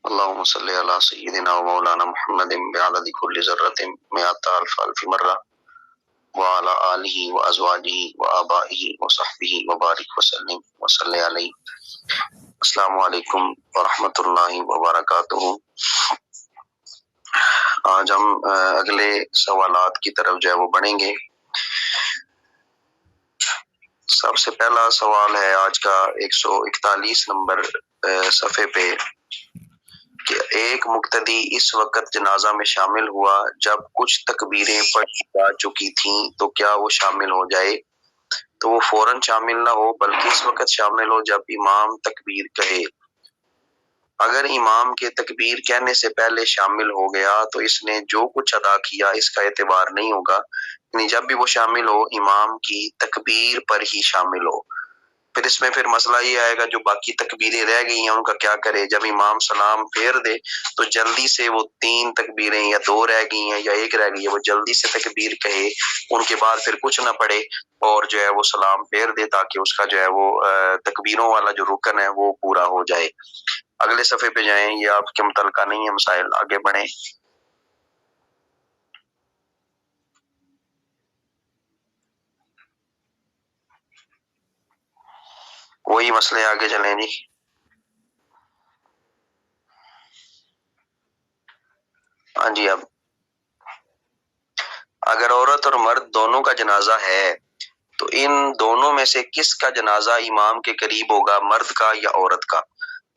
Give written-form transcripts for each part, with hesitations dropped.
اللهم صل على سيدنا ومولانا محمد بعدد كل ذرة مئة ألف ألف مرة وعلى آله وأزواجه وآبائه وصحبه وبارك وسلم وصلي عليه. السلام علیکم ورحمۃ اللہ وبرکاتہ. آج ہم اگلے سوالات کی طرف جو ہے وہ بڑھیں گے. سب سے پہلا سوال ہے آج کا 141 نمبر صفحے پہ کہ ایک مقتدی اس وقت جنازہ میں شامل ہوا جب کچھ تکبیریں پڑھی جا چکی تھیں تو کیا وہ شامل ہو جائے؟ تو وہ فوراً شامل نہ ہو بلکہ اس وقت شامل ہو جب امام تکبیر کہے. اگر امام کے تکبیر کہنے سے پہلے شامل ہو گیا تو اس نے جو کچھ ادا کیا اس کا اعتبار نہیں ہوگا، یعنی جب بھی وہ شامل ہو امام کی تکبیر پر ہی شامل ہو. پھر اس میں پھر مسئلہ یہ آئے گا جو باقی تکبیریں رہ گئی ہیں ان کا کیا کرے. جب امام سلام پھیر دے تو جلدی سے وہ 3 تکبیریں یا 2 رہ گئی ہیں یا 1 رہ گئی ہے وہ جلدی سے تکبیر کہے، ان کے بعد پھر کچھ نہ پڑے اور جو ہے وہ سلام پھیر دے تاکہ اس کا جو ہے وہ تکبیروں والا جو رکن ہے وہ پورا ہو جائے. اگلے صفحے پہ جائیں، یہ آپ کے متعلقہ نہیں ہے مسائل، آگے بڑھیں. وہی مسئلے آگے چلیں جی. ہاں جی، اب اگر عورت اور مرد دونوں کا جنازہ ہے تو ان دونوں میں سے کس کا جنازہ امام کے قریب ہوگا، مرد کا یا عورت کا؟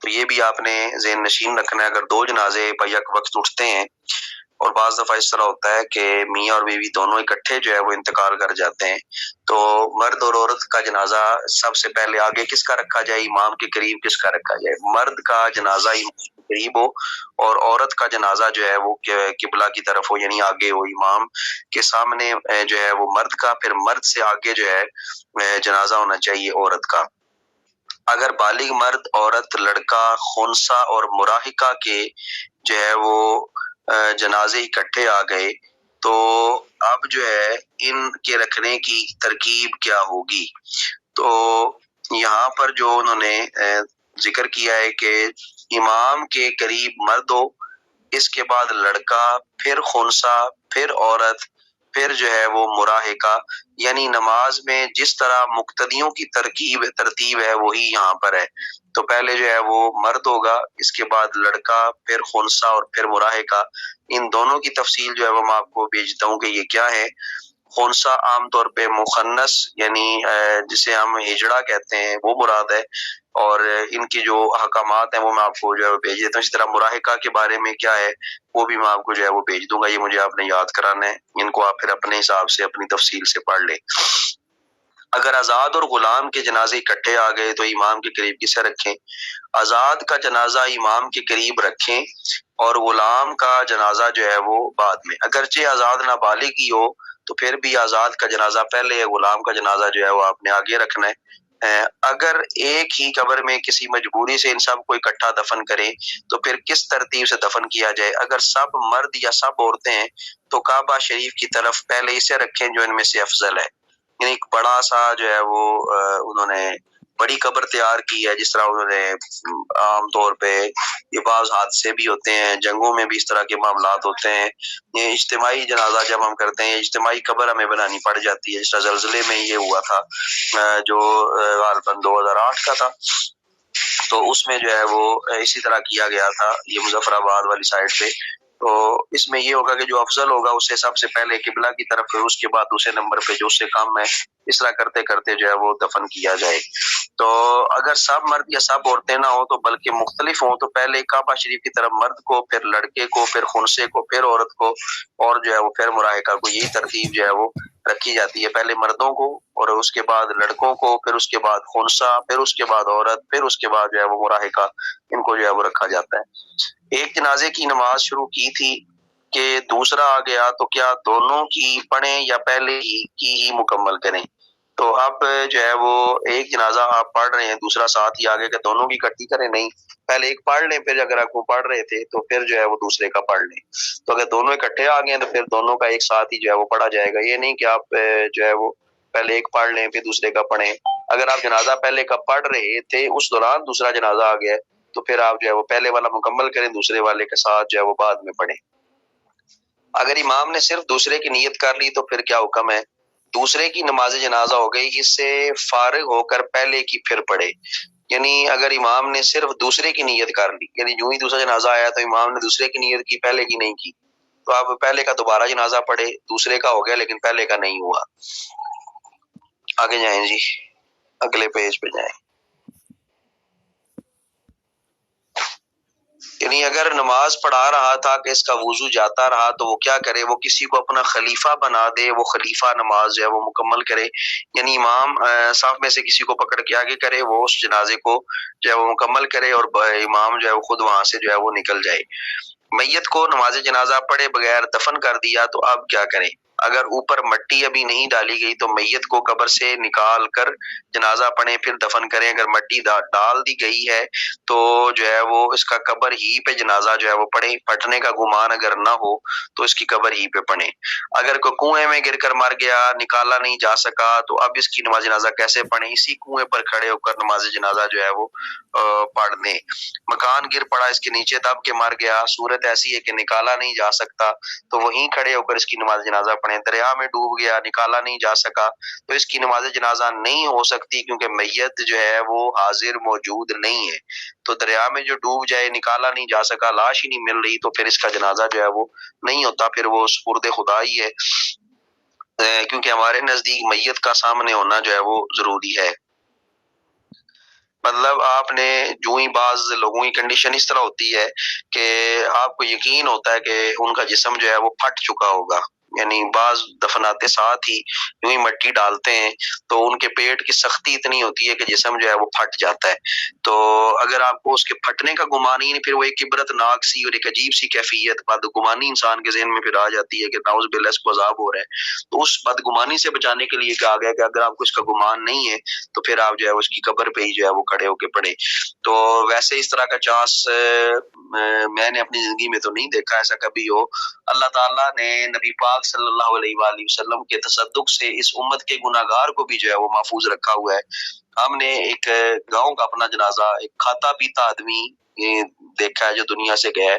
تو یہ بھی آپ نے ذہن نشین رکھنا ہے. اگر 2 جنازے بیک وقت اٹھتے ہیں اور بعض دفعہ اس طرح ہوتا ہے کہ میاں اور بیوی دونوں اکٹھے جو ہے وہ انتقال کر جاتے ہیں تو مرد اور عورت کا جنازہ سب سے پہلے آگے کس کا رکھا جائے، امام کے قریب کس کا رکھا جائے؟ مرد کا جنازہ امام کے قریب ہو اور عورت کا جنازہ جو ہے وہ قبلہ کی طرف ہو، یعنی آگے ہو، امام کے سامنے جو ہے وہ مرد کا، پھر مرد سے آگے جو ہے جنازہ ہونا چاہیے عورت کا. اگر بالغ مرد، عورت، لڑکا، خنثی اور مراہقہ کے جو ہے وہ جنازے اکٹھے آ گئے تو اب جو ہے ان کے رکھنے کی ترکیب کیا ہوگی؟ تو یہاں پر جو انہوں نے ذکر کیا ہے کہ امام کے قریب مرد ہو، اس کے بعد لڑکا، پھر خنثی، پھر عورت، پھر جو ہے وہ مراہقہ، یعنی نماز میں جس طرح مقتدیوں کی ترتیب ہے وہی یہاں پر ہے. تو پہلے جو ہے وہ مرد ہوگا، اس کے بعد لڑکا، پھر خنثی اور پھر مراہقہ. ان دونوں کی تفصیل جو ہے وہ میں آپ کو بھیجتا ہوں کہ یہ کیا ہے. خنثی عام طور پہ مخنث یعنی جسے ہم ہجڑا کہتے ہیں وہ مراد ہے، اور ان کی جو احکامات ہیں وہ میں آپ کو جو ہے بھیج دیتا ہوں. اسی طرح مراہقہ کے بارے میں کیا ہے وہ بھی میں آپ کو جو ہے وہ بھیج دوں گا. یہ مجھے آپ نے یاد کرانا ہے، ان کو آپ پھر اپنے حساب سے اپنی تفصیل سے پڑھ لیں. اگر آزاد اور غلام کے جنازے اکٹھے آ گئے تو امام کے قریب کسے رکھیں؟ آزاد کا جنازہ امام کے قریب رکھیں اور غلام کا جنازہ جو ہے وہ بعد میں. اگرچہ آزاد نابالغ ہی ہو تو پھر بھی آزاد کا جنازہ پہلے ہے، غلام کا جنازہ جو ہے وہ آپ نے آگے رکھنا ہے. اگر ایک ہی قبر میں کسی مجبوری سے ان سب کو اکٹھا دفن کریں تو پھر کس ترتیب سے دفن کیا جائے؟ اگر سب مرد یا سب عورتیں ہیں تو کعبہ شریف کی طرف پہلے اسے رکھیں جو ان میں سے افضل ہے. یعنی ایک بڑا سا جو ہے وہ انہوں نے بڑی قبر تیار کی ہے، جس طرح انہوں نے عام طور پہ یہ بعض حادثے بھی ہوتے ہیں، جنگوں میں بھی اس طرح کے معاملات ہوتے ہیں. یہ اجتماعی جنازہ جب ہم کرتے ہیں اجتماعی قبر ہمیں بنانی پڑ جاتی ہے، جس طرح زلزلے میں یہ ہوا تھا جو غالباً 2008 کا تھا. تو اس میں جو ہے وہ اسی طرح کیا گیا تھا، یہ مظفر آباد والی سائڈ پہ. تو اس میں یہ ہوگا کہ جو افضل ہوگا اسے سب سے پہلے قبلہ کی طرف، پھر اس کے بعد دوسرے نمبر پہ جو اس سے کم ہے، اس طرح کرتے کرتے جو ہے وہ دفن کیا جائے. تو اگر سب مرد یا سب عورتیں نہ ہوں تو بلکہ مختلف ہوں تو پہلے کعبہ شریف کی طرف مرد کو، پھر لڑکے کو، پھر خنثی کو، پھر عورت کو، اور جو ہے وہ پھر مراہقہ کو. یہی ترتیب جو ہے وہ رکھی جاتی ہے، پہلے مردوں کو اور اس کے بعد لڑکوں کو، پھر اس کے بعد خنثی، پھر اس کے بعد عورت، پھر اس کے بعد جو ہے وہ مراہقہ. ان کو جو ہے وہ رکھا جاتا ہے. ایک جنازے کی نماز شروع کی تھی کہ دوسرا آ گیا تو کیا دونوں کی پڑھیں یا پہلے ہی کی ہی مکمل کریں؟ تو اب جو ہے وہ ایک جنازہ آپ پڑھ رہے ہیں، دوسرا ساتھ ہی آگے کہ دونوں کی اکٹھی کریں؟ نہیں، پہلے ایک پڑھ لیں، پھر اگر آپ کو پڑھ رہے تھے تو پھر جو ہے وہ دوسرے کا پڑھ لیں. تو اگر دونوں اکٹھے آ گئے تو پھر دونوں کا ایک ساتھ ہی جو ہے وہ پڑھا جائے گا. یہ نہیں کہ آپ جو ہے وہ پہلے ایک پڑھ لیں پھر دوسرے کا پڑھیں. اگر آپ جنازہ پہلے کا پڑھ رہے تھے اس دوران دوسرا جنازہ آ گیا تو پھر آپ جو ہے وہ پہلے والا مکمل کریں، دوسرے والے کے ساتھ جو ہے وہ بعد میں پڑھیں۔ اگر امام نے صرف دوسرے کی نیت کر لی تو پھر کیا حکم ہے؟ دوسرے کی نماز جنازہ ہو گئی، اس سے فارغ ہو کر پہلے کی پھر پڑھے۔ یعنی اگر امام نے صرف دوسرے کی نیت کر لی، یعنی جو ہی دوسرا جنازہ آیا تو امام نے دوسرے کی نیت کی، پہلے کی نہیں کی، تو آپ پہلے کا دوبارہ جنازہ پڑھے، دوسرے کا ہو گیا لیکن پہلے کا نہیں ہوا۔ آگے جائیں جی، اگلے پیج پہ جائیں۔ یعنی اگر نماز پڑھا رہا تھا کہ اس کا وضو جاتا رہا تو وہ کیا کرے؟ وہ کسی کو اپنا خلیفہ بنا دے، وہ خلیفہ نماز جو ہے وہ مکمل کرے۔ یعنی امام صف میں سے کسی کو پکڑ کے آگے کرے، وہ اس جنازے کو جو ہے وہ مکمل کرے، اور امام جو ہے وہ خود وہاں سے جو ہے وہ نکل جائے۔ میت کو نماز جنازہ پڑھے بغیر دفن کر دیا تو اب کیا کریں؟ اگر اوپر مٹی ابھی نہیں ڈالی گئی تو میت کو قبر سے نکال کر جنازہ پڑھیں، پھر دفن کریں۔ اگر مٹی ڈال دی گئی ہے تو جو ہے وہ اس کا قبر ہی پہ جنازہ جو ہے وہ پڑھیں، پھٹنے کا گمان اگر نہ ہو تو اس کی قبر ہی پہ پڑھیں۔ اگر کوئی کنویں میں گر کر مر گیا، نکالا نہیں جا سکا، تو اب اس کی نماز جنازہ کیسے پڑھیں؟ اسی کنویں پر کھڑے ہو کر نماز جنازہ جو ہے وہ پڑھ دیں۔ مکان گر پڑا اس کے نیچے دب کے مر گیا، صورت ایسی ہے کہ نکالا نہیں جا سکتا، تو وہیں کھڑے ہو کر اس کی نماز جنازہ پڑھیں۔ دریا میں ڈوب گیا، نکالا نہیں جا سکا، تو اس کی نماز جنازہ نہیں ہو سکتی، کیونکہ میت جو ہے وہ حاضر موجود نہیں ہے۔ تو دریا میں جو ڈوب جائے، نکالا نہیں جا سکا، لاش ہی نہیں مل رہی، تو پھر اس کا جنازہ جو ہے وہ نہیں ہوتا، پھر وہ سپرد خدا ہی ہے، کیونکہ ہمارے نزدیک میت کا سامنے ہونا جو ہے وہ ضروری ہے۔ مطلب آپ نے جو ہی بعض لوگوں کی کنڈیشن اس طرح ہوتی ہے کہ آپ کو یقین ہوتا ہے کہ ان کا جسم جو ہے وہ پھٹ چکا ہوگا، یعنی بعض دفناتے ساتھ ہی جو ہی مٹی ڈالتے ہیں تو ان کے پیٹ کی سختی اتنی ہوتی ہے کہ جسم جو ہے وہ پھٹ جاتا ہے۔ تو اگر آپ کو اس کے پھٹنے کا گمان ہی نہیں، پھر وہ ایک عبرت ناک سی اور ایک عجیب سی کیفیت بدگمانی انسان کے ذہن میں پھر آ جاتی ہے کہ نعوذ باللہ اس کو عذاب ہو رہا ہے۔ تو اس بدگمانی سے بچانے کے لیے کہا گیا کہ اگر آپ کو اس کا گمان نہیں ہے تو پھر آپ جو ہے اس کی قبر پہ ہی جو ہے وہ کھڑے ہو کے پڑھے۔ تو ویسے اس طرح کا چانس میں نے اپنی زندگی میں تو نہیں دیکھا ایسا کبھی ہو۔ اللہ تعالیٰ نے نبی پاک صلی اللہ علیہ وآلہ وسلم کے تصدق سے اس امت کے گناہگار کو بھی جو ہے وہ محفوظ رکھا ہوا ہے۔ ہم نے ایک گاؤں کا اپنا جنازہ، ایک کھاتا پیتا آدمی دیکھا ہے جو دنیا سے گیا ہے،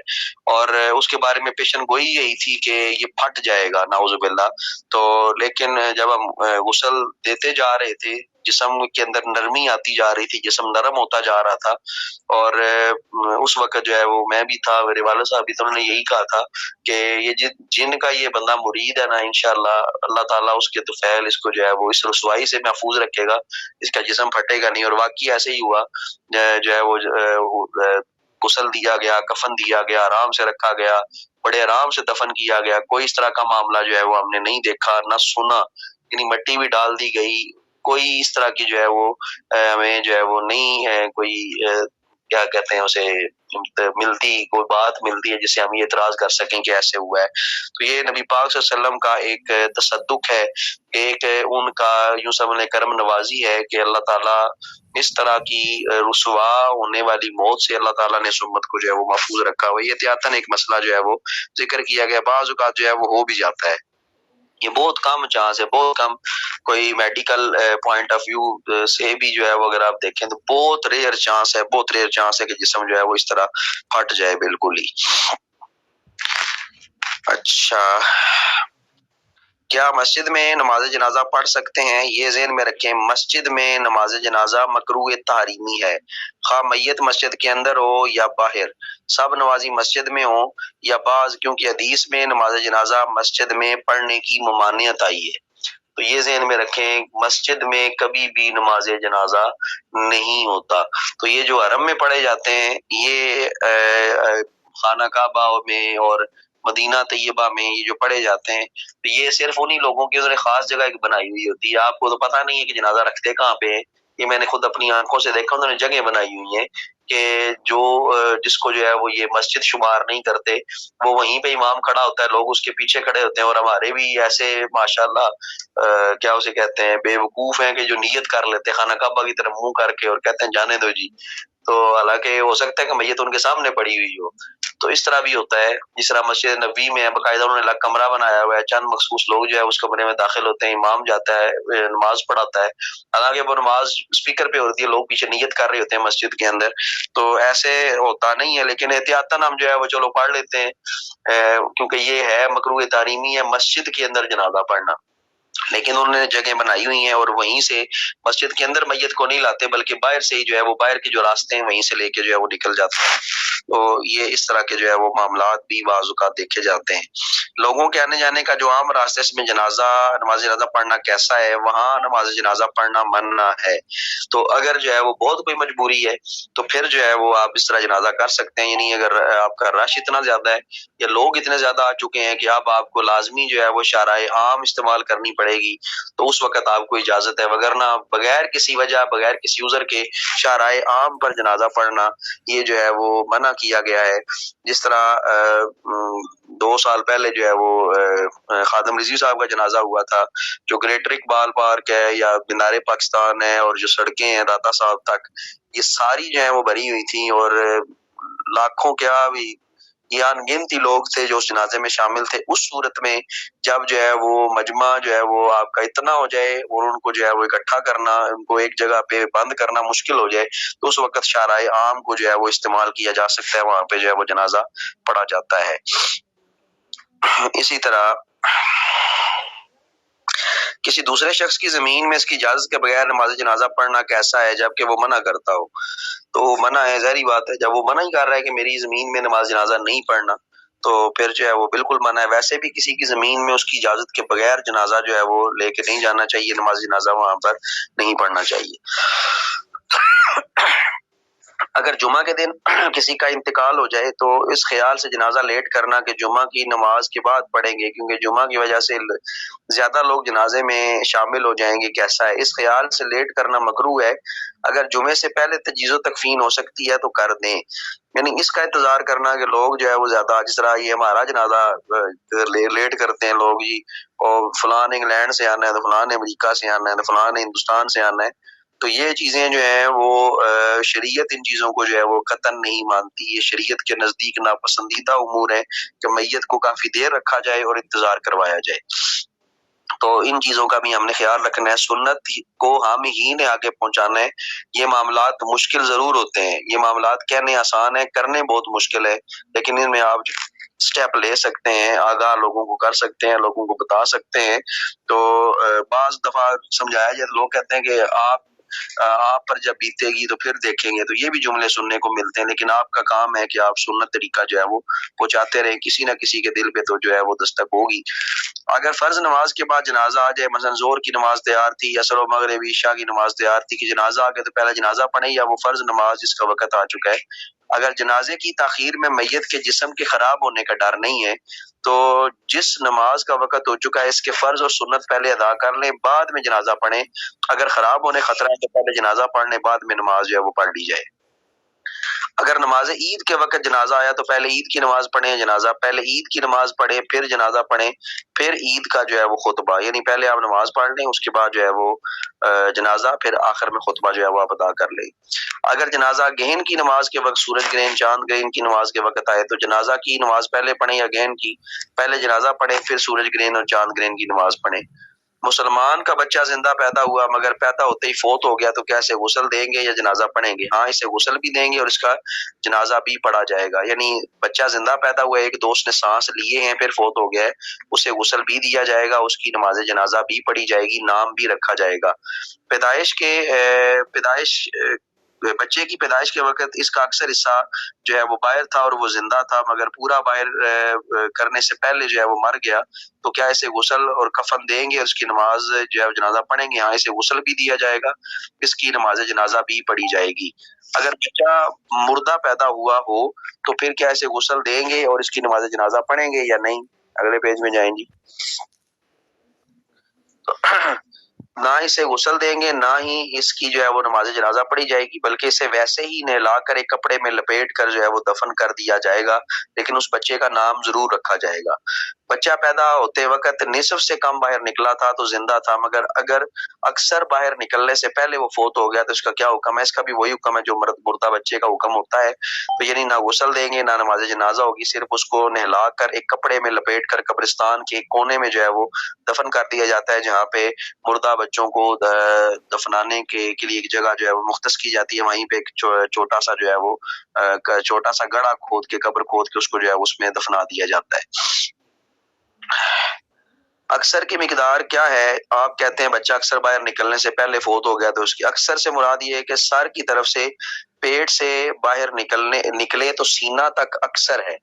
اور اس کے بارے میں پیشن گوئی یہی تھی کہ یہ پھٹ جائے گا نعوذ باللہ۔ تو لیکن جب ہم غسل دیتے جا رہے تھے، جسم کے اندر نرمی آتی جا رہی تھی، جسم نرم ہوتا جا رہا تھا، اور اس وقت جو ہے وہ میں بھی تھا، میرے والد صاحب بھی تھے، انہوں نے یہی کہا تھا کہ یہ جن کا یہ بندہ مرید ہے نا، انشاءاللہ اللہ تعالیٰ اس کے طفیل اس کو جو ہے وہ اس رسوائی سے محفوظ رکھے گا، اس کا جسم پھٹے گا نہیں۔ اور واقعی ایسے ہی ہوا، جو ہے وہ غسل دیا گیا، کفن دیا گیا، آرام سے رکھا گیا، بڑے آرام سے دفن کیا گیا، کوئی اس طرح کا معاملہ جو ہے وہ ہم نے نہیں دیکھا نہ سنا، یعنی مٹی بھی ڈال دی گئی، کوئی اس طرح کی جو ہے وہ ہمیں جو ہے وہ نہیں کوئی کیا کہتے ہیں اسے ملتی، کوئی بات ملتی ہے جس سے ہم یہ اعتراض کر سکیں کہ ایسے ہوا ہے۔ تو یہ نبی پاک صلی اللہ علیہ وسلم کا ایک تصدق ہے، ایک ان کا یوں سمجھ لیں کرم نوازی ہے کہ اللہ تعالیٰ اس طرح کی رسوا ہونے والی موت سے اللہ تعالیٰ نے اس امت کو جو ہے وہ محفوظ رکھا ہوا ہے۔ یہ احتیاطاً ایک مسئلہ جو ہے وہ ذکر کیا گیا، بعض اوقات جو ہے وہ ہو بھی جاتا ہے، یہ بہت کم چانس ہے، بہت کم، کوئی میڈیکل پوائنٹ آف ویو سے بھی جو ہے وہ اگر آپ دیکھیں تو بہت ریئر چانس ہے، بہت ریئر چانس ہے کہ جسم جو ہے وہ اس طرح پھٹ جائے بالکل ہی۔ اچھا، کیا مسجد میں نماز جنازہ پڑھ سکتے ہیں؟ یہ ذہن میں رکھیں، مسجد میں نماز جنازہ مکروہ تحریمی ہے، خواہ میت مسجد کے اندر ہو یا باہر، سب نمازی مسجد میں ہو یا بعض، کیونکہ حدیث میں نماز جنازہ مسجد میں پڑھنے کی ممانعت آئی ہے۔ تو یہ ذہن میں رکھیں، مسجد میں کبھی بھی نماز جنازہ نہیں ہوتا۔ تو یہ جو حرم میں پڑھے جاتے ہیں، یہ خانہ کعبہ میں اور مدینہ طیبہ میں یہ جو پڑھے جاتے ہیں، تو یہ صرف انہی لوگوں کی انہوں نے خاص جگہ ایک بنائی ہوئی ہوتی ہے، آپ کو تو پتہ نہیں ہے کہ جنازہ رکھتے کہاں پہ ہیں، یہ میں نے خود اپنی آنکھوں سے دیکھا، انہوں نے جگہ بنائی ہوئی ہیں کہ جو جس کو جو ہے وہ یہ مسجد شمار نہیں کرتے، وہ وہیں پہ امام کھڑا ہوتا ہے، لوگ اس کے پیچھے کھڑے ہوتے ہیں، اور ہمارے بھی ایسے ماشاءاللہ کیا اسے کہتے ہیں بے وقوف ہیں کہ جو نیت کر لیتے خانہ کعبہ کی طرف منہ کر کے اور کہتے ہیں جانے دو جی، تو حالانکہ ہو سکتا ہے کہ میت ان کے سامنے پڑی ہوئی ہو، تو اس طرح بھی ہوتا ہے، جس طرح مسجد نبوی میں باقاعدہ انہوں نے الگ کمرہ بنایا ہوا ہے، چند مخصوص لوگ جو ہے اس کمرے میں داخل ہوتے ہیں، امام جاتا ہے نماز پڑھاتا ہے، حالانکہ وہ نماز اسپیکر پہ ہوتی ہے، لوگ پیچھے نیت کر رہے ہوتے ہیں مسجد کے اندر، تو ایسے ہوتا نہیں ہے، لیکن احتیاطاً ہم جو ہے وہ چلو پڑھ لیتے ہیں، کیونکہ یہ ہے مکروہ تحریمی ہے مسجد کے اندر جنازہ پڑھنا، لیکن انہوں نے جگہ بنائی ہوئی ہیں اور وہیں سے مسجد کے اندر میت کو نہیں لاتے، بلکہ باہر سے ہی جو ہے وہ باہر کے جو راستے ہیں وہیں سے لے کے جو ہے وہ نکل جاتے ہیں، تو یہ اس طرح کے جو ہے وہ معاملات بھی بعض اوقات دیکھے جاتے ہیں۔ لوگوں کے آنے جانے کا جو عام راستے میں نماز جنازہ پڑھنا کیسا ہے، وہاں نماز جنازہ پڑھنا منع ہے، تو اگر جو ہے وہ بہت کوئی مجبوری ہے تو پھر جو ہے وہ آپ اس طرح جنازہ کر سکتے ہیں، یعنی اگر آپ کا رش اتنا زیادہ ہے یا لوگ اتنے زیادہ آ چکے ہیں کہ اب آپ کو لازمی جو ہے وہ شارع عام استعمال کرنی پڑے گی، تو اس وقت آپ کو اجازت ہے، وگرنہ بغیر کسی وجہ، بغیر کسی عذر کے شارع عام پر جنازہ پڑھنا یہ جو ہے وہ منع کیا گیا ہے۔ جس طرح 2 سال پہلے جو ہے وہ خادم رضوی صاحب کا جنازہ ہوا تھا، جو گریٹر اقبال پارک ہے یا مینار پاکستان ہے اور جو سڑکیں ہیں داتا صاحب تک، یہ ساری جو ہیں وہ بھری ہوئی تھیں، اور لاکھوں کیا بھی یا انگنتی لوگ تھے جو اس جنازے میں شامل تھے۔ اس صورت میں جب جو ہے وہ مجمع جو ہے وہ آپ کا اتنا ہو جائے اور ان کو جو ہے وہ اکٹھا کرنا، ان کو ایک جگہ پہ بند کرنا مشکل ہو جائے، تو اس وقت شارع عام کو جو ہے وہ استعمال کیا جا سکتا ہے، وہاں پہ جو ہے وہ جنازہ پڑھا جاتا ہے۔ اسی طرح کسی دوسرے شخص کی زمین میں اس کی اجازت کے بغیر نماز جنازہ پڑھنا کیسا ہے جبکہ وہ منع کرتا ہو؟ تو منع ہے، ظاہری بات ہے، جب وہ منع ہی کر رہا ہے کہ میری زمین میں نماز جنازہ نہیں پڑھنا، تو پھر جو ہے وہ بالکل منع ہے۔ ویسے بھی کسی کی زمین میں اس کی اجازت کے بغیر جنازہ جو ہے وہ لے کے نہیں جانا چاہیے، نماز جنازہ وہاں پر نہیں پڑھنا چاہیے۔ اگر جمعہ کے دن کسی کا انتقال ہو جائے تو اس خیال سے جنازہ لیٹ کرنا کہ جمعہ کی نماز کے بعد پڑھیں گے، کیونکہ جمعہ کی وجہ سے زیادہ لوگ جنازے میں شامل ہو جائیں گے، کیسا ہے؟ اس خیال سے لیٹ کرنا مکروہ ہے، اگر جمعے سے پہلے تجہیز و تکفین ہو سکتی ہے تو کر دیں، یعنی اس کا انتظار کرنا کہ لوگ جو ہے وہ زیادہ، جس طرح یہ ہمارا جنازہ لیٹ کرتے ہیں لوگ، جی اور فلاں نے انگلینڈ سے آنا ہے تو فلاں نے امریکہ سے آنا ہے تو فلاں نے ہندوستان سے آنا ہے، تو یہ چیزیں جو ہیں وہ شریعت ان چیزوں کو جو ہے وہ قطعاً نہیں مانتی، یہ شریعت کے نزدیک ناپسندیدہ امور ہے کہ میت کو کافی دیر رکھا جائے اور انتظار کروایا جائے، تو ان چیزوں کا بھی ہم نے خیال رکھنا ہے، سنت کو ہم ہی نے آگے پہنچانا ہے۔ یہ معاملات مشکل ضرور ہوتے ہیں، یہ معاملات کہنے آسان ہے، کرنے بہت مشکل ہے، لیکن ان میں آپ سٹیپ لے سکتے ہیں، آگاہ لوگوں کو کر سکتے ہیں، لوگوں کو بتا سکتے ہیں، تو بعض دفعہ سمجھایا جائے لوگ کہتے ہیں کہ آپ پر جب بیتے گی تو پھر دیکھیں گے، تو یہ بھی جملے سننے کو ملتے ہیں، لیکن آپ کا کام ہے کہ آپ سنت طریقہ جو ہے وہ پہنچاتے رہیں، کسی نہ کسی کے دل پہ تو جو ہے وہ دستک ہوگی۔ اگر فرض نماز کے بعد جنازہ آ جائے، مثلا ظہر کی نماز تیار تھی، عصر و مغرب عشاء کی نماز تیار تھی، کہ جنازہ آ گیا تو پہلے جنازہ پڑھیں یا وہ فرض نماز جس کا وقت آ چکا ہے؟ اگر جنازے کی تاخیر میں میت کے جسم کے خراب ہونے کا ڈر نہیں ہے تو جس نماز کا وقت ہو چکا ہے اس کے فرض اور سنت پہلے ادا کر لیں، بعد میں جنازہ پڑھیں، اگر خراب ہونے خطرہ ہے تو پہلے جنازہ پڑھ لیں، بعد میں نماز جو ہے وہ پڑھ لی جائے۔ اگر نماز عید کے وقت جنازہ آیا تو پہلے عید کی نماز پڑھیں، جنازہ پہلے عید کی نماز پڑھیں پھر جنازہ پڑھیں، پھر عید کا جو ہے وہ خطبہ، یعنی پہلے آپ نماز پڑھ لیں، اس کے بعد جو ہے وہ جنازہ، پھر آخر میں خطبہ جو ہے وہ آپ ادا کر لیں۔ اگر جنازہ گہن کی نماز کے وقت سورج گرہن چاند گرہن کی نماز کے وقت آئے تو جنازہ کی نماز پہلے پڑھیں یا گہن کی؟ پہلے جنازہ پڑھیں پھر سورج گرہن اور چاند گرہن کی نماز پڑھیں۔ مسلمان کا بچہ زندہ پیدا ہوا مگر پیدا ہوتے ہی فوت ہو گیا تو کیا اسے غسل دیں گے یا جنازہ پڑھیں گے؟ ہاں، اسے غسل بھی دیں گے اور اس کا جنازہ بھی پڑھا جائے گا، یعنی بچہ زندہ پیدا ہوا ہے، ایک دوست نے سانس لیے ہیں پھر فوت ہو گیا ہے، اسے غسل بھی دیا جائے گا، اس کی نماز جنازہ بھی پڑھی جائے گی، نام بھی رکھا جائے گا۔ بچے کی پیدائش کے وقت اس کا اکثر حصہ جو ہے وہ باہر تھا اور وہ زندہ تھا مگر پورا باہر کرنے سے پہلے جو ہے وہ مر گیا، تو کیا اسے غسل اور کفن دیں گے اور اس کی نماز جو ہے جنازہ پڑھیں گے؟ ہاں، اسے غسل بھی دیا جائے گا، اس کی نماز جنازہ بھی پڑھی جائے گی۔ اگر بچہ مردہ پیدا ہوا ہو تو پھر کیا اسے غسل دیں گے اور اس کی نماز جنازہ پڑھیں گے یا نہیں؟ اگلے پیج میں جائیں جی۔ نہ اسے غسل دیں گے، نہ ہی اس کی جو ہے وہ نماز جنازہ پڑھی جائے گی، بلکہ اسے ویسے ہی نہلا کر ایک کپڑے میں لپیٹ کر جو ہے وہ دفن کر دیا جائے گا، لیکن اس بچے کا نام ضرور رکھا جائے گا۔ بچہ پیدا ہوتے وقت نصف سے کم باہر نکلا تھا تو زندہ تھا، مگر اگر اکثر باہر نکلنے سے پہلے وہ فوت ہو گیا تو اس کا کیا حکم ہے؟ اس کا بھی وہی حکم ہے جو مردہ بچے کا حکم ہوتا ہے۔ تو یعنی نہ غسل دیں گے، نہ نماز جنازہ ہوگی، صرف اس کو نہلا کر ایک کپڑے میں لپیٹ کر قبرستان کے ایک کونے میں جو ہے وہ دفن کر دیا جاتا ہے، جہاں پہ مردہ بچوں کو دفنانے کے لیے ایک جگہ جو ہے وہ مختص کی جاتی ہے، وہیں پہ ایک چھوٹا سا جو ہے وہ چھوٹا سا گڑھا کھود کے، قبر کھود کے اس کو جو ہے اس میں دفنا دیا جاتا ہے۔ اکثر کی مقدار کیا ہے؟ آپ کہتے ہیں بچہ اکثر باہر نکلنے سے پہلے فوت ہو گیا، تو اس کی اکثر سے مراد یہ ہے کہ سر کی طرف سے پیٹ سے باہر نکلے تو سینہ تک اکثر ہے،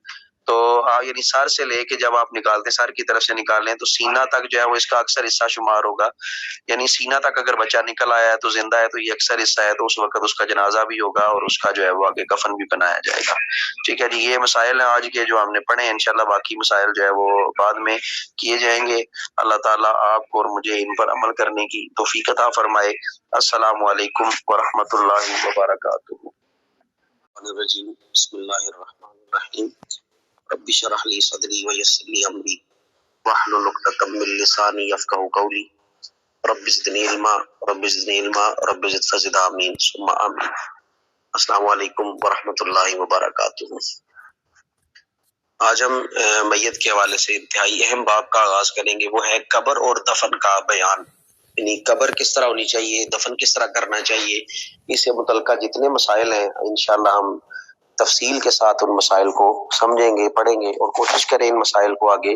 تو یعنی سر سے لے کے جب آپ نکالتے ہیں، سر کی طرف سے نکالیں تو سینہ تک جو ہے وہ اس کا اکثر حصہ شمار ہوگا، یعنی سینہ تک اگر بچہ نکل آیا ہے تو زندہ ہے تو یہ اکثر حصہ ہے، تو اس وقت اس کا جنازہ بھی ہوگا اور اس کا جو ہے وہ آگے کفن بھی بنایا جائے گا۔ ٹھیک ہے جی، یہ مسائل ہیں آج کے جو ہم نے پڑھے ہیں، انشاءاللہ باقی مسائل جو ہے وہ بعد میں کیے جائیں گے۔ اللہ تعالیٰ آپ کو اور مجھے ان پر عمل کرنے کی توفیق عطا فرمائے۔ السلام علیکم ورحمۃ اللہ وبرکاتہ۔ بسم اللہ الرحمن الرحیم۔ رب اشرح لی صدری ویسر لی امری واحلل عقدۃ من لسانی یفقہوا قولی رب زدنی علما رب زدنی علما رب زد فزد آمین ثم آمین۔ السلام علیکم ورحمۃ اللہ وبرکاتہ۔ آج ہم میت کے حوالے سے انتہائی اہم باب کا آغاز کریں گے، وہ ہے قبر اور دفن کا بیان، یعنی قبر کس طرح ہونی چاہیے، دفن کس طرح کرنا چاہیے، اس سے متعلقہ جتنے مسائل ہیں انشاءاللہ ہم تفصیل کے ساتھ ان مسائل کو سمجھیں گے، پڑھیں گے اور کوشش کریں ان مسائل کو آگے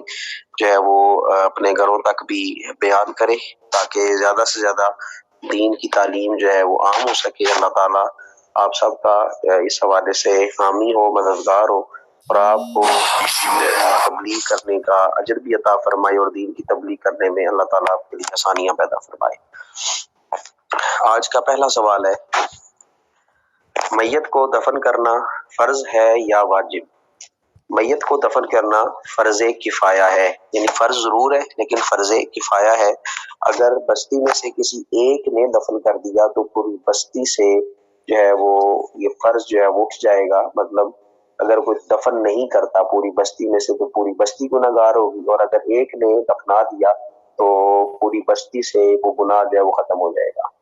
جو ہے وہ اپنے گھروں تک بھی بیان کرے، تاکہ زیادہ سے زیادہ دین کی تعلیم جو ہے وہ عام ہو سکے۔ اللہ تعالیٰ آپ سب کا اس حوالے سے حامی ہو، مددگار ہو، اور آپ کو تبلیغ کرنے کا اجر بھی عطا فرمائے اور دین کی تبلیغ کرنے میں اللہ تعالیٰ آپ کے لیے آسانیاں پیدا فرمائے۔ آج کا پہلا سوال ہے، میت کو دفن کرنا فرض ہے یا واجب؟ میت کو دفن کرنا فرض کفایہ ہے، یعنی فرض ضرور ہے لیکن فرض کفایہ ہے۔ اگر بستی میں سے کسی ایک نے دفن کر دیا تو پوری بستی سے جو ہے وہ یہ فرض جو ہے وہ اٹھ جائے گا، مطلب اگر کوئی دفن نہیں کرتا پوری بستی میں سے تو پوری بستی گناہگار ہوگی، اور اگر ایک نے دفنا دیا تو پوری بستی سے وہ گناہ جو ہے وہ ختم ہو جائے گا۔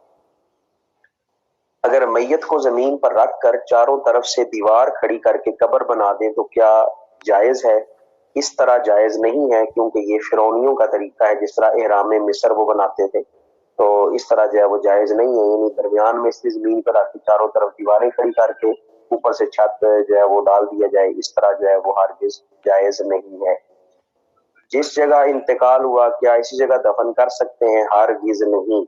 اگر میت کو زمین پر رکھ کر چاروں طرف سے دیوار کھڑی کر کے قبر بنا دیں تو کیا جائز ہے؟ اس طرح جائز نہیں ہے، کیونکہ یہ فرعونیوں کا طریقہ ہے، جس طرح احرام مصر وہ بناتے تھے، تو اس طرح جو ہے وہ جائز نہیں ہے، یعنی درمیان میں سے زمین پر رکھ کے چاروں طرف دیواریں کھڑی کر کے اوپر سے چھت جو ہے وہ ڈال دیا جائے، اس طرح جو ہے وہ ہرگز جائز نہیں ہے۔ جس جگہ انتقال ہوا کیا اسی جگہ دفن کر سکتے ہیں؟ ہرگز نہیں،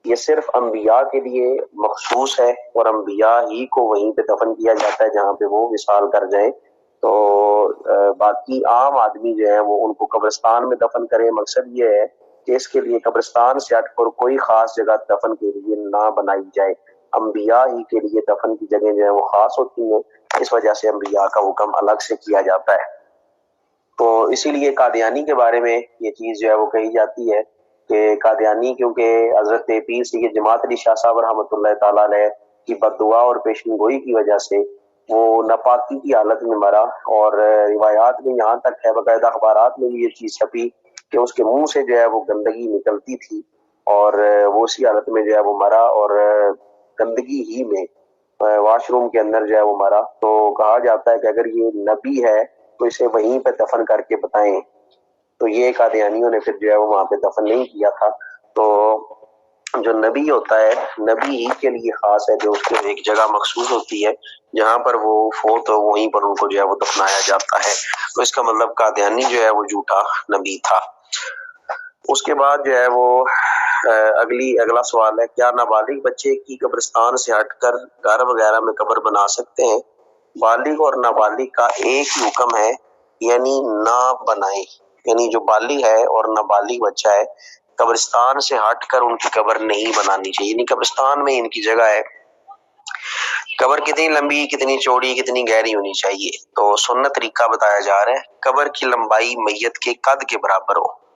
یہ صرف انبیاء کے لیے مخصوص ہے، اور انبیاء ہی کو وہیں پہ دفن کیا جاتا ہے جہاں پہ وہ وصال کر جائیں، تو باقی عام آدمی جو ہیں وہ ان کو قبرستان میں دفن کریں۔ مقصد یہ ہے کہ اس کے لیے قبرستان سے ہٹ کر کوئی خاص جگہ دفن کے لیے نہ بنائی جائے، انبیاء ہی کے لیے دفن کی جگہ جو ہے وہ خاص ہوتی ہیں، اس وجہ سے انبیاء کا حکم الگ سے کیا جاتا ہے۔ تو اسی لیے قادیانی کے بارے میں یہ چیز جو ہے وہ کہی جاتی ہے کہ قادیانی کیونکہ حضرت پیر سید جماعت علی شاہ صاحب رحمۃ اللہ تعالیٰ علیہ کی بد دعا اور پیشن گوئی کی وجہ سے وہ ناپاکی کی حالت میں مرا، اور روایات میں یہاں تک ہے، باقاعدہ اخبارات میں بھی یہ چیز چھپی کہ اس کے منہ سے جو ہے وہ گندگی نکلتی تھی، اور وہ اسی حالت میں جو ہے وہ مرا، اور گندگی ہی میں واش روم کے اندر جو ہے وہ مرا۔ تو کہا جاتا ہے کہ اگر یہ نبی ہے تو اسے وہیں پہ دفن کر کے بتائیں، تو یہ قادیانیوں نے پھر جو ہے وہ وہاں پہ دفن نہیں کیا تھا۔ تو جو نبی ہوتا ہے نبی ہی کے لیے خاص ہے، جو اس کے ایک جگہ مخصوص ہوتی ہے جہاں پر وہ فوت ہو وہیں پر ان کو جو ہے وہ دفنایا جاتا ہے، تو اس کا مطلب قادیانی جو ہے وہ جھوٹا نبی تھا۔ اس کے بعد جو ہے وہ اگلا سوال ہے، کیا نابالغ بچے کی قبرستان سے ہٹ کر گھر وغیرہ میں قبر بنا سکتے ہیں؟ بالغ اور نابالغ کا ایک ہی حکم ہے، یعنی نہ بنائیں، یعنی جو بالغ ہے اور نابالغ بچہ ہے قبرستان سے ہٹ کر ان کی قبر نہیں بنانی چاہیے، یعنی قبرستان میں ان کی جگہ ہے۔ قبر کتنی لمبی، کتنی چوڑی، کتنی گہری ہونی چاہیے؟ تو سنت طریقہ بتایا جا رہا ہے، قبر کی لمبائی میت کے قد کے برابر ہو،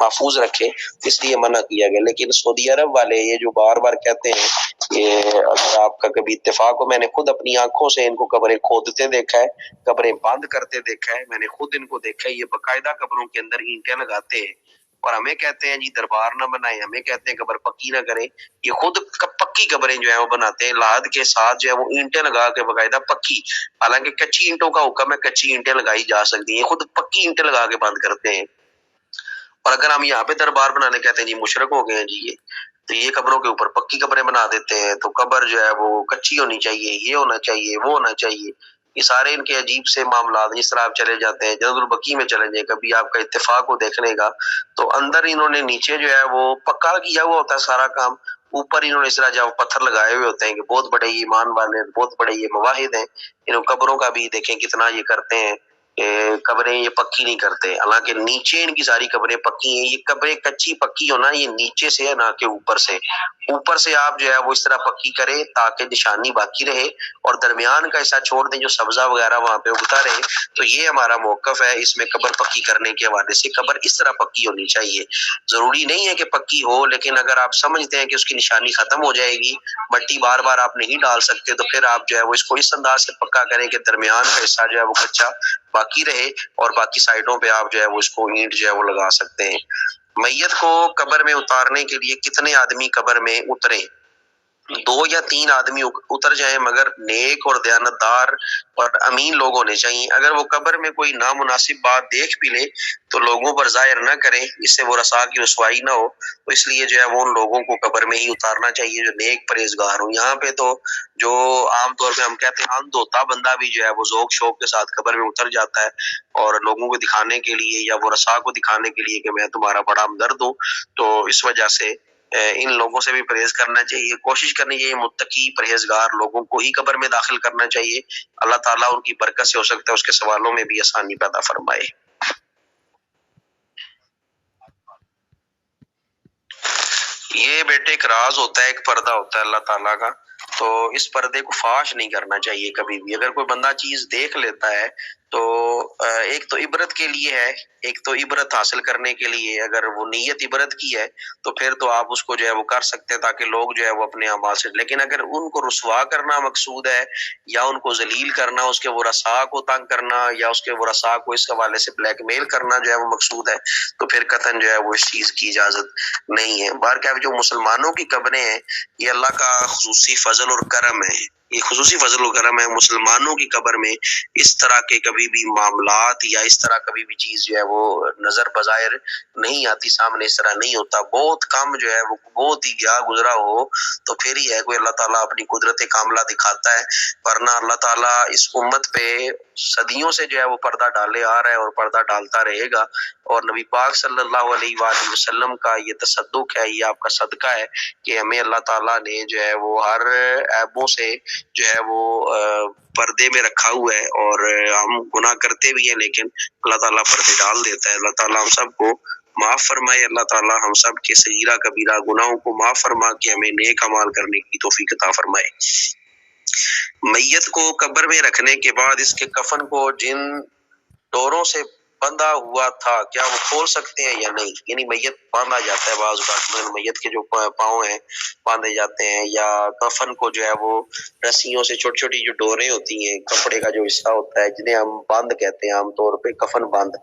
محفوظ رکھے، اس لیے منع کیا گیا۔ لیکن سعودی عرب والے یہ جو بار بار کہتے ہیں کہ اگر آپ کا کبھی اتفاق ہو، میں نے خود اپنی آنکھوں سے ان کو قبریں کھودتے دیکھا ہے، قبریں بند کرتے دیکھا ہے، میں نے خود ان کو دیکھا ہے، یہ باقاعدہ قبروں کے اندر اینٹیں لگاتے ہیں اور ہمیں کہتے ہیں جی دربار نہ بنائیں، ہمیں کہتے ہیں قبر پکی نہ کریں، یہ خود پکی قبریں جو ہیں وہ بناتے ہیں، لحد کے ساتھ جو ہے وہ اینٹیں لگا کے باقاعدہ پکی، حالانکہ کچی اینٹوں کا حکم ہے، کچی اینٹیں لگائی جا سکتی ہیں، خود پکی اینٹیں لگا کے بند کرتے ہیں۔ اور اگر ہم یہاں پہ دربار بنانے کہتے ہیں جی مشرک ہو گئے ہیں جی، یہ تو یہ قبروں کے اوپر پکی قبریں بنا دیتے ہیں، تو قبر جو ہے وہ کچی ہونی چاہیے، یہ ہونا چاہیے، وہ ہونا چاہیے، یہ سارے ان کے عجیب سے معاملات۔ جس طرح آپ چلے جاتے ہیں جنت البقیع میں چلے جائیں، کبھی آپ کا اتفاق ہو دیکھنے کا، تو اندر انہوں نے نیچے جو ہے وہ پکا کیا ہوا ہوتا ہے سارا کام، اوپر انہوں نے اس طرح جب پتھر لگائے ہوئے ہوتے ہیں کہ بہت بڑے ایمان والے، بہت بڑے یہ مواحد ہیں۔ ان قبروں کا بھی دیکھیں کتنا یہ کرتے ہیں کہ قبریں یہ پکی نہیں کرتے، حالانکہ نیچے ان کی ساری قبریں پکی ہیں۔ یہ قبریں کچی پکی ہونا یہ نیچے سے ہے نہ کہ اوپر سے۔ اوپر سے آپ جو ہے وہ اس طرح پکی کریں تاکہ نشانی باقی رہے، اور درمیان کا حصہ چھوڑ دیں جو سبزہ وغیرہ وہاں پہ اگتا رہے۔ تو یہ ہمارا موقف ہے اس میں قبر پکی کرنے کے حوالے سے۔ قبر اس طرح پکی ہونی چاہیے، ضروری نہیں ہے کہ پکی ہو، لیکن اگر آپ سمجھتے ہیں کہ اس کی نشانی ختم ہو جائے گی، مٹی بار بار آپ نہیں ڈال سکتے، تو پھر آپ جو ہے وہ اس کو اس انداز سے پکا کریں کہ درمیان کا حصہ جو ہے وہ کچا باقی رہے، اور باقی سائڈوں پہ آپ جو ہے وہ اس کو اینٹ جو ہے وہ لگا سکتے ہیں۔ میت کو قبر میں اتارنے کے لیے کتنے آدمی قبر میں اتریں؟ 2 یا 3 آدمی اتر جائیں، مگر نیک اور دیانتدار اور امین لوگ ہونے چاہیے۔ اگر وہ قبر میں کوئی نامناسب بات دیکھ بھی لے تو لوگوں پر ظاہر نہ کریں، اس سے وہ رسا کی رسوائی نہ ہو، تو اس لیے جو ہے وہ ان لوگوں کو قبر میں ہی اتارنا چاہیے جو نیک پرہیزگار ہوں۔ یہاں پہ تو جو عام طور پہ ہم کہتے ہیں اندھ ہوتا بندہ بھی جو ہے وہ ذوق شوق کے ساتھ قبر میں اتر جاتا ہے، اور لوگوں کو دکھانے کے لیے یا وہ رسا کو دکھانے کے لیے کہ میں تمہارا بڑا ہمدرد ہوں۔ تو اس وجہ سے ان لوگوں سے بھی پرہیز کرنا چاہیے، کوشش کرنی چاہیے متقی پرہیزگار لوگوں کو ہی قبر میں داخل کرنا چاہیے۔ اللہ تعالیٰ ان کی برکت سے ہو سکتا ہے اس کے سوالوں میں بھی آسانی پیدا فرمائے۔ یہ بیٹے ایک راز ہوتا ہے، ایک پردہ ہوتا ہے اللہ تعالیٰ کا، تو اس پردے کو فاش نہیں کرنا چاہیے کبھی بھی۔ اگر کوئی بندہ چیز دیکھ لیتا ہے تو ایک تو عبرت کے لیے ہے، ایک تو عبرت حاصل کرنے کے لیے، اگر وہ نیت عبرت کی ہے تو پھر تو آپ اس کو جو ہے وہ کر سکتے ہیں تاکہ لوگ جو ہے وہ اپنے اعمال سے، لیکن اگر ان کو رسوا کرنا مقصود ہے یا ان کو ذلیل کرنا، اس کے وہ رسا کو تنگ کرنا یا اس کے وہ رسا کو اس حوالے سے بلیک میل کرنا جو ہے وہ مقصود ہے، تو پھر قطعاً جو ہے وہ اس چیز کی اجازت نہیں ہے۔ بہرکیف جو مسلمانوں کی قبریں ہیں یہ اللہ کا خصوصی فضل اور کرم ہے، یہ خصوصی فضل و کرم ہے۔ مسلمانوں کی قبر میں اس طرح کے کبھی بھی معاملات یا اس طرح کبھی بھی چیز جو ہے وہ نظر بظاہر نہیں آتی سامنے، اس طرح نہیں ہوتا۔ بہت کم جو ہے وہ بہت ہی گیا گزرا ہو تو پھر ہی ہے کوئی اللہ تعالیٰ اپنی قدرت کاملہ دکھاتا ہے، ورنہ اللہ تعالیٰ اس امت پہ صدیوں سے جو ہے وہ پردہ ڈالے آ رہا ہے اور پردہ ڈالتا رہے گا۔ اور نبی پاک صلی اللہ علیہ وآلہ وسلم کا یہ تصدق ہے، یہ آپ کا صدقہ ہے کہ ہمیں اللہ تعالیٰ نے جو ہے وہ ہر عیبوں سے جو ہے وہ پردے میں رکھا ہوا ہے، اور ہم گناہ کرتے بھی ہیں لیکن اللہ تعالیٰ پردے ڈال دیتا ہے۔ اللہ تعالیٰ ہم سب کو معاف فرمائے، اللہ تعالیٰ ہم سب کے صغیرہ کبیرہ گناہوں کو معاف فرما کے ہمیں نیک اعمال کرنے کی توفیق عطا فرمائے۔ میت کو قبر میں رکھنے کے بعد اس کے کفن کو جن ڈوروں سے بندھا ہوا تھا کیا وہ کھول سکتے ہیں یا نہیں؟ یعنی میت باندھا جاتا ہے، بعض اوقات میت کے جو پاؤں ہیں باندھے جاتے ہیں، یا کفن کو جو ہے وہ رسیوں سے چھوٹی چھوٹی جو ڈوریں ہوتی ہیں کپڑے کا جو حصہ ہوتا ہے جنہیں ہم بند کہتے ہیں عام طور پہ کفن بند،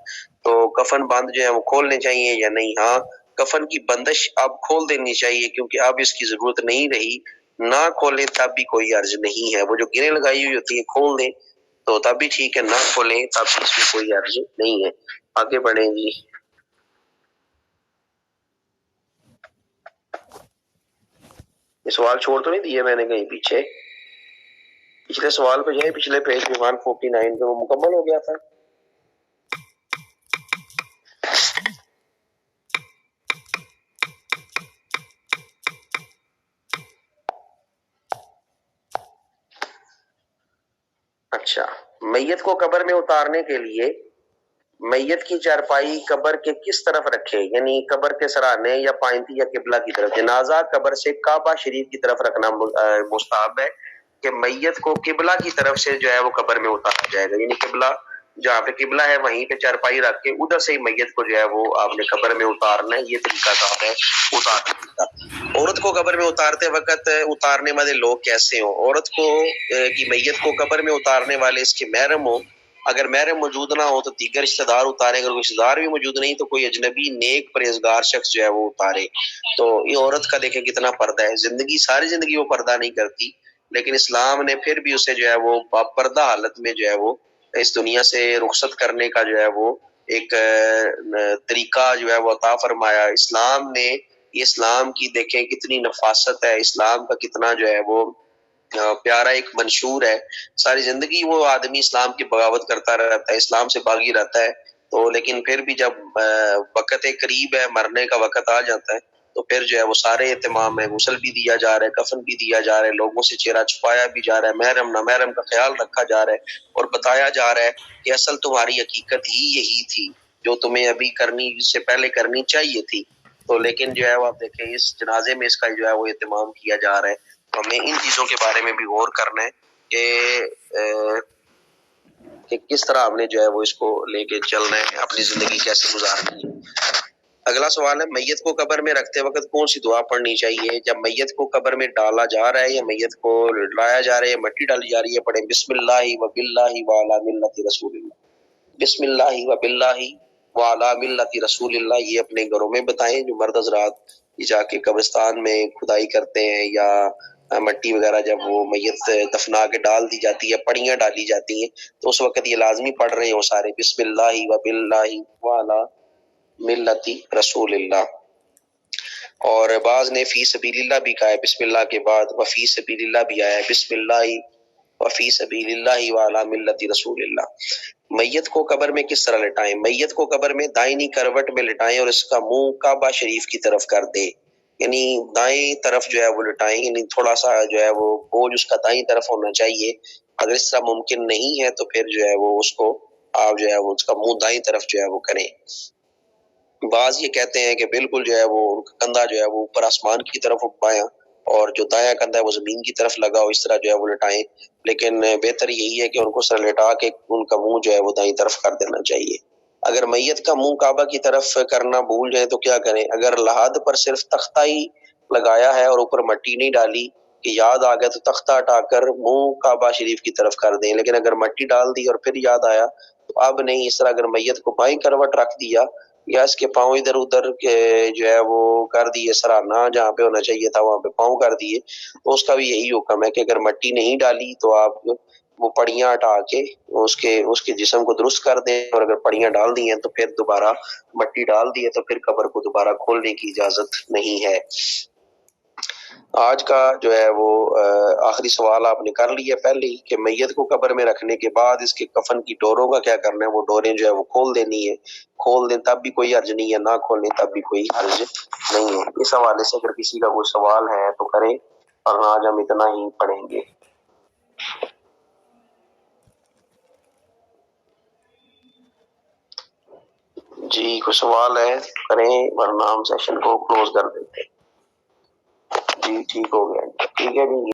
تو کفن بند جو ہے وہ کھولنے چاہیے یا نہیں؟ ہاں، کفن کی بندش اب کھول دینی چاہیے کیونکہ اب اس کی ضرورت نہیں رہی، نہ کھولیں تب بھی کوئی عرض نہیں ہے۔ وہ جو گریں لگائی ہوئی ہوتی ہے کھول دیں تو تب بھی ٹھیک ہے، نہ کھولیں تب بھی اس میں کوئی عرض نہیں ہے۔ آگے بڑھیں جی۔ یہ سوال چھوڑ تو نہیں دیے میں نے کہیں پیچھے؟ پچھلے سوال پہ جائیں، پچھلے پیج پہ 149 پہ وہ مکمل ہو گیا تھا۔ اچھا، میت کو قبر میں اتارنے کے لیے میت کی چارپائی قبر کے کس طرف رکھے؟ یعنی قبر کے سرانے یا پائنتی یا قبلہ کی طرف؟ جنازہ قبر سے کعبہ شریف کی طرف رکھنا مستحب ہے کہ میت کو قبلہ کی طرف سے جو ہے وہ قبر میں اتارا جائے گا، یعنی قبلہ جہاں پہ قبلہ ہے وہیں پہ چارپائی رکھ کے ادھر سے ہی میت کو جو ہے وہ آپ نے قبر میں اتارنا ہے. یہ طریقہ کار ہے اتارنے کا. عورت کو قبر میں اتارتے وقت اتارنے والے لوگ کیسے ہوں؟ عورت کو کی میت کو قبر میں اتارنے والے اس کے محرم ہوں. اگر محرم موجود نہ ہو تو دیگر رشتہ دار اتارے. اگر رشتہ دار بھی موجود نہیں تو کوئی اجنبی نیک پرہیزگار شخص جو ہے وہ اتارے. تو یہ عورت کا دیکھیں کتنا پردہ ہے. زندگی ساری زندگی وہ پردہ نہیں کرتی، لیکن اسلام نے پھر بھی اسے جو ہے وہ پردہ حالت میں جو ہے وہ اس دنیا سے رخصت کرنے کا جو ہے وہ ایک طریقہ جو ہے وہ عطا فرمایا. اسلام نے، اسلام کی دیکھیں کتنی نفاست ہے، اسلام کا کتنا جو ہے وہ پیارا ایک منشور ہے. ساری زندگی وہ آدمی اسلام کی بغاوت کرتا رہتا ہے، اسلام سے باغی رہتا ہے، تو لیکن پھر بھی جب وقت قریب ہے، مرنے کا وقت آ جاتا ہے، تو پھر جو ہے وہ سارے اہتمام ہے، غسل بھی دیا جا رہا ہے، کفن بھی دیا جا رہا ہے، لوگوں سے چہرہ چھپایا بھی جا رہا ہے، محرم نہ محرم کا خیال رکھا جا رہا ہے، اور بتایا جا رہا ہے کہ اصل تمہاری حقیقت ہی یہی تھی جو تمہیں ابھی کرنی سے پہلے کرنی چاہیے تھی. تو لیکن جو ہے وہ آپ دیکھیں اس جنازے میں اس کا جو ہے وہ اہتمام کیا جا رہا ہے. تو ہمیں ان چیزوں کے بارے میں بھی غور کرنا ہے کہ کس طرح ہم نے جو ہے وہ اس کو لے کے چلنا ہے، اپنی زندگی کیسے گزارنی ہے. اگلا سوال ہے، میت کو قبر میں رکھتے وقت کون سی دعا پڑھنی چاہیے؟ جب میت کو قبر میں ڈالا جا رہا ہے یا میت کو لایا جا رہا ہے یا مٹی ڈالی جا رہی ہے، پڑھیں بسم اللہ و باللہ وعلی ملت رسول اللہ. بسم اللہ و باللہ وعلی ملت رسول اللہ. یہ اپنے گھروں میں بتائیں. جو مرد حضرات جا کے قبرستان میں کھدائی کرتے ہیں یا مٹی وغیرہ جب وہ میت دفنا کے ڈال دی جاتی ہے، پڑیاں ڈالی جاتی ہیں، تو اس وقت یہ لازمی پڑھ رہے ہیں وہ سارے بسم اللہ و باللہ وعلی ملت رسول اللہ. اور بعض نے فی سبیل اللہ بھی کہا ہے، بسم اللہ کے بعد وفی سبیل اللہ بھی آیا ہے، بسم اللہ وفی سبیل اللہ وعلی ملت رسول اللہ. میت کو قبر میں کس طرح لٹائیں؟ میت کو قبر میں دائنی کروٹ میں لٹائیں اور اس کا منہ کعبہ شریف کی طرف کر دیں، یعنی دائیں طرف جو ہے وہ لٹائیں، یعنی تھوڑا سا جو ہے وہ بوجھ اس کا دائیں طرف ہونا چاہیے. اگر اس طرح ممکن نہیں ہے تو پھر جو ہے وہ اس کو آپ جو ہے وہ اس کا منہ دائیں طرف جو ہے وہ کریں. بعض یہ کہتے ہیں کہ بالکل جو ہے وہ کندھا جو ہے وہ اوپر آسمان کی طرف بایاں اور جو دایاں کندھا ہے وہ زمین کی طرف لگا ہو، اس طرح جو ہے وہ لٹائیں. لیکن بہتر یہی ہے کہ ان کو سر لٹا کے ان کا منہ جو ہے وہ دائیں طرف کر دینا چاہیے. اگر میت کا منہ کعبہ کی طرف کرنا بھول جائیں تو کیا کریں؟ اگر لحد پر صرف تختہ ہی لگایا ہے اور اوپر مٹی نہیں ڈالی کہ یاد آ گیا تو تختہ ہٹا کر منہ کعبہ شریف کی طرف کر دیں. لیکن اگر مٹی ڈال دی اور پھر یاد آیا تو اب نہیں. اس طرح اگر میت کو بائیں کروٹ رکھ دیا یا اس کے پاؤں ادھر ادھر کے جو ہے وہ کر دیے، سراہنا جہاں پہ ہونا چاہیے تھا وہاں پہ پاؤں کر دیے، تو اس کا بھی یہی حکم ہے کہ اگر مٹی نہیں ڈالی تو آپ وہ پڑیاں ہٹا کے اس کے جسم کو درست کر دیں، اور اگر پڑیاں ڈال دی ہیں تو پھر دوبارہ مٹی ڈال دی ہے تو پھر قبر کو دوبارہ کھولنے کی اجازت نہیں ہے. آج کا جو ہے وہ آخری سوال آپ نے کر لیا پہلے ہی کہ میت کو قبر میں رکھنے کے بعد اس کے کفن کی ڈوروں کا کیا کرنا ہے. وہ ڈوریں جو ہے وہ کھول دینی ہے، کھول دیں تب بھی کوئی حرج نہیں ہے، نہ کھولیں تب بھی کوئی حرج نہیں ہے. اس حوالے سے اگر کسی کا کوئی سوال ہے تو کریں، اور آج ہم اتنا ہی پڑھیں گے. جی کوئی سوال ہے کریں ورنہ ہم سیشن کو کلوز کر دیتے ہیں. جی ٹھیک ہو گیا. ٹھیک ہے جی.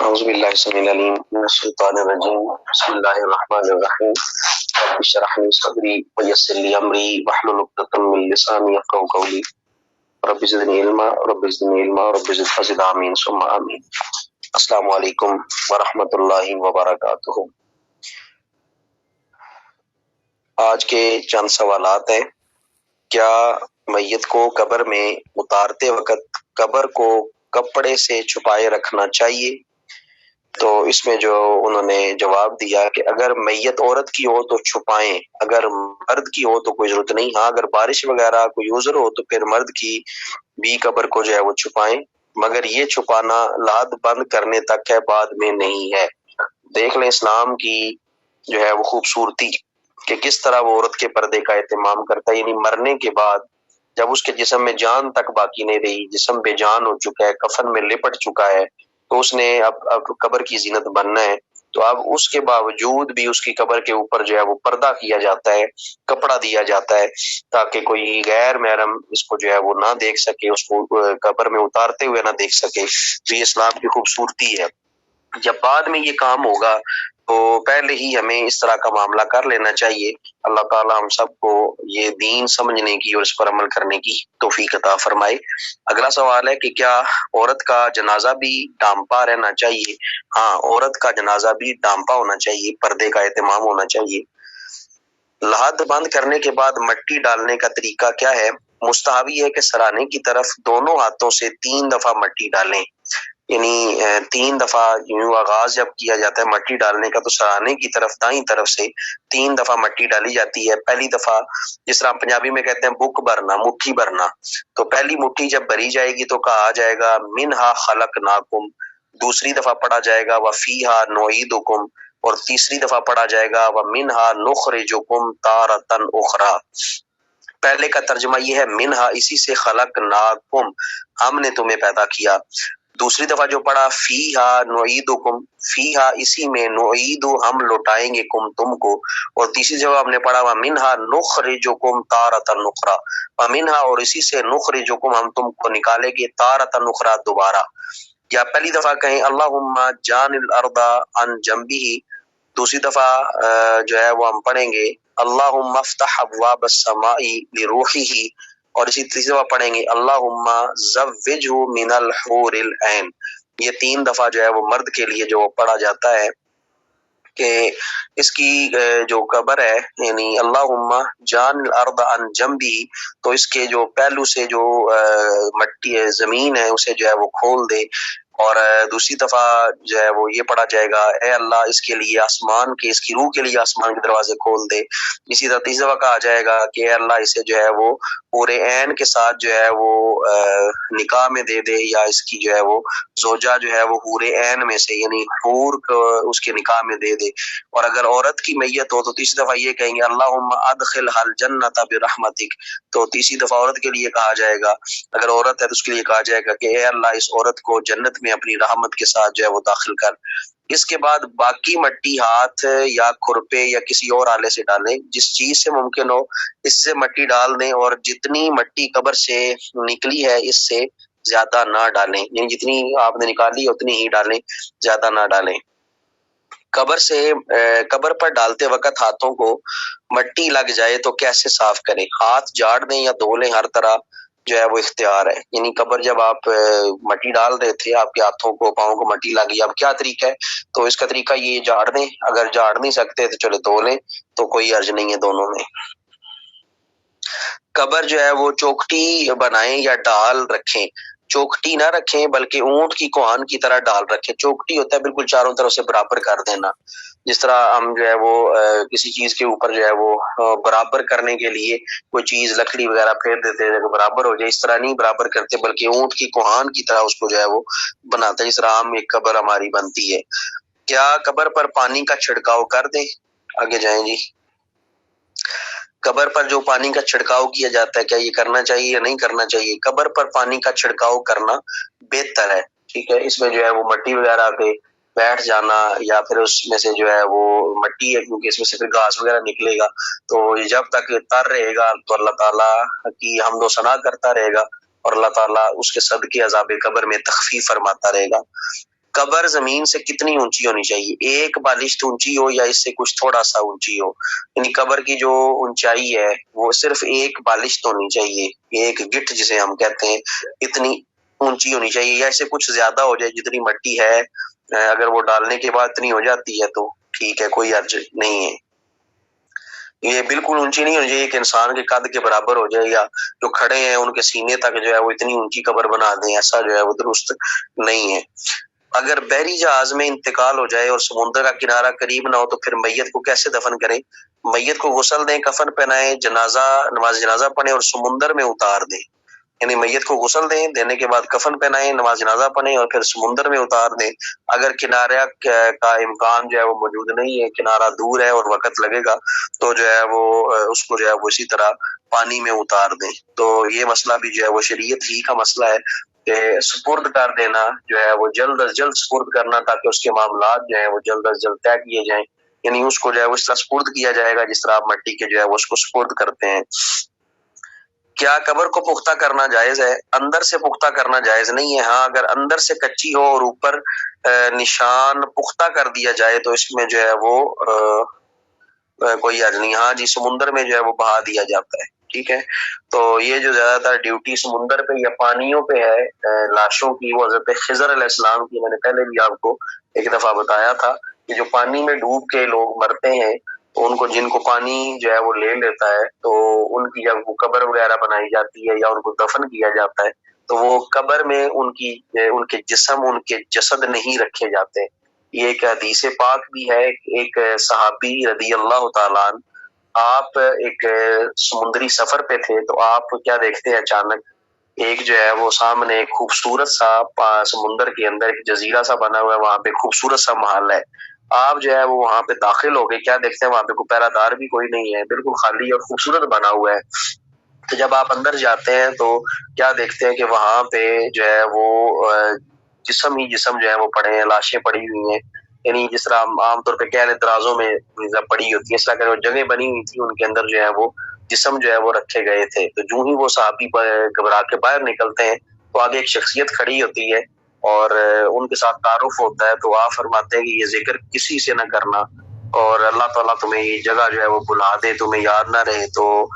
اعوذ باللہ السمیع العلیم من الشیطان الرجیم. بسم اللہ الرحمن الرحیم. رب اشرح لی صدری ویسر لی امری واحلل عقدۃ من لسانی یفقهوا قولی. رب زدنی علما رب زدنی علما رب زد فزد آمین ثم آمین. السلام علیکم ورحمۃ اللہ وبرکاتہ. آج کے چند سوالات ہیں. کیا میت کو قبر میں اتارتے وقت قبر کو کپڑے سے چھپائے رکھنا چاہیے؟ تو اس میں جو انہوں نے جواب دیا کہ اگر میت عورت کی ہو تو چھپائیں، اگر مرد کی ہو تو کوئی ضرورت نہیں، ہاں اگر بارش وغیرہ کوئی عذر ہو تو پھر مرد کی بھی قبر کو جو ہے وہ چھپائیں، مگر یہ چھپانا لاد بند کرنے تک ہے، بعد میں نہیں ہے۔ دیکھ لیں اسلام کی جو ہے وہ خوبصورتی کہ کس طرح وہ عورت کے پردے کا اہتمام کرتا ہے، یعنی مرنے کے بعد جب اس کے جسم میں جان تک باقی نہیں رہی، جسم بے جان ہو چکا ہے، کفن میں لپٹ چکا ہے، تو اس نے اب قبر کی زینت بننا ہے، تو اب اس کے باوجود بھی اس کی قبر کے اوپر جو ہے وہ پردہ کیا جاتا ہے، کپڑا دیا جاتا ہے تاکہ کوئی غیر محرم اس کو جو ہے وہ نہ دیکھ سکے، اس کو قبر میں اتارتے ہوئے نہ دیکھ سکے۔ تو یہ اسلام کی خوبصورتی ہے۔ جب بعد میں یہ کام ہوگا تو پہلے ہی ہمیں اس طرح کا معاملہ کر لینا چاہیے۔ اللہ تعالیٰ ہم سب کو یہ دین سمجھنے کی اور اس پر عمل کرنے کی توفیق عطا فرمائے۔ اگلا سوال ہے کہ کیا عورت کا جنازہ بھی ڈانپا رہنا چاہیے؟ ہاں، عورت کا جنازہ بھی ڈانپا ہونا چاہیے، پردے کا اہتمام ہونا چاہیے۔ لحد بند کرنے کے بعد مٹی ڈالنے کا طریقہ کیا ہے؟ مستحبی ہے کہ سرانے کی طرف دونوں ہاتھوں سے 3 دفعہ مٹی ڈالیں، یعنی 3 دفعہ یوں آغاز جب کیا جاتا ہے مٹی ڈالنے کا تو سرانے کی طرف دائیں طرف سے 3 دفعہ مٹی ڈالی جاتی ہے۔ پہلی دفعہ جس طرح پنجابی میں کہتے ہیں بک بھرنا، مٹھی بھرنا، تو پہلی مٹھی جب بھری جائے گی تو کہا جائے گا منہا خلقناکم، دوسری دفعہ پڑھا جائے گا وفیہا نعیدکم، اور تیسری دفعہ پڑھا جائے گا ومنہا نخرجکم تارۃ اخری۔ پہلے کا ترجمہ یہ ہے منہا، اسی سے خلقناکم، ہم نے تمہیں پیدا کیا۔ دوسری دفعہ جو پڑھا فیہا نعیدکم، فیہا اسی میں نعید ہم لوٹائیں گے کم تم کو، اور تیسری جگہ ہم نے پڑھا ومنہا نخرجکم تارۃ اخری، ومنہا اور اسی سے نخرجکم ہم تم کو نکالیں گے تارۃ اخری دوبارہ۔ یا پہلی دفعہ کہیں اللہم جان الارض عن جنبہ، دوسری دفعہ جو ہے وہ ہم پڑھیں گے اللہم افتح ابواب السماء لروحہ، اور اسی تیسری دفعہ پڑھیں گے اللہم زوجہ من الحور العین۔ یہ 3 دفعہ جو ہے وہ مرد کے لیے جو پڑھا جاتا ہے کہ اس کی جو قبر ہے یعنی اللہم جان الارض عن جنبہ، تو اس کے جو پہلو سے جو مٹی زمین ہے اسے جو ہے وہ کھول دے، اور دوسری دفعہ جو ہے وہ یہ پڑھا جائے گا اے اللہ اس کے لیے آسمان کے، اس کی روح کے لیے آسمان کے دروازے کھول دے۔ اسی طرح تیسری دفعہ کہا جائے گا کہ اے اللہ اسے جو ہے وہ پورے عین کے ساتھ جو ہے وہ نکاح میں دے دے، یا اس کی جو ہے وہ زوجہ جو ہے وہ حور عین میں سے یعنی حور کو اس کے نکاح میں دے دے۔ اور اگر عورت کی میت ہو تو تیسری دفعہ یہ کہیں گے اللہم ادخلھا الجنۃ برحمتک، تو تیسری دفعہ عورت کے لیے کہا جائے گا، اگر عورت ہے تو اس کے لیے کہا جائے گا کہ اے اللہ اس عورت کو جنت میں اپنی رحمت کے ساتھ جو ہے وہ داخل کر۔ اس کے بعد باقی مٹی ہاتھ یا کھرپے یا کسی اور آلے سے ڈالیں، جس چیز سے ممکن ہو اس سے مٹی ڈال دیں، اور جتنی مٹی قبر سے نکلی ہے اس سے زیادہ نہ ڈالیں، یعنی جتنی آپ نے نکالی اتنی ہی ڈالیں، زیادہ نہ ڈالیں۔ قبر پر ڈالتے وقت ہاتھوں کو مٹی لگ جائے تو کیسے صاف کریں؟ ہاتھ جھاڑ دیں یا دھو لیں، ہر طرح جو ہے وہ اختیار ہے۔ یعنی قبر جب آپ مٹی ڈال رہے تھے آپ کے ہاتھوں کو پاؤں کو مٹی لگی، اب کیا طریقہ ہے؟ تو اس کا طریقہ یہ جھاڑ دیں، اگر جھاڑ نہیں سکتے تو چلے دھو لیں، تو کوئی حرج نہیں ہے دونوں میں۔ قبر جو ہے وہ چوکٹی بنائیں یا ڈال رکھیں؟ چوکٹی نہ رکھیں بلکہ اونٹ کی کوہان کی طرح ڈال رکھیں۔ چوکٹی ہوتا ہے بالکل چاروں طرف سے برابر کر دینا، جس طرح ہم جو ہے وہ کسی چیز کے اوپر جو ہے وہ برابر کرنے کے لیے کوئی چیز لکڑی وغیرہ پھیر دیتے ہیں برابر ہو جائے، اس طرح نہیں برابر کرتے بلکہ اونٹ کی کوہان کی طرح اس کو جو ہے وہ بناتے ہیں، جس طرح ہم ایک قبر ہماری بنتی ہے۔ کیا قبر پر پانی کا چھڑکاؤ کر دیں؟ آگے جائیں جی۔ قبر پر جو پانی کا چھڑکاؤ کیا جاتا ہے کیا یہ کرنا چاہیے یا نہیں کرنا چاہیے؟ قبر پر پانی کا چھڑکاؤ کرنا بہتر ہے، ٹھیک ہے۔ اس میں جو ہے وہ مٹی وغیرہ پہ بیٹھ جانا یا پھر اس میں سے جو ہے وہ مٹی ہے کیونکہ اس میں سے پھر گھاس وغیرہ نکلے گا، تو جب تک تر رہے گا تو اللہ تعالیٰ کی حمد و ثنا کرتا رہے گا، اور اللہ تعالیٰ اس کے صدقے عذاب قبر میں تخفیف فرماتا رہے گا۔ قبر زمین سے کتنی اونچی ہونی چاہیے؟ 1 بالشت اونچی ہو یا اس سے کچھ تھوڑا سا اونچی ہو؟ یعنی قبر کی جو اونچائی ہے وہ صرف 1 بالشت ہونی چاہیے، 1 گٹھ جسے ہم کہتے ہیں، اتنی اونچی ہونی چاہیے، یا اس سے کچھ زیادہ ہو جائے جتنی مٹی ہے، اگر وہ ڈالنے کے بعد اتنی ہو جاتی ہے تو ٹھیک ہے، کوئی حرج نہیں ہے۔ یہ بالکل اونچی نہیں ہونی چاہیے کہ انسان کے قد کے برابر ہو جائے، یا جو کھڑے ہیں ان کے سینے تک جو ہے وہ اتنی اونچی قبر بنا دیں، ایسا جو ہے وہ درست نہیں ہے۔ اگر بحری جہاز میں انتقال ہو جائے اور سمندر کا کنارہ قریب نہ ہو تو پھر میت کو کیسے دفن کریں؟ میت کو غسل دیں، کفن پہنائیں، نماز جنازہ پڑھیں اور سمندر میں اتار دیں۔ یعنی میت کو غسل دیں، دینے کے بعد کفن پہنائیں، نماز جنازہ پڑھیں اور پھر سمندر میں اتار دیں۔ اگر کنارہ کا امکان جو ہے وہ موجود نہیں ہے، کنارہ دور ہے اور وقت لگے گا، تو جو ہے وہ اس کو جو ہے وہ اسی طرح پانی میں اتار دیں۔ تو یہ مسئلہ بھی جو ہے وہ شریعت ہی کا مسئلہ ہے کہ سپرد کر دینا جو ہے وہ جلد از جلد سپرد کرنا، تاکہ اس کے معاملات جو ہے وہ جلد از جلد طے کیے جائیں۔ یعنی اس کو جو ہے وہ اس طرح سپرد کیا جائے گا جس طرح آپ مٹی کے جو ہے وہ اس کو سپرد کرتے ہیں۔ کیا قبر کو پختہ کرنا جائز ہے؟ اندر سے پختہ کرنا جائز نہیں ہے۔ ہاں، اگر اندر سے کچی ہو اور اوپر نشان پختہ کر دیا جائے تو اس میں جو ہے وہ کوئی حرج نہیں۔ ہاں جی، سمندر میں جو ہے وہ بہا دیا جاتا ہے، ٹھیک ہے۔ تو یہ جو زیادہ تر ڈیوٹی سمندر پہ یا پانیوں پہ ہے لاشوں کی، وہ حضرت خضر علیہ السلام کی، میں نے پہلے بھی آپ کو ایک دفعہ بتایا تھا کہ جو پانی میں ڈوب کے لوگ مرتے ہیں تو ان کو، جن کو پانی جو ہے وہ لے لیتا ہے، تو ان کی جب وہ قبر وغیرہ بنائی جاتی ہے یا ان کو دفن کیا جاتا ہے تو وہ قبر میں ان کے جسم، ان کے جسد نہیں رکھے جاتے۔ یہ ایک حدیث پاک بھی ہے۔ ایک صحابی رضی اللہ تعالیٰ عنہ، آپ ایک سمندری سفر پہ تھے تو آپ کیا دیکھتے ہیں، اچانک ایک جو ہے وہ سامنے ایک خوبصورت سا سمندر کے اندر ایک جزیرہ سا بنا ہوا ہے، وہاں پہ خوبصورت سا محل ہے۔ آپ جو ہے وہ وہاں پہ داخل ہو گئے، کیا دیکھتے ہیں وہاں پہ کوئی پہرا دار بھی کوئی نہیں ہے، بالکل خالی اور خوبصورت بنا ہوا ہے۔ تو جب آپ اندر جاتے ہیں تو کیا دیکھتے ہیں کہ وہاں پہ جو ہے وہ جسم ہی جسم جو ہے وہ پڑے ہیں، لاشیں پڑی ہوئی ہیں۔ یعنی جس طرح عام طور پہ کہہ لیں درازوں میں پڑی ہوتی ہے، اس طرح کی جگہ بنی ہوئی تھی، ان کے اندر جو ہے وہ جسم جو ہے وہ رکھے گئے تھے۔ تو جو ہی وہ صحابی گھبرا کے باہر نکلتے ہیں تو آگے ایک شخصیت کھڑی ہوتی ہے اور ان کے ساتھ تعارف ہوتا ہے، تو آپ فرماتے ہیں کہ یہ ذکر کسی سے نہ کرنا، اور اللہ تعالیٰ تمہیں یہ جگہ جو ہے وہ بلا دے، تمہیں یاد نہ رہے۔ تو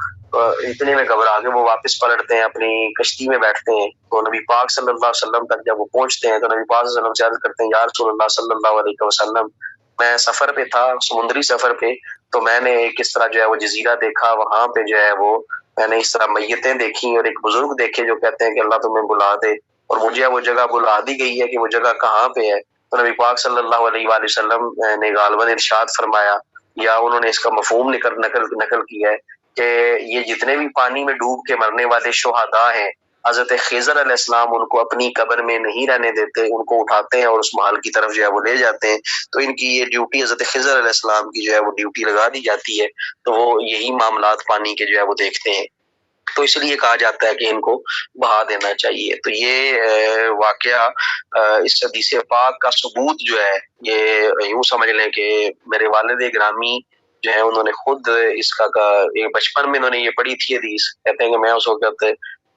اتنے میں گھبرا کے وہ واپس پلٹتے ہیں، اپنی کشتی میں بیٹھتے ہیں۔ تو نبی پاک صلی اللہ علیہ وسلم تک جب وہ پہنچتے ہیں تو نبی پاک صلی اللہ علیہ وسلم سے عرض کرتے ہیں، یا رسول اللہ صلی اللہ علیہ وسلم، میں سفر پہ تھا، سمندری سفر پہ، تو میں نے ایک اس طرح جو ہے وہ جزیرہ دیکھا، وہاں پہ جو ہے وہ میں نے اس طرح میتیں دیکھی اور ایک بزرگ دیکھے جو کہتے ہیں کہ اللہ تمہیں بلا دے، اور مجھے وہ جگہ بلا دی گئی ہے کہ وہ جگہ کہاں پہ ہے۔ تو نبی پاک صلی اللہ علیہ وآلہ وسلم نے غالباً ارشاد فرمایا، یا انہوں نے اس کا مفہوم نقل کیا ہے کہ یہ جتنے بھی پانی میں ڈوب کے مرنے والے شہداء ہیں، حضرت خضر علیہ السلام ان کو اپنی قبر میں نہیں رہنے دیتے، ان کو اٹھاتے ہیں اور اس محل کی طرف جو ہے وہ لے جاتے ہیں۔ تو ان کی یہ ڈیوٹی حضرت خضر علیہ السلام کی جو ہے وہ ڈیوٹی لگا دی جاتی ہے، تو وہ یہی معاملات پانی کے جو ہے وہ دیکھتے ہیں، تو اس لیے کہا جاتا ہے کہ ان کو بہا دینا چاہیے۔ تو یہ واقعہ اس حدیث پاک کا ثبوت جو ہے، یہ یوں سمجھ لیں کہ میرے والد گرامی جو ہے انہوں نے خود اس کا بچپن میں انہوں نے یہ پڑھی تھی حدیث، کہتے ہیں کہ میں اس وقت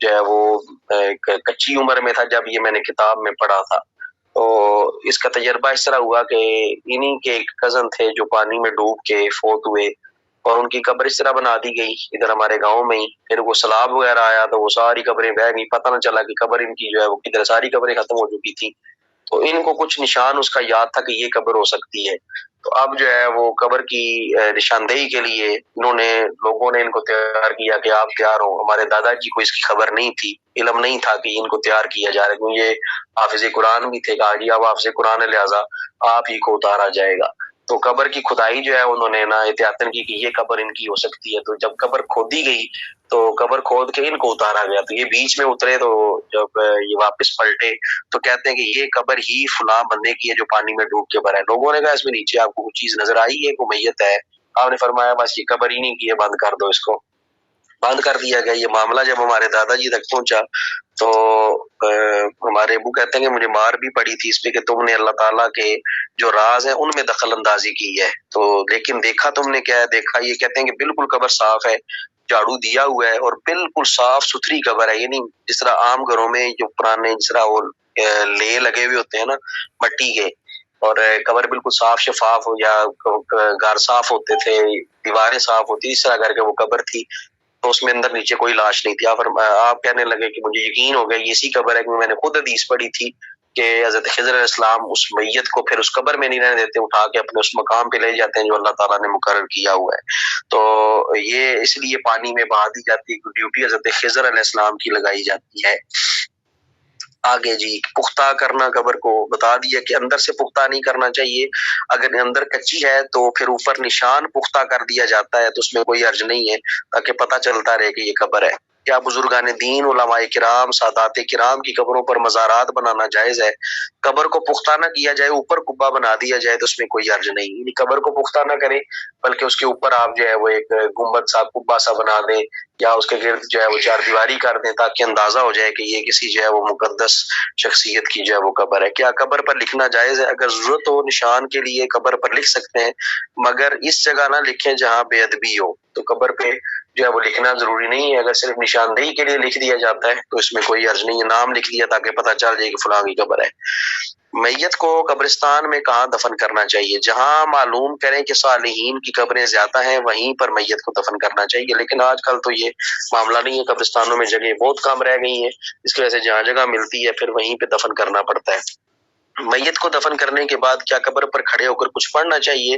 جو ہے وہ کچی عمر میں تھا جب یہ میں نے کتاب میں پڑھا تھا۔ تو اس کا تجربہ اس طرح ہوا کہ انہی کے ایک کزن تھے جو پانی میں ڈوب کے فوت ہوئے، اور ان کی قبر اس طرح بنا دی گئی ادھر ہمارے گاؤں میں ہی۔ پھر وہ سیلاب وغیرہ آیا تو وہ ساری قبریں بہہ گئی، پتہ نہ چلا کہ قبر ان کی جو ہے وہ کدھر، ساری قبریں ختم ہو چکی تھی۔ تو ان کو کچھ نشان اس کا یاد تھا کہ یہ قبر ہو سکتی ہے، تو اب جو ہے وہ قبر کی نشاندہی کے لیے لوگوں نے ان کو تیار کیا کہ آپ تیار ہو۔ ہمارے دادا جی کو اس کی خبر نہیں تھی، علم نہیں تھا کہ ان کو تیار کیا جا رہا ہے، کیونکہ یہ حافظ قرآن بھی تھے، کہا جی اب حافظ قرآن ہے لہٰذا آپ ہی کو اتارا جائے گا۔ تو قبر کی کھدائی جو ہے انہوں نے نا احتیاطاً کی کہ یہ قبر ان کی ہو سکتی ہے۔ تو جب قبر کھودی گئی تو قبر کھود کے ان کو اتارا گیا، تو یہ بیچ میں اترے، تو جب یہ واپس پلٹے تو کہتے ہیں کہ یہ قبر ہی فلاں بندے کی ہے جو پانی میں ڈوب کے مرا ہے۔ لوگوں نے کہا اس میں نیچے آپ کو کچھ چیز نظر آئی ہے، کوئی میت ہے؟ آپ نے فرمایا بس یہ قبر ہی نہیں کی ہے، بند کر دو اس کو۔ بند کر دیا گیا۔ یہ معاملہ جب ہمارے دادا جی تک پہنچا تو ہمارے ابو کہتے ہیں کہ مجھے مار بھی پڑی تھی اس پہ کہ تم نے اللہ تعالیٰ کے جو راز ہیں ان میں دخل اندازی کی ہے۔ تو لیکن دیکھا تم نے کیا ہے؟ دیکھا، یہ کہتے ہیں کہ بالکل قبر صاف ہے، جھاڑو دیا ہوا ہے اور بالکل صاف ستھری قبر ہے، یعنی جس طرح عام گھروں میں جو پرانے جس طرح وہ لے لگے ہوئے ہوتے ہیں نا مٹی کے، اور قبر بالکل صاف شفاف ہو، یا گھر صاف ہوتے تھے، دیواریں صاف ہوتی، اس طرح کر کے وہ قبر تھی۔ تو اس میں اندر نیچے کوئی لاش نہیں تھی۔ آپ کہنے لگے کہ مجھے یقین ہو گیا یہ اسی قبر ہے، کیونکہ میں نے خود حدیث پڑھی تھی کہ حضرت خضر علیہ السلام اس میت کو پھر اس قبر میں نہیں رہنے دیتے، اٹھا کے اپنے اس مقام پہ لے جاتے ہیں جو اللہ تعالیٰ نے مقرر کیا ہوا ہے۔ تو یہ اس لیے پانی میں بہا دی جاتی ہے، ڈیوٹی حضرت خضر علیہ السلام کی لگائی جاتی ہے۔ آگے جی پختہ کرنا قبر کو بتا دیا کہ اندر سے پختہ نہیں کرنا چاہیے، اگر اندر کچی ہے تو پھر اوپر نشان پختہ کر دیا جاتا ہے تو اس میں کوئی حرج نہیں ہے، تاکہ پتہ چلتا رہے کہ یہ قبر ہے۔ کیا بزرگان دین، علماء کرام، سادات کرام کی قبروں پر مزارات بنانا جائز ہے؟ قبر کو پختہ نہ کیا جائے، اوپر قبہ بنا دیا جائے تو اس میں کوئی حرج نہیں، یعنی قبر کو پختہ نہ کریں بلکہ اس کے اوپر آپ جو ہے وہ ایک گنبد سا قبہ سا بنا دیں، یا اس کے گرد جو ہے وہ چار دیواری کر دیں، تاکہ اندازہ ہو جائے کہ یہ کسی جو ہے وہ مقدس شخصیت کی جو ہے وہ قبر ہے۔ کیا قبر پر لکھنا جائز ہے؟ اگر ضرورت ہو نشان کے لیے قبر پر لکھ سکتے ہیں، مگر اس جگہ نہ لکھیں جہاں بے ادبی ہو۔ تو قبر پہ جو ہے وہ لکھنا ضروری نہیں ہے، اگر صرف نشاندہی کے لیے لکھ دیا جاتا ہے تو اس میں کوئی حرج نہیں ہے، نام لکھ دیا تاکہ پتہ چل جائے کہ فلاں کی قبر ہے۔ میت کو قبرستان میں کہاں دفن کرنا چاہیے؟ جہاں معلوم کریں کہ صالحین کی قبریں زیادہ ہیں وہیں پر میت کو دفن کرنا چاہیے، لیکن آج کل تو یہ معاملہ نہیں ہے، قبرستانوں میں جگہ بہت کم رہ گئی ہیں، اس کی وجہ سے جہاں جگہ ملتی ہے پھر وہیں پہ دفن کرنا پڑتا ہے۔ میت کو دفن کرنے کے بعد کیا قبر پر کھڑے ہو کر کچھ پڑھنا چاہیے؟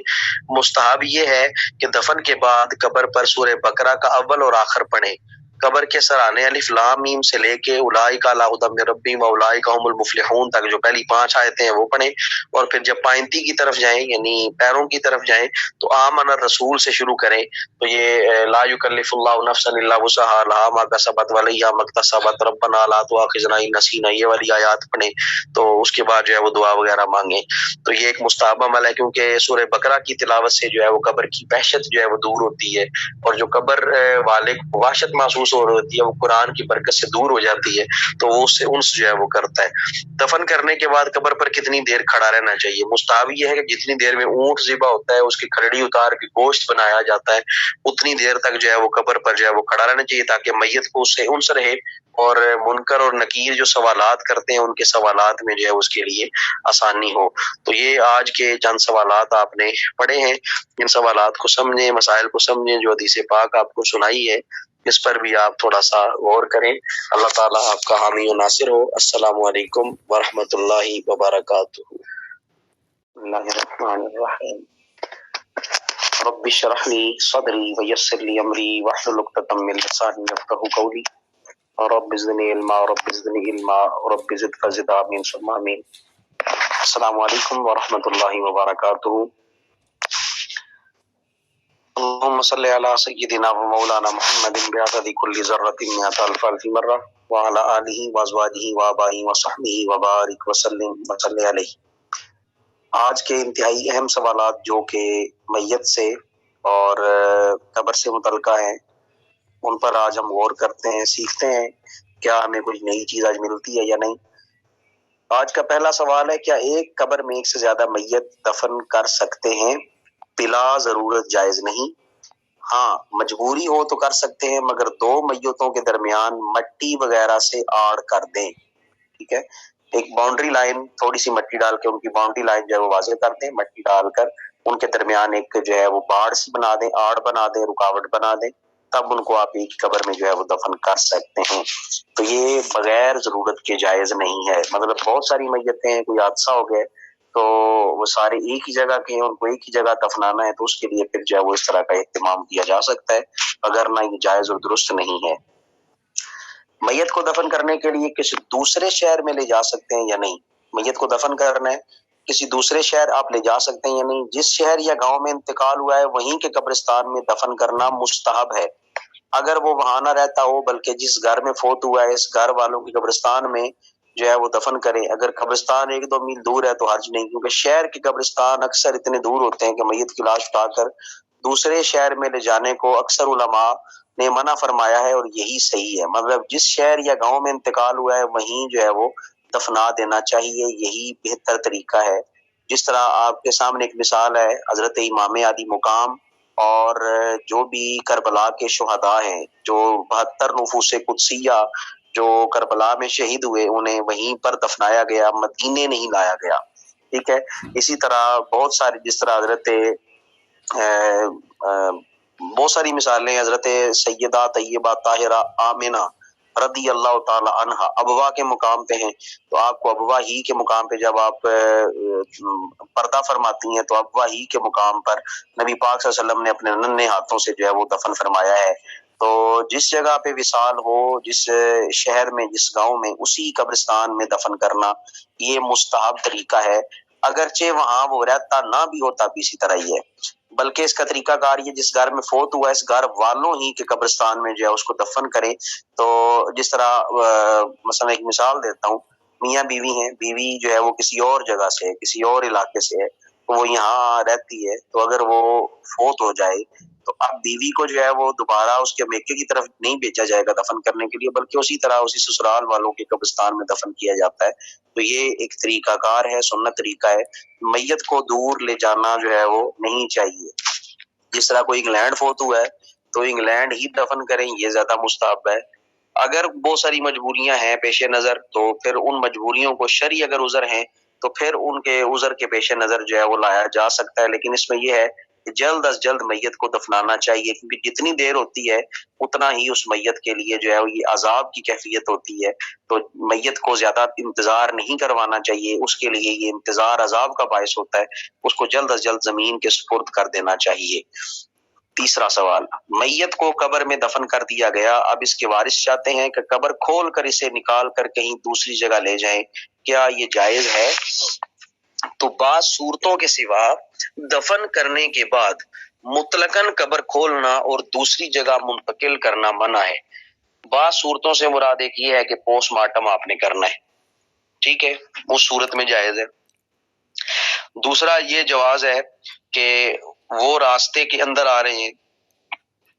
مستحب یہ ہے کہ دفن کے بعد قبر پر سورہ بقرہ کا اول اور آخر پڑھیں، قبر کے سرانے الف لام میم سے لے کے اولئک علی ھدی من ربہم واولئک ھم المفلحون تک جو پہلی 5 آیتیں ہیں وہ پڑھیں، اور پھر جب پائنتی کی طرف جائیں یعنی پیروں کی طرف جائیں تو آمن الرسول سے شروع کریں، تو یہ لا یکلف اللہ نفسا الا وسعها لها ما کسبت وعلیہا ما اکتسبت ربنا لا تؤاخذنا ان نسینا، یہ والی آیات پڑھیں، تو اس کے بعد جو ہے وہ دعا وغیرہ مانگیں۔ تو یہ ایک مستحب عمل ہے، کیونکہ سورہ بقرہ کی تلاوت سے جو ہے وہ قبر کی وحشت جو ہے وہ دور ہوتی ہے، اور جو قبر والے کو وحشت محسوس ہو رہی ہوتی ہے وہ قرآن کی برکت سے دور ہو جاتی ہے، تو وہ اس سے انس جو ہے وہ کرتا ہے۔ دفن کرنے کے بعد قبر پر کتنی دیر کھڑا رہنا چاہیے؟ مستحب یہ ہے کہ جتنی دیر میں اونٹ ذبح ہوتا ہے اس کی کھڑڑی اتار کے گوشت بنایا جاتا ہے اتنی دیر تک جو ہے وہ قبر پر جو ہے وہ کھڑا رہنا چاہیے، تاکہ میت کو اس سے انس رہے، اور منکر اور نکیر جو سوالات کرتے ہیں ان کے سوالات میں جو ہے اس کے لیے آسانی ہو۔ تو یہ آج کے چند سوالات آپ نے پڑھے ہیں، ان سوالات کو سمجھیں، مسائل کو سمجھیں جو حدیث پاک آپ کو سنائی ہے، اس پر بھی آپ تھوڑا سا غور کریں۔ اللہ تعالیٰ آپ کا حامی و ناصر ہو۔ السلام علیکم ورحمۃ اللہ وبرکاتہ۔ بسم اللہ الرحمن الرحیم۔ رب اشرح لی صدری ویسر لی امری واحلل عقدۃ من لسانی یفقہوا قولی، رب زدنی علما رب زدنی علما رب زد فزد آمین ثم آمین۔ السلام علیکم ورحمۃ اللہ وبرکاتہ۔ اللهم صل على سيدنا ومولانا محمد بعدد كل ذرة مئة ألف ألف مرة وعلى آله وأزواجه وآبائه وصحبه وبارك وسلم وصل علیہ۔ آج کے انتہائی اہم سوالات جو کہ میت سے اور قبر سے متعلقہ ہیں ان پر آج ہم غور کرتے ہیں، سیکھتے ہیں کیا ہمیں کچھ نئی چیز آج ملتی ہے یا نہیں۔ آج کا پہلا سوال ہے، کیا ایک قبر میں ایک سے زیادہ میت دفن کر سکتے ہیں؟ بلا ضرورت جائز نہیں، ہاں مجبوری ہو تو کر سکتے ہیں، مگر 2 میتوں کے درمیان مٹی وغیرہ سے آڑ کر دیں، ٹھیک ہے، ایک باؤنڈری لائن تھوڑی سی مٹی ڈال کے ان کی باؤنڈری لائن جو ہے وہ واضح کر دیں، مٹی ڈال کر ان کے درمیان ایک جو ہے وہ باڑ سی بنا دیں، آڑ بنا دیں، رکاوٹ بنا دیں، تب ان کو آپ ایک قبر میں جو ہے وہ دفن کر سکتے ہیں۔ تو یہ بغیر ضرورت کے جائز نہیں ہے، مطلب بہت ساری میتیں ہیں، کوئی حادثہ ہو گئے تو وہ سارے ایک ہی جگہ کے ہیں، ان کو ایک ہی جگہ دفنانا ہے تو اس کے لیے پھر جو ہے وہ اس طرح کا اہتمام کیا جا سکتا ہے، اگر نہ یہ جائز اور درست نہیں ہے۔ میت کو دفن کرنے کے لیے کسی دوسرے شہر میں لے جا سکتے ہیں یا نہیں؟ میت کو دفن کرنا ہے کسی دوسرے شہر آپ لے جا سکتے ہیں یا نہیں؟ جس شہر یا گاؤں میں انتقال ہوا ہے وہیں کے قبرستان میں دفن کرنا مستحب ہے، اگر وہ وہاں نہ رہتا ہو بلکہ جس گھر میں فوت ہوا ہے اس گھر والوں کی قبرستان میں جو ہے وہ دفن کریں۔ اگر قبرستان 1-2 میل دور ہے تو حرج نہیں، کیونکہ شہر کے قبرستان اکثر اتنے دور ہوتے ہیں کہ میت کی لاش اٹھا کر دوسرے شہر میں لے جانے کو اکثر علماء نے منع فرمایا ہے، اور یہی صحیح ہے، مطلب جس شہر یا گاؤں میں انتقال ہوا ہے وہیں جو ہے وہ دفنا دینا چاہیے، یہی بہتر طریقہ ہے۔ جس طرح آپ کے سامنے ایک مثال ہے حضرت امام علی مقام اور جو بھی کربلا کے شہداء ہیں، جو 72 نفوس قدسیہ جو کربلا میں شہید ہوئے انہیں وہیں پر دفنایا گیا، مدینے نہیں لایا گیا، ٹھیک ہے۔ اسی طرح بہت ساری، جس طرح بہت ساری مثالیں، حضرت سیدہ طیبہ طاہرہ آمنہ رضی اللہ تعالی عنہا ابوا کے مقام پہ ہیں، تو آپ کو ابوا ہی کے مقام پہ جب آپ پردہ فرماتی ہیں تو ابوا ہی کے مقام پر نبی پاک صلی اللہ علیہ وسلم نے اپنے ننھے ہاتھوں سے جو ہے وہ دفن فرمایا ہے۔ تو جس جگہ پہ وصال ہو، جس شہر میں، جس گاؤں میں، اسی قبرستان میں دفن کرنا یہ مستحب طریقہ ہے، اگرچہ وہاں وہ رہتا نہ بھی ہوتا بھی اسی طرح ہی ہے، بلکہ اس کا طریقہ کار یہ جس گھر میں فوت ہوا ہے اس گھر والوں ہی کے قبرستان میں جو ہے اس کو دفن کریں۔ تو جس طرح مثلا ایک مثال دیتا ہوں، میاں بیوی ہیں، بیوی جو ہے وہ کسی اور جگہ سے ہے، کسی اور علاقے سے ہے، تو وہ یہاں رہتی ہے، تو اگر وہ فوت ہو جائے تو اب بیوی کو جو ہے وہ دوبارہ اس کے میکے کی طرف نہیں بھیجا جائے گا دفن کرنے کے لیے، بلکہ اسی طرح اسی سسرال والوں کے قبرستان میں دفن کیا جاتا ہے۔ تو یہ ایک طریقہ کار ہے، سنت طریقہ ہے، میت کو دور لے جانا جو ہے وہ نہیں چاہیے۔ جس طرح کوئی انگلینڈ فوت ہوا ہے تو انگلینڈ ہی دفن کریں، یہ زیادہ مستحب ہے۔ اگر بہت ساری مجبوریاں ہیں پیش نظر تو پھر ان مجبوریوں کو شرعی اگر عذر ہیں تو پھر ان کے عذر کے پیش نظر جو ہے وہ لایا جا سکتا ہے، لیکن اس میں یہ ہے کہ جلد از جلد میت کو دفنانا چاہیے، کیونکہ جتنی دیر ہوتی ہے اتنا ہی اس میت کے لیے جو ہے وہ یہ عذاب کی کیفیت ہوتی ہے، تو میت کو زیادہ انتظار نہیں کروانا چاہیے، اس کے لیے یہ انتظار عذاب کا باعث ہوتا ہے، اس کو جلد از جلد زمین کے سپرد کر دینا چاہیے۔ تیسرا سوال، میت کو قبر میں دفن کر دیا گیا، اب اس کے وارث چاہتے ہیں کہ قبر کھول کر اسے نکال کر کہیں دوسری جگہ لے جائیں، کیا یہ جائز ہے؟ تو بعض صورتوں کے سوا دفن کرنے کے بعد مطلقاً قبر کھولنا اور دوسری جگہ منتقل کرنا منع ہے۔ بعض صورتوں سے مراد ایک یہ ہے کہ پوسٹ مارٹم آپ نے کرنا ہے، ٹھیک ہے، اس صورت میں جائز ہے۔ دوسرا یہ جواز ہے کہ وہ راستے کے اندر آ رہے ہیں،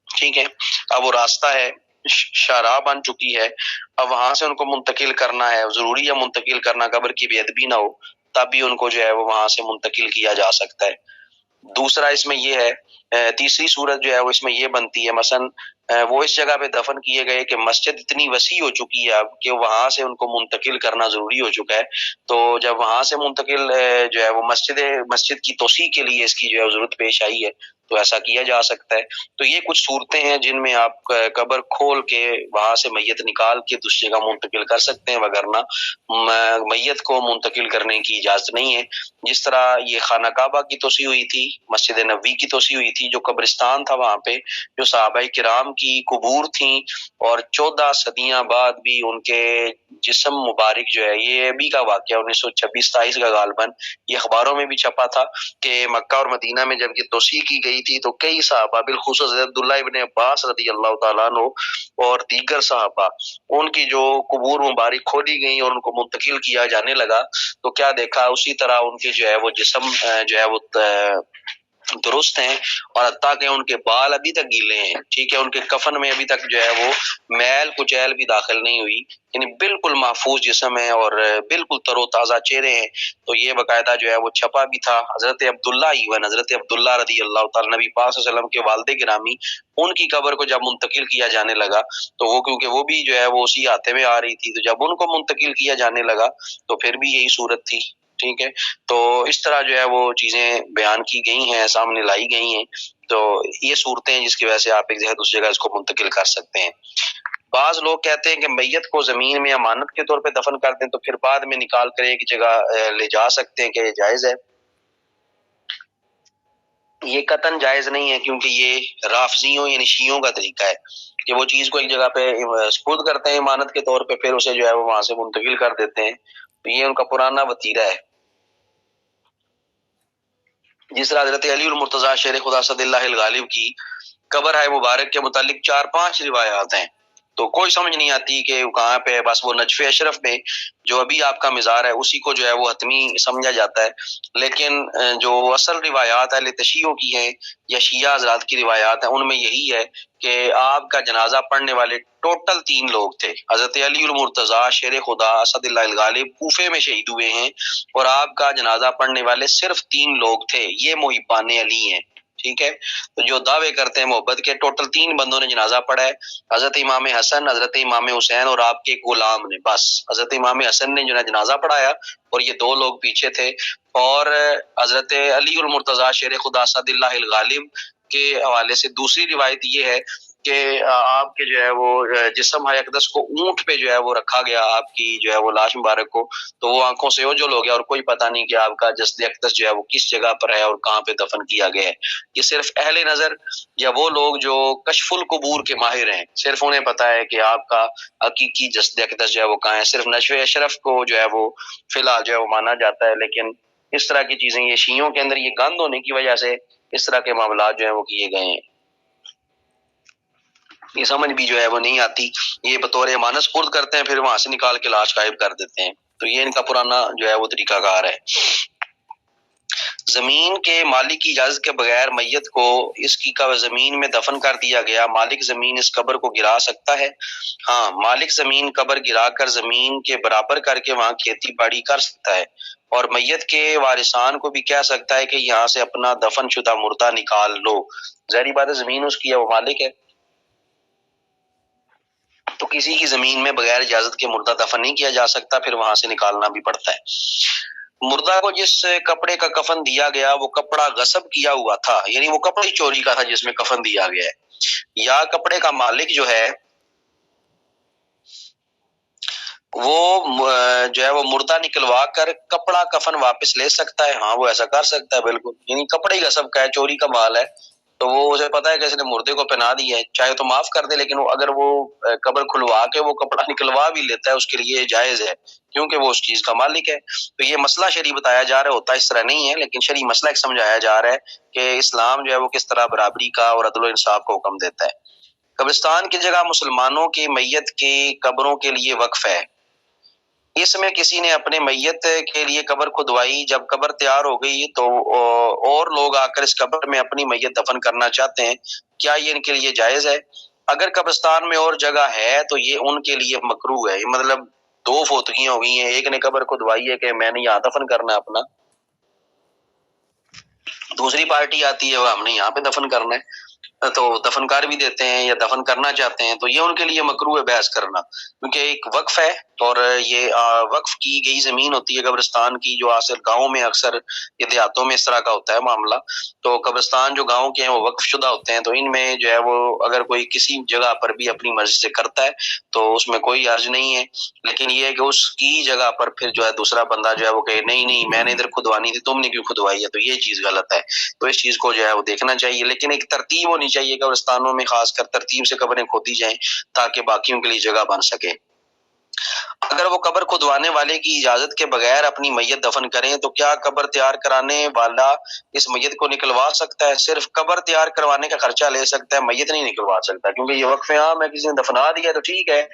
ٹھیک ہے، اب وہ راستہ ہے، شاہراہ بن چکی ہے، اب وہاں سے ان کو منتقل کرنا ہے، ضروری ہے منتقل کرنا، قبر کی بے ادبی نہ ہو، تب بھی ان کو جو ہے وہ وہاں سے منتقل کیا جا سکتا ہے۔ دوسرا اس میں یہ ہے، تیسری صورت جو ہے وہ اس میں یہ بنتی ہے، مثلا وہ اس جگہ پہ دفن کیے گئے کہ مسجد اتنی وسیع ہو چکی ہے اب کہ وہاں سے ان کو منتقل کرنا ضروری ہو چکا ہے، تو جب وہاں سے منتقل جو ہے وہ مسجد کی توسیع کے لیے اس کی جو ہے ضرورت پیش آئی ہے تو ایسا کیا جا سکتا ہے۔ تو یہ کچھ صورتیں ہیں جن میں آپ قبر کھول کے وہاں سے میت نکال کے دوسری جگہ منتقل کر سکتے ہیں، وگرنہ میت کو منتقل کرنے کی اجازت نہیں ہے۔ جس طرح یہ خانہ کعبہ کی توسیع ہوئی تھی، مسجد نبوی کی توسیع ہوئی تھی، جو قبرستان تھا وہاں پہ جو صحابہ کرام کی قبور تھیں اور 14 صدیاں بعد بھی ان کے جسم مبارک جو ہے، یہ ابھی کا واقعہ 1926-27 کا غالباً یہ اخباروں میں بھی چھپا تھا کہ مکہ اور مدینہ میں جب یہ توسیع کی گئی تھی تو کئی صحابہ بالخصوص حضرت عبداللہ ابن عباس رضی اللہ تعالیٰ عنہ اور دیگر صحابہ ان کی جو قبور مبارک کھولی گئی اور ان کو منتقل کیا جانے لگا تو کیا دیکھا اسی طرح ان کے جو ہے وہ جسم جو ہے وہ درست ہیں، اور حتیٰ کہ ان کے بال ابھی تک گیلے ہیں، ٹھیک ہے، ان کے کفن میں ابھی تک جو ہے وہ میل کچیل بھی داخل نہیں ہوئی، یعنی بالکل محفوظ جسم ہے اور بالکل تر و تازہ چہرے ہیں۔ تو یہ باقاعدہ جو ہے وہ چھپا بھی تھا۔ حضرت عبداللہ ایون حضرت عبداللہ رضی اللہ تعالیٰ نبی پاک صلی اللہ علیہ وسلم کے والد گرامی، ان کی قبر کو جب منتقل کیا جانے لگا تو وہ کیونکہ وہ بھی جو ہے وہ اسی احاطے میں آ رہی تھی، تو جب ان کو منتقل کیا جانے لگا تو پھر بھی یہی صورت تھی، ٹھیک ہے۔ تو اس طرح جو ہے وہ چیزیں بیان کی گئی ہیں، سامنے لائی گئی ہیں، تو یہ صورتیں جس کی وجہ سے آپ ایک جگہ دوسری جگہ اس کو منتقل کر سکتے ہیں۔ بعض لوگ کہتے ہیں کہ میت کو زمین میں امانت کے طور پہ دفن کر دیں تو پھر بعد میں نکال کر ایک جگہ لے جا سکتے ہیں، کہ یہ جائز ہے؟ یہ قطعاً جائز نہیں ہے، کیونکہ یہ رافضیوں یعنی شیعوں کا طریقہ ہے کہ وہ چیز کو ایک جگہ پہ سپرد کرتے ہیں امانت کے طور پہ، پھر اسے جو ہے وہ وہاں سے منتقل کر دیتے ہیں، تو یہ ان کا پرانا وتیرہ ہے۔ جس طرح حضرت علی المرتضیٰ شیر خدا صد اللہ الغالب کی قبر ہے مبارک کے متعلق 4-5 روایات ہیں، تو کوئی سمجھ نہیں آتی کہ کہاں پہ، بس وہ نجف اشرف میں جو ابھی آپ کا مزار ہے اسی کو جو ہے وہ حتمی سمجھا جاتا ہے، لیکن جو اصل روایات اہل تشیع کی ہیں یا شیعہ حضرات کی روایات ہیں ان میں یہی ہے کہ آپ کا جنازہ پڑھنے والے ٹوٹل 3 لوگ تھے۔ حضرت علی المرتضیٰ شیر خدا اسد اللہ الغالب کوفے میں شہید ہوئے ہیں اور آپ کا جنازہ پڑھنے والے صرف 3 لوگ تھے، یہ محبان علی ہیں، ٹھیک ہے۔ تو جو دعوے کرتے ہیں محبت کے، ٹوٹل 3 بندوں نے جنازہ پڑھا ہے، حضرت امام حسن، حضرت امام حسین اور آپ کے غلام نے، بس حضرت امام حسن نے جو ہے جنازہ پڑھایا اور یہ 2 لوگ پیچھے تھے، اور حضرت علی المرتضیٰ شیر خدا اسد اللہ الغالب کے حوالے سے دوسری روایت یہ ہے کہ آپ کے جو ہے وہ جسم حی اقدس کو اونٹ پہ جو ہے وہ رکھا گیا، آپ کی جو ہے وہ لاش مبارک کو، تو وہ آنکھوں سے اوجھل ہو گیا اور کوئی پتہ نہیں کہ آپ کا جسد اقدس جو ہے وہ کس جگہ پر ہے اور کہاں پہ دفن کیا گیا ہے۔ یہ صرف اہل نظر یا وہ لوگ جو کشف القبور کے ماہر ہیں، صرف انہیں پتہ ہے کہ آپ کا حقیقی جسد اقدس جو ہے وہ کہاں ہے۔ صرف نشو اشرف کو جو ہے وہ فی الحال جو ہے وہ مانا جاتا ہے، لیکن اس طرح کی چیزیں یہ شیعوں کے اندر یہ گند ہونے کی وجہ سے اس طرح کے معاملات جو ہیں وہ کیے گئے ہیں۔ یہ سمجھ بھی جو ہے وہ نہیں آتی، یہ بطور امانت سپرد کرتے ہیں، پھر وہاں سے نکال کے لاش غائب کر دیتے ہیں، تو یہ ان کا پرانا جو ہے وہ طریقہ کار ہے۔ زمین کے مالک کی اجازت کے بغیر میت کو اس کی زمین میں دفن کر دیا گیا، مالک زمین اس قبر کو گرا سکتا ہے؟ ہاں، مالک زمین قبر گرا کر زمین کے برابر کر کے وہاں کھیتی باڑی کر سکتا ہے، اور میت کے وارثان کو بھی کہہ سکتا ہے کہ یہاں سے اپنا دفن شدہ مردہ نکال لو۔ ظاہری بات ہے زمین اس کی ہے، وہ مالک ہے، تو کسی کی زمین میں بغیر اجازت کے مردہ دفن نہیں کیا جا سکتا، پھر وہاں سے نکالنا بھی پڑتا ہے۔ مردہ کو جس کپڑے کا کفن دیا گیا وہ کپڑا غصب کیا ہوا تھا، یعنی وہ کپڑے چوری کا تھا جس میں کفن دیا گیا ہے، یا کپڑے کا مالک جو ہے وہ جو ہے وہ مردہ نکلوا کر کپڑا کفن واپس لے سکتا ہے؟ ہاں، وہ ایسا کر سکتا ہے، بالکل، یعنی کپڑے ہی غصب کا ہے، چوری کا مال ہے، تو وہ اسے پتا ہے کہ اس نے مردے کو پہنا دیا ہے، چاہے تو معاف کر دے، لیکن اگر وہ قبر کھلوا کے وہ کپڑا نکلوا بھی لیتا ہے اس کے لیے جائز ہے، کیونکہ وہ اس چیز کا مالک ہے۔ تو یہ مسئلہ شرعی بتایا جا رہا ہے، ہوتا اس طرح نہیں ہے، لیکن شرعی مسئلہ ایک سمجھایا جا رہا ہے کہ اسلام جو ہے وہ کس طرح برابری کا اور عدل و انصاف کا حکم دیتا ہے۔ قبرستان کی جگہ مسلمانوں کی میت کی قبروں کے لیے وقف ہے، اس میں کسی نے اپنے میت کے لیے قبر کھدوائی، جب قبر تیار ہو گئی تو اور لوگ آ کر اس قبر میں اپنی میت دفن کرنا چاہتے ہیں، کیا یہ ان کے لیے جائز ہے؟ اگر قبرستان میں اور جگہ ہے تو یہ ان کے لیے مکروہ ہے، مطلب دو فوتگیاں ہو گئی ہیں، ایک نے قبر کھدوائی ہے کہ میں نے یہاں دفن کرنا ہے اپنا، دوسری پارٹی آتی ہے وہ ہم نے یہاں پہ دفن کرنا ہے، تو دفن کر بھی دیتے ہیں یا دفن کرنا چاہتے ہیں، تو یہ ان کے لیے مکروہ ہے بحث کرنا، کیونکہ ایک وقف ہے، اور یہ وقف کی گئی زمین ہوتی ہے قبرستان کی، جو حاصل گاؤں میں اکثر یہ دیہاتوں میں اس طرح کا ہوتا ہے معاملہ، تو قبرستان جو گاؤں کے ہیں وہ وقف شدہ ہوتے ہیں، تو ان میں جو ہے وہ اگر کوئی کسی جگہ پر بھی اپنی مرضی سے کرتا ہے تو اس میں کوئی حرج نہیں ہے، لیکن یہ ہے کہ اس کی جگہ پر پھر جو ہے دوسرا بندہ جو ہے وہ کہے نہیں نہیں میں نے ادھر کھدوانی تھی تم نے کیوں کھدوائی ہے، تو یہ چیز غلط ہے، تو اس چیز کو جو ہے وہ دیکھنا چاہیے، لیکن ایک ترتیب ہونی چاہیے قبرستانوں میں، خاص کر ترتیب سے قبریں کھودی جائیں تاکہ باقیوں کے لیے جگہ بن سکے۔ اگر وہ قبر کھدوانے والے کی اجازت کے بغیر اپنی میت دفن کریں تو کیا قبر تیار کرانے والا اس میت کو نکلوا سکتا ہے؟ صرف قبر تیار کروانے کا خرچہ لے سکتا ہے، میت نہیں نکلوا سکتا، کیونکہ یہ وقف عام ہے، کسی نے دفنا دیا تو ٹھیک ہے،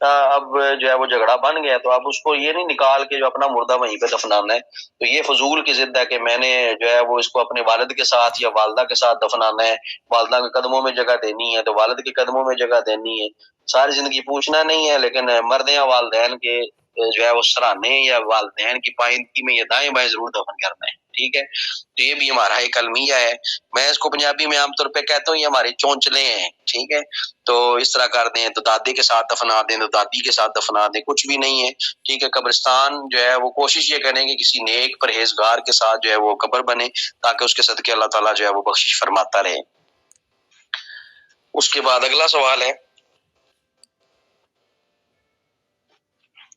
اب جو ہے وہ جھگڑا بن گیا تو اب اس کو یہ نہیں نکال کے جو اپنا مردہ وہیں پہ دفنانا ہے، تو یہ فضول کی ضد ہے کہ میں نے جو ہے وہ اس کو اپنے والد کے ساتھ یا والدہ کے ساتھ دفنانا ہے، والدہ کے قدموں میں جگہ دینی ہے تو والد کے قدموں میں جگہ دینی ہے، ساری زندگی پوچھنا نہیں ہے، لیکن مرد یا والدین کے جو ہے وہ سرانے یا والدین کی پائیدگی میں یہ دائیں بائیں ضرور دفن کرنا ہے، ٹھیک ہے، تو یہ بھی ہمارا ایک المیہ ہے، میں اس کو پنجابی میں عام طور پہ کہتا ہوں یہ ہمارے چونچلے ہیں، ٹھیک ہے، تو اس طرح کر دیں، تو دادے کے ساتھ دفنا دیں تو دادی کے ساتھ دفنا دیں، کچھ بھی نہیں ہے، ٹھیک ہے، قبرستان جو ہے وہ کوشش یہ کریں کہ کسی نیک پرہیزگار کے ساتھ جو ہے وہ قبر بنے تاکہ اس کے صدقے اللہ تعالیٰ جو ہے وہ بخشش فرماتا رہے۔ اس کے بعد اگلا سوال ہے،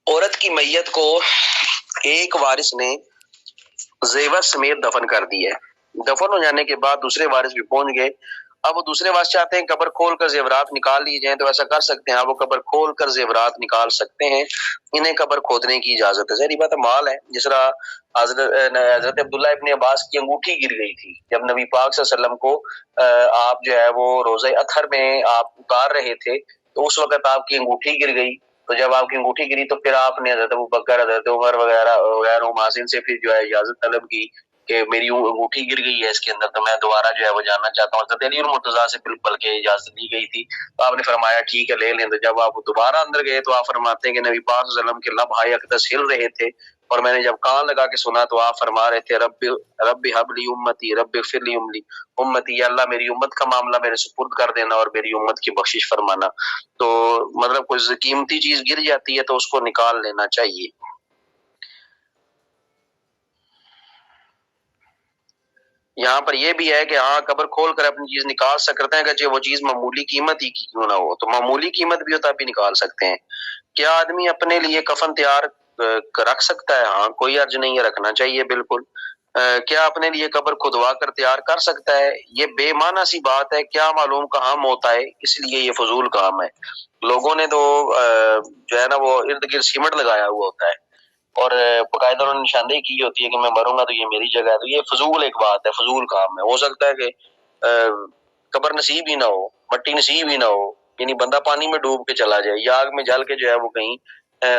عورت کی میت کو ایک وارث نے زیور سمیت دفن کر دی ہے، دفن ہو جانے کے بعد دوسرے وارث بھی پہنچ گئے، اب وہ دوسرے وارث چاہتے ہیں قبر کھول کر زیورات نکال لیے جائیں، تو ایسا کر سکتے ہیں، اب وہ قبر کھول کر زیورات نکال سکتے ہیں، انہیں قبر کھودنے کی اجازت ہے، ظاہری بات ہے مال ہے، جس طرح حضرت عبداللہ ابن عباس کی انگوٹھی گر گئی تھی جب نبی پاک صلی اللہ علیہ وسلم کو آپ جو ہے وہ روزہ اطہر میں آپ اتار رہے تھے، تو اس وقت آپ کی انگوٹھی گر گئی، تو جب آپ کی انگوٹھی گری تو پھر آپ نے حضرت ابوبکر، حضرت عمر وغیرہ غیر محاسن سے پھر جو ہے اجازت طلب کی کہ میری انگوٹھی گر گئی ہے اس کے اندر، تو میں دوبارہ جو ہے وہ جاننا چاہتا ہوں، حضرت علی المرتضیٰ سے بلکہ اجازت دی گئی تھی، تو آپ نے فرمایا ٹھیک ہے لے لیں، تو جب آپ دوبارہ اندر گئے تو آپ فرماتے ہیں کہ نبی پاک صلی اللہ علیہ وسلم کے لب حی اقدس ہل رہے تھے، اور میں نے جب کان لگا کے سنا تو آپ فرما رہے تھے رب حب لی امتی، رب اغفر لی امتی، یا اللہ میری امت کا معاملہ میرے سپرد کر دینا اور میری امت کی بخشش فرمانا، تو مطلب کوئی قیمتی چیز گر جاتی ہے تو اس کو نکال لینا چاہیے۔ یہاں پر یہ بھی ہے کہ ہاں قبر کھول کر اپنی چیز نکال سکتے ہیں، اگرچہ وہ چیز معمولی قیمت ہی کیوں نہ ہو، تو معمولی قیمت بھی ہوتا بھی نکال سکتے ہیں۔ کیا آدمی اپنے لیے کفن تیار رکھ سکتا ہے؟ ہاں، کوئی حرج نہیں ہے، رکھنا چاہیے بالکل۔ کیا اپنے لیے قبر کھدوا کر تیار کر سکتا ہے؟ یہ بے معنی سی بات ہے، کیا معلوم کہاں موت آئے، اس لیے یہ فضول کام ہے۔ لوگوں نے تو جو ہے نا وہ ارد گرد سیمنٹ لگایا ہوا ہوتا ہے اور باقاعدہ انہوں نے نشاندہی کی ہوتی ہے کہ میں مروں گا تو یہ میری جگہ ہے، تو یہ فضول ایک بات ہے، فضول کام ہے۔ ہو سکتا ہے کہ قبر نصیب ہی نہ ہو، مٹی نصیب ہی نہ ہو، یعنی بندہ پانی میں ڈوب کے چلا جائے یا آگ میں جل کے جو ہے وہ کہیں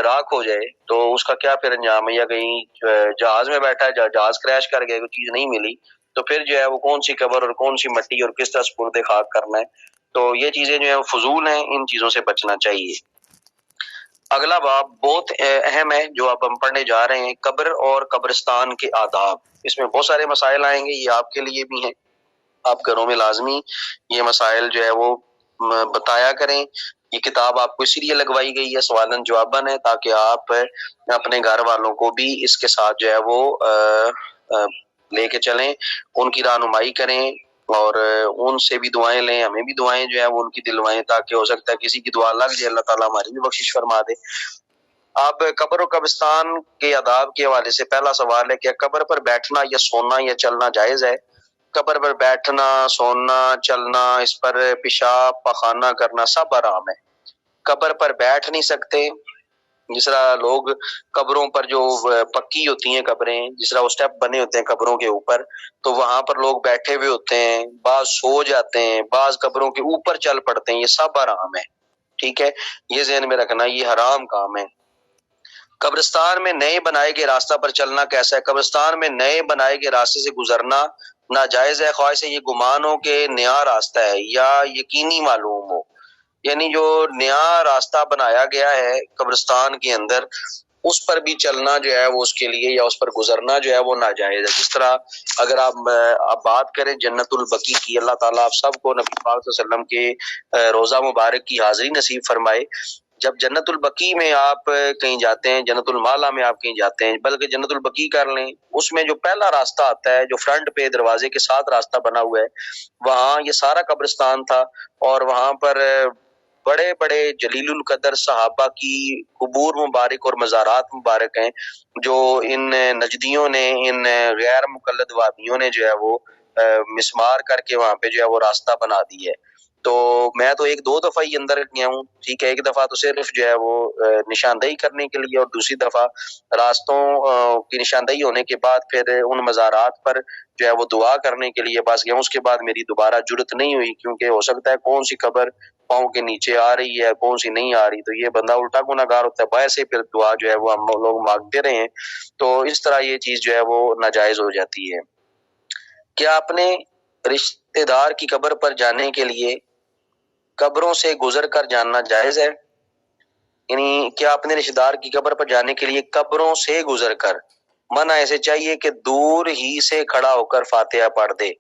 راکھ ہو جائے، تو اس کا کیا پھر انجام ہے؟ یا کہیں جہاز میں بیٹھا ہے، جہاز کریش کر گیا، کوئی چیز نہیں ملی، تو پھر جو ہے وہ کون سی قبر اور کون سی مٹی اور کس طرح سپرد خاک کرنا ہے؟ تو یہ چیزیں جو ہیں فضول ہیں، ان چیزوں سے بچنا چاہیے۔ اگلا باب بہت اہم ہے جو اب ہم پڑھنے جا رہے ہیں، قبر اور قبرستان کے آداب۔ اس میں بہت سارے مسائل آئیں گے، یہ آپ کے لیے بھی ہیں، آپ گھروں میں لازمی یہ مسائل جو ہے وہ بتایا کریں۔ یہ کتاب آپ کو اسی لیے لگوائی گئی ہے، سوالن جواباً ہے، تاکہ آپ اپنے گھر والوں کو بھی اس کے ساتھ جو ہے وہ لے کے چلیں، ان کی رہنمائی کریں اور ان سے بھی دعائیں لیں، ہمیں بھی دعائیں جو ہے وہ ان کی دلوائیں، تاکہ ہو سکتا ہے کسی کی دعا لگ جائے، اللہ تعالیٰ ہماری بھی بخشش فرما دے۔ اب قبر و قبرستان کے آداب کے حوالے سے پہلا سوال ہے کہ قبر پر بیٹھنا یا سونا یا چلنا جائز ہے؟ قبر پر بیٹھنا، سونا، چلنا، اس پر پیشاب پخانہ کرنا سب حرام ہے۔ قبر پر بیٹھ نہیں سکتے، جس طرح لوگ قبروں پر جو پکی ہوتی ہیں قبریں، جس طرح وہ سٹیپ بنے ہوتے ہیں قبروں کے اوپر، تو وہاں پر لوگ بیٹھے ہوئے ہوتے ہیں، بعض سو جاتے ہیں، بعض قبروں کے اوپر چل پڑتے ہیں، یہ سب حرام ہے، ٹھیک ہے؟ یہ ذہن میں رکھنا، یہ حرام کام ہے۔ قبرستان میں نئے بنائے گئے راستہ پر چلنا کیسا ہے؟ قبرستان میں نئے بنائے گئے راستے سے گزرنا ناجائز ہے، خواہ سے یہ گمان ہو کہ نیا راستہ ہے یا یقینی معلوم ہو۔ یعنی جو نیا راستہ بنایا گیا ہے قبرستان کے اندر، اس پر بھی چلنا جو ہے وہ اس کے لیے یا اس پر گزرنا جو ہے وہ ناجائز ہے۔ جس طرح اگر آپ بات کریں جنت البقیع کی، اللہ تعالیٰ آپ سب کو نبی پاک صلی اللہ علیہ وسلم کے روضہ مبارک کی حاضری نصیب فرمائے۔ جب جنت البقیع میں آپ کہیں جاتے ہیں، جنت المالا میں آپ کہیں جاتے ہیں، بلکہ جنت البقیع کر لیں، اس میں جو پہلا راستہ آتا ہے جو فرنٹ پہ دروازے کے ساتھ راستہ بنا ہوا ہے، وہاں یہ سارا قبرستان تھا اور وہاں پر بڑے بڑے جلیل القدر صحابہ کی قبور مبارک اور مزارات مبارک ہیں، جو ان نجدیوں نے، ان غیر مقلد وہابیوں نے جو ہے وہ مسمار کر کے وہاں پہ جو ہے وہ راستہ بنا دی ہے۔ تو میں تو ایک دو دفعہ ہی اندر گیا ہوں، ٹھیک ہے، ایک دفعہ تو صرف جو ہے وہ نشاندہی کرنے کے لیے، اور دوسری دفعہ راستوں کی نشاندہی ہونے کے بعد پھر ان مزارات پر جو ہے وہ دعا کرنے کے لیے بس گیا ہوں۔ اس کے بعد میری دوبارہ جرت نہیں ہوئی، کیونکہ ہو سکتا ہے کون سی قبر پاؤں کے نیچے آ رہی ہے، کون سی نہیں آ رہی، تو یہ بندہ الٹا گناہگار ہوتا ہے، باعث سے پھر دعا جو ہے وہ ہم لوگ مانگتے رہے ہیں، تو اس طرح یہ چیز جو ہے وہ ناجائز ہو جاتی ہے۔ کیا اپنے رشتہ دار کی قبر پر جانے کے لیے قبروں سے گزر کر جانا جائز ہے؟ یعنی کیا اپنے رشتہ دار کی قبر پر جانے کے لیے قبروں سے گزر کر؟ منع ایسے چاہیے کہ دور ہی سے کھڑا ہو کر فاتحہ پڑھ دے،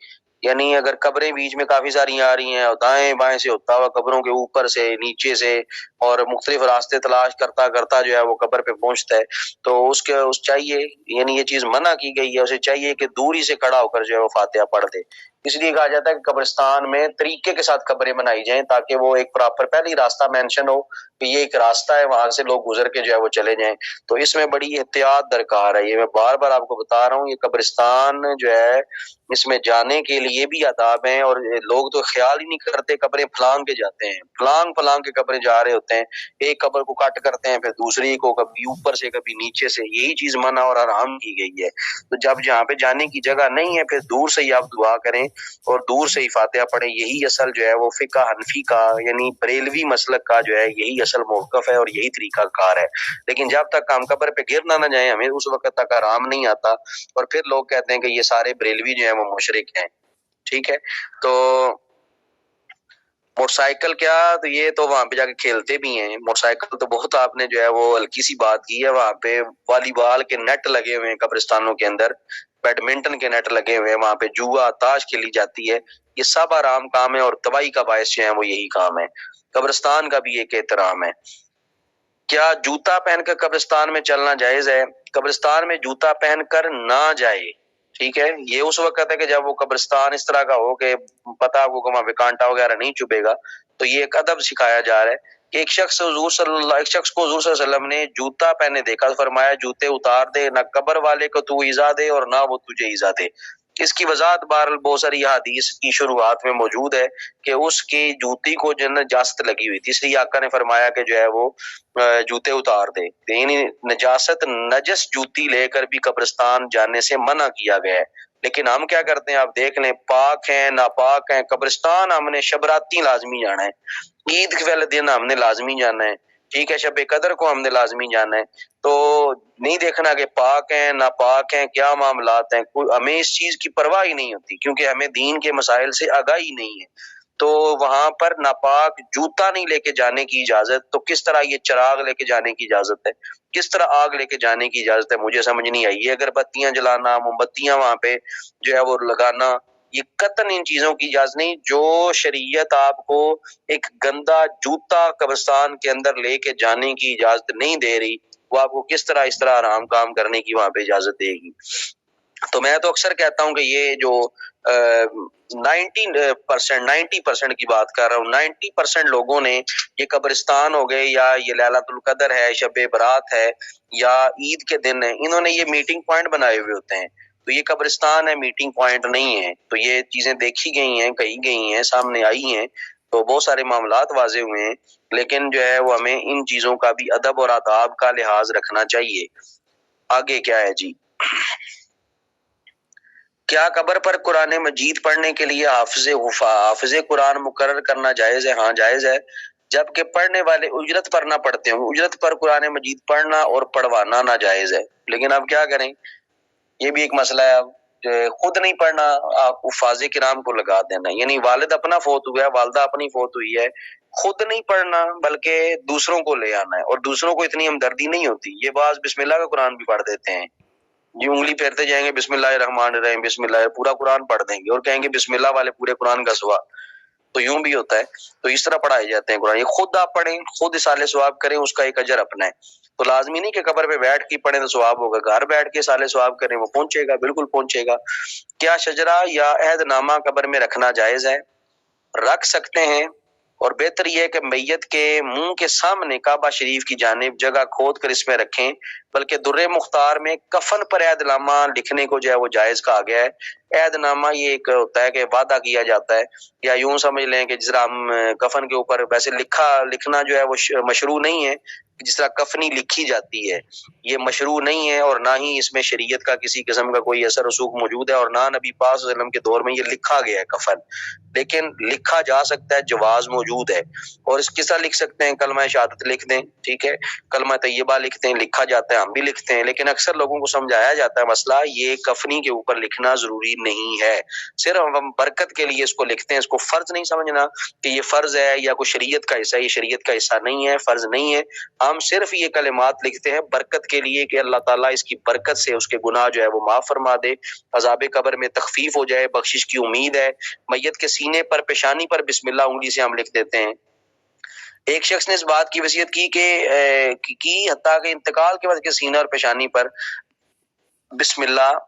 یعنی اگر قبریں بیچ میں کافی ساری آ رہی ہیں اور دائیں بائیں سے ہوتا ہوا قبروں کے اوپر سے، نیچے سے، اور مختلف راستے تلاش کرتا کرتا جو ہے وہ قبر پہ پہنچتا ہے، تو اس چاہیے، یعنی یہ چیز منع کی گئی ہے، اسے چاہیے کہ دور ہی سے کھڑا ہو کر جو ہے وہ فاتحہ پڑھ دے۔ اس لیے کہا جاتا ہے کہ قبرستان میں طریقے کے ساتھ قبریں بنائی جائیں، تاکہ وہ ایک پراپر پہلے ہی راستہ مینشن ہو کہ یہ ایک راستہ ہے، وہاں سے لوگ گزر کے جو ہے وہ چلے جائیں۔ تو اس میں بڑی احتیاط درکار ہے، یہ میں بار بار آپ کو بتا رہا ہوں، یہ قبرستان جو ہے اس میں جانے کے لیے بھی آداب ہیں، اور لوگ تو خیال ہی نہیں کرتے، قبریں پھلانگ کے جاتے ہیں، پھلانگ پھلانگ کے قبریں جا رہے ہوتے ہیں، ایک قبر کو کٹ کرتے ہیں پھر دوسری کو، کبھی اوپر سے کبھی نیچے سے، یہی چیز منع اور حرام کی گئی ہے۔ تو جب جہاں پہ جانے کی جگہ نہیں ہے، پھر دور سے ہی آپ دعا کریں اور دور سے ہی فاتحہ پڑھیں، یہی اصل جو ہے وہ فقہ حنفی کا، یعنی بریلوی مسلک کا جو ہے یہی اصل موقف ہے اور یہی طریقہ کار ہے۔ لیکن جب تک ہم قبر پہ گر نہ جائیں، ہمیں اس وقت تک آرام نہیں آتا، اور پھر لوگ کہتے ہیں کہ یہ سارے بریلوی جو ہیں وہ مشرک ہیں، ٹھیک ہے۔ تو موٹر سائیکل کیا، تو یہ تو وہاں پہ جا کے کھیلتے بھی ہیں موٹر سائیکل، تو بہت آپ نے جو ہے وہ ہلکی سی بات کی ہے، وہاں پہ والی بال کے نیٹ لگے ہوئے ہیں قبرستانوں کے اندر، بیڈمنٹن کے نیٹ لگے ہوئے ہیں، وہاں پہ جوا تاش کھیلی جاتی ہے، یہ سب حرام کام ہے، اور تباہی کا باعث جو ہے وہ یہی کام ہے۔ قبرستان کا بھی ایک احترام ہے۔ کیا جوتا پہن کر قبرستان میں چلنا جائز ہے؟ قبرستان میں جوتا پہن کر نہ جائے، ٹھیک ہے، یہ اس وقت ہے کہ جب وہ قبرستان اس طرح کا ہو کہ پتا آپ کو وہاں پہ کانٹا وغیرہ نہیں چبھے گا. تو یہ ایک ادب سکھایا جا رہا ہے کہ ایک شخص کو حضور صلی اللہ علیہ وسلم نے جوتا پہنے دیکھا، فرمایا جوتے اتار دے، نہ قبر والے کو تو ایذا دے اور نہ وہ تجھے ایذا دے. اس کی وضاحت بہرحال بہت ساری حدیث کی شروعات میں موجود ہے کہ اس کی جوتی کو جو ہے نا نجاست لگی ہوئی تھی، اس لیے آقا نے فرمایا کہ جو ہے وہ جوتے اتار دے. یعنی نجاست نجس جوتی لے کر بھی قبرستان جانے سے منع کیا گیا ہے. لیکن ہم کیا کرتے ہیں، آپ دیکھ لیں، پاک ہیں ناپاک ہیں، قبرستان ہم نے شبراتی لازمی جانا ہے، عید کے پہلے دن ہم نے لازمی جانا ہے، ٹھیک ہے، شب قدر کو ہم نے لازمی جانا ہے. تو نہیں دیکھنا کہ پاک ہیں ناپاک ہیں کیا معاملات ہیں، ہمیں اس چیز کی پرواہ ہی نہیں ہوتی کیونکہ ہمیں دین کے مسائل سے آگاہی نہیں ہے. تو وہاں پر ناپاک جوتا نہیں لے کے جانے کی اجازت، تو کس طرح یہ چراغ لے کے جانے کی اجازت ہے، کس طرح آگ لے کے جانے کی اجازت ہے، مجھے سمجھ نہیں آئی. یہ اگر بتیاں جلانا، موم بتیاں وہاں پہ جو ہے وہ لگانا، یہ قطعاً ان چیزوں کی اجازت نہیں. جو شریعت آپ کو ایک گندا جوتا قبرستان کے اندر لے کے جانے کی اجازت نہیں دے رہی، وہ آپ کو کس طرح اس طرح آرام کام کرنے کی وہاں پہ اجازت دے گی. تو میں تو اکثر کہتا ہوں کہ یہ جو 90% کی بات کر رہا ہوں، 90% لوگوں نے یہ قبرستان ہو گئے یا یہ لیلۃ القدر ہے، شب برات ہے یا عید کے دن ہے، انہوں نے یہ میٹنگ پوائنٹ بنائے ہوئے ہوتے ہیں. تو یہ قبرستان ہے، میٹنگ پوائنٹ نہیں ہے. تو یہ چیزیں دیکھی گئی ہیں، کہی گئی ہیں، سامنے آئی ہیں، تو بہت سارے معاملات واضح ہوئے ہیں. لیکن جو ہے وہ ہمیں ان چیزوں کا بھی ادب اور آداب کا لحاظ رکھنا چاہیے. آگے کیا ہے جی، کیا قبر پر قرآن مجید پڑھنے کے لیے حافظ قرآن مقرر کرنا جائز ہے؟ ہاں جائز ہے، جبکہ پڑھنے والے اجرت پر نہ پڑھتے ہوں. اجرت پر قرآن مجید پڑھنا اور پڑھوانا ناجائز ہے. لیکن اب کیا کریں، یہ بھی ایک مسئلہ ہے. اب خود نہیں پڑھنا، آپ حفاظ کرام کو لگا دینا. یعنی والد اپنا فوت ہوا ہے، والدہ اپنی فوت ہوئی ہے، خود نہیں پڑھنا بلکہ دوسروں کو لے آنا ہے. اور دوسروں کو اتنی ہمدردی نہیں ہوتی، یہ بعض بسم اللہ کا قرآن بھی پڑھ دیتے ہیں، یہ انگلی پھیرتے جائیں گے بسم اللہ الرحمن الرحیم بسم اللہ، پورا قرآن پڑھ دیں گے اور کہیں گے بسم اللہ والے پورے قرآن کا سوا. تو یوں بھی ہوتا ہے. تو اس طرح پڑھائے جاتے ہیں قرآن. یہ خود آپ پڑھیں، خود اصالہ ثواب کریں، اس کا ایک اجر اپنا ہے. تو لازمی نہیں کہ قبر پہ بیٹھ کے پڑھیں تو ثواب ہوگا، گھر بیٹھ کے اصالہ ثواب کریں وہ پہنچے گا، بالکل پہنچے گا. کیا شجرہ یا عہد نامہ قبر میں رکھنا جائز ہے؟ رکھ سکتے ہیں، اور بہتر یہ ہے کہ میت کے منہ کے سامنے کعبہ شریف کی جانب جگہ کھود کر اس میں رکھیں. بلکہ در مختار میں کفن پر عہد نامہ لکھنے کو جو ہے وہ جائز کہا گیا ہے. عہد نامہ یہ ایک ہوتا ہے کہ وعدہ کیا جاتا ہے، یا یوں سمجھ لیں کہ جس طرح ہم کفن کے اوپر ویسے لکھنا جو ہے وہ مشروع نہیں ہے، جس طرح کفنی لکھی جاتی ہے یہ مشروع نہیں ہے، اور نہ ہی اس میں شریعت کا کسی قسم کا کوئی اثر رسوخ موجود ہے، اور نہ نبی پاک صلی اللہ علیہ وسلم کے دور میں یہ لکھا گیا ہے کفن. لیکن لکھا جا سکتا ہے، جواز موجود ہے. اور اس کے ساتھ لکھ سکتے ہیں کلمہ شہادت لکھ دیں، ٹھیک ہے، کلمہ طیبہ لکھتے ہیں، لکھا جاتا ہے، ہم بھی لکھتے ہیں. لیکن اکثر لوگوں کو سمجھایا جاتا ہے مسئلہ یہ کفنی کے اوپر لکھنا ضروری نہیں ہے، صرف ہم برکت کے لیے اس کو لکھتے ہیں. اس کو فرض نہیں سمجھنا کہ یہ فرض ہے یا کوئی شریعت کا حصہ ہے، یہ شریعت کا حصہ نہیں ہے، فرض نہیں ہے. ہم صرف یہ کلمات لکھتے ہیں برکت کے لیے کہ اللہ تعالیٰ اس کی برکت سے اس کے گناہ جو ہے وہ معاف فرما دے، عذاب قبر میں تخفیف ہو جائے، بخشش کی امید ہے. میت کے سینے پر، پیشانی پر بسم اللہ انگلی سے ہم لکھ دیتے ہیں. ایک شخص نے اس بات کی وصیت کی حتیٰ کہ انتقال کے بعد کے سینہ اور پیشانی پر بسم اللہ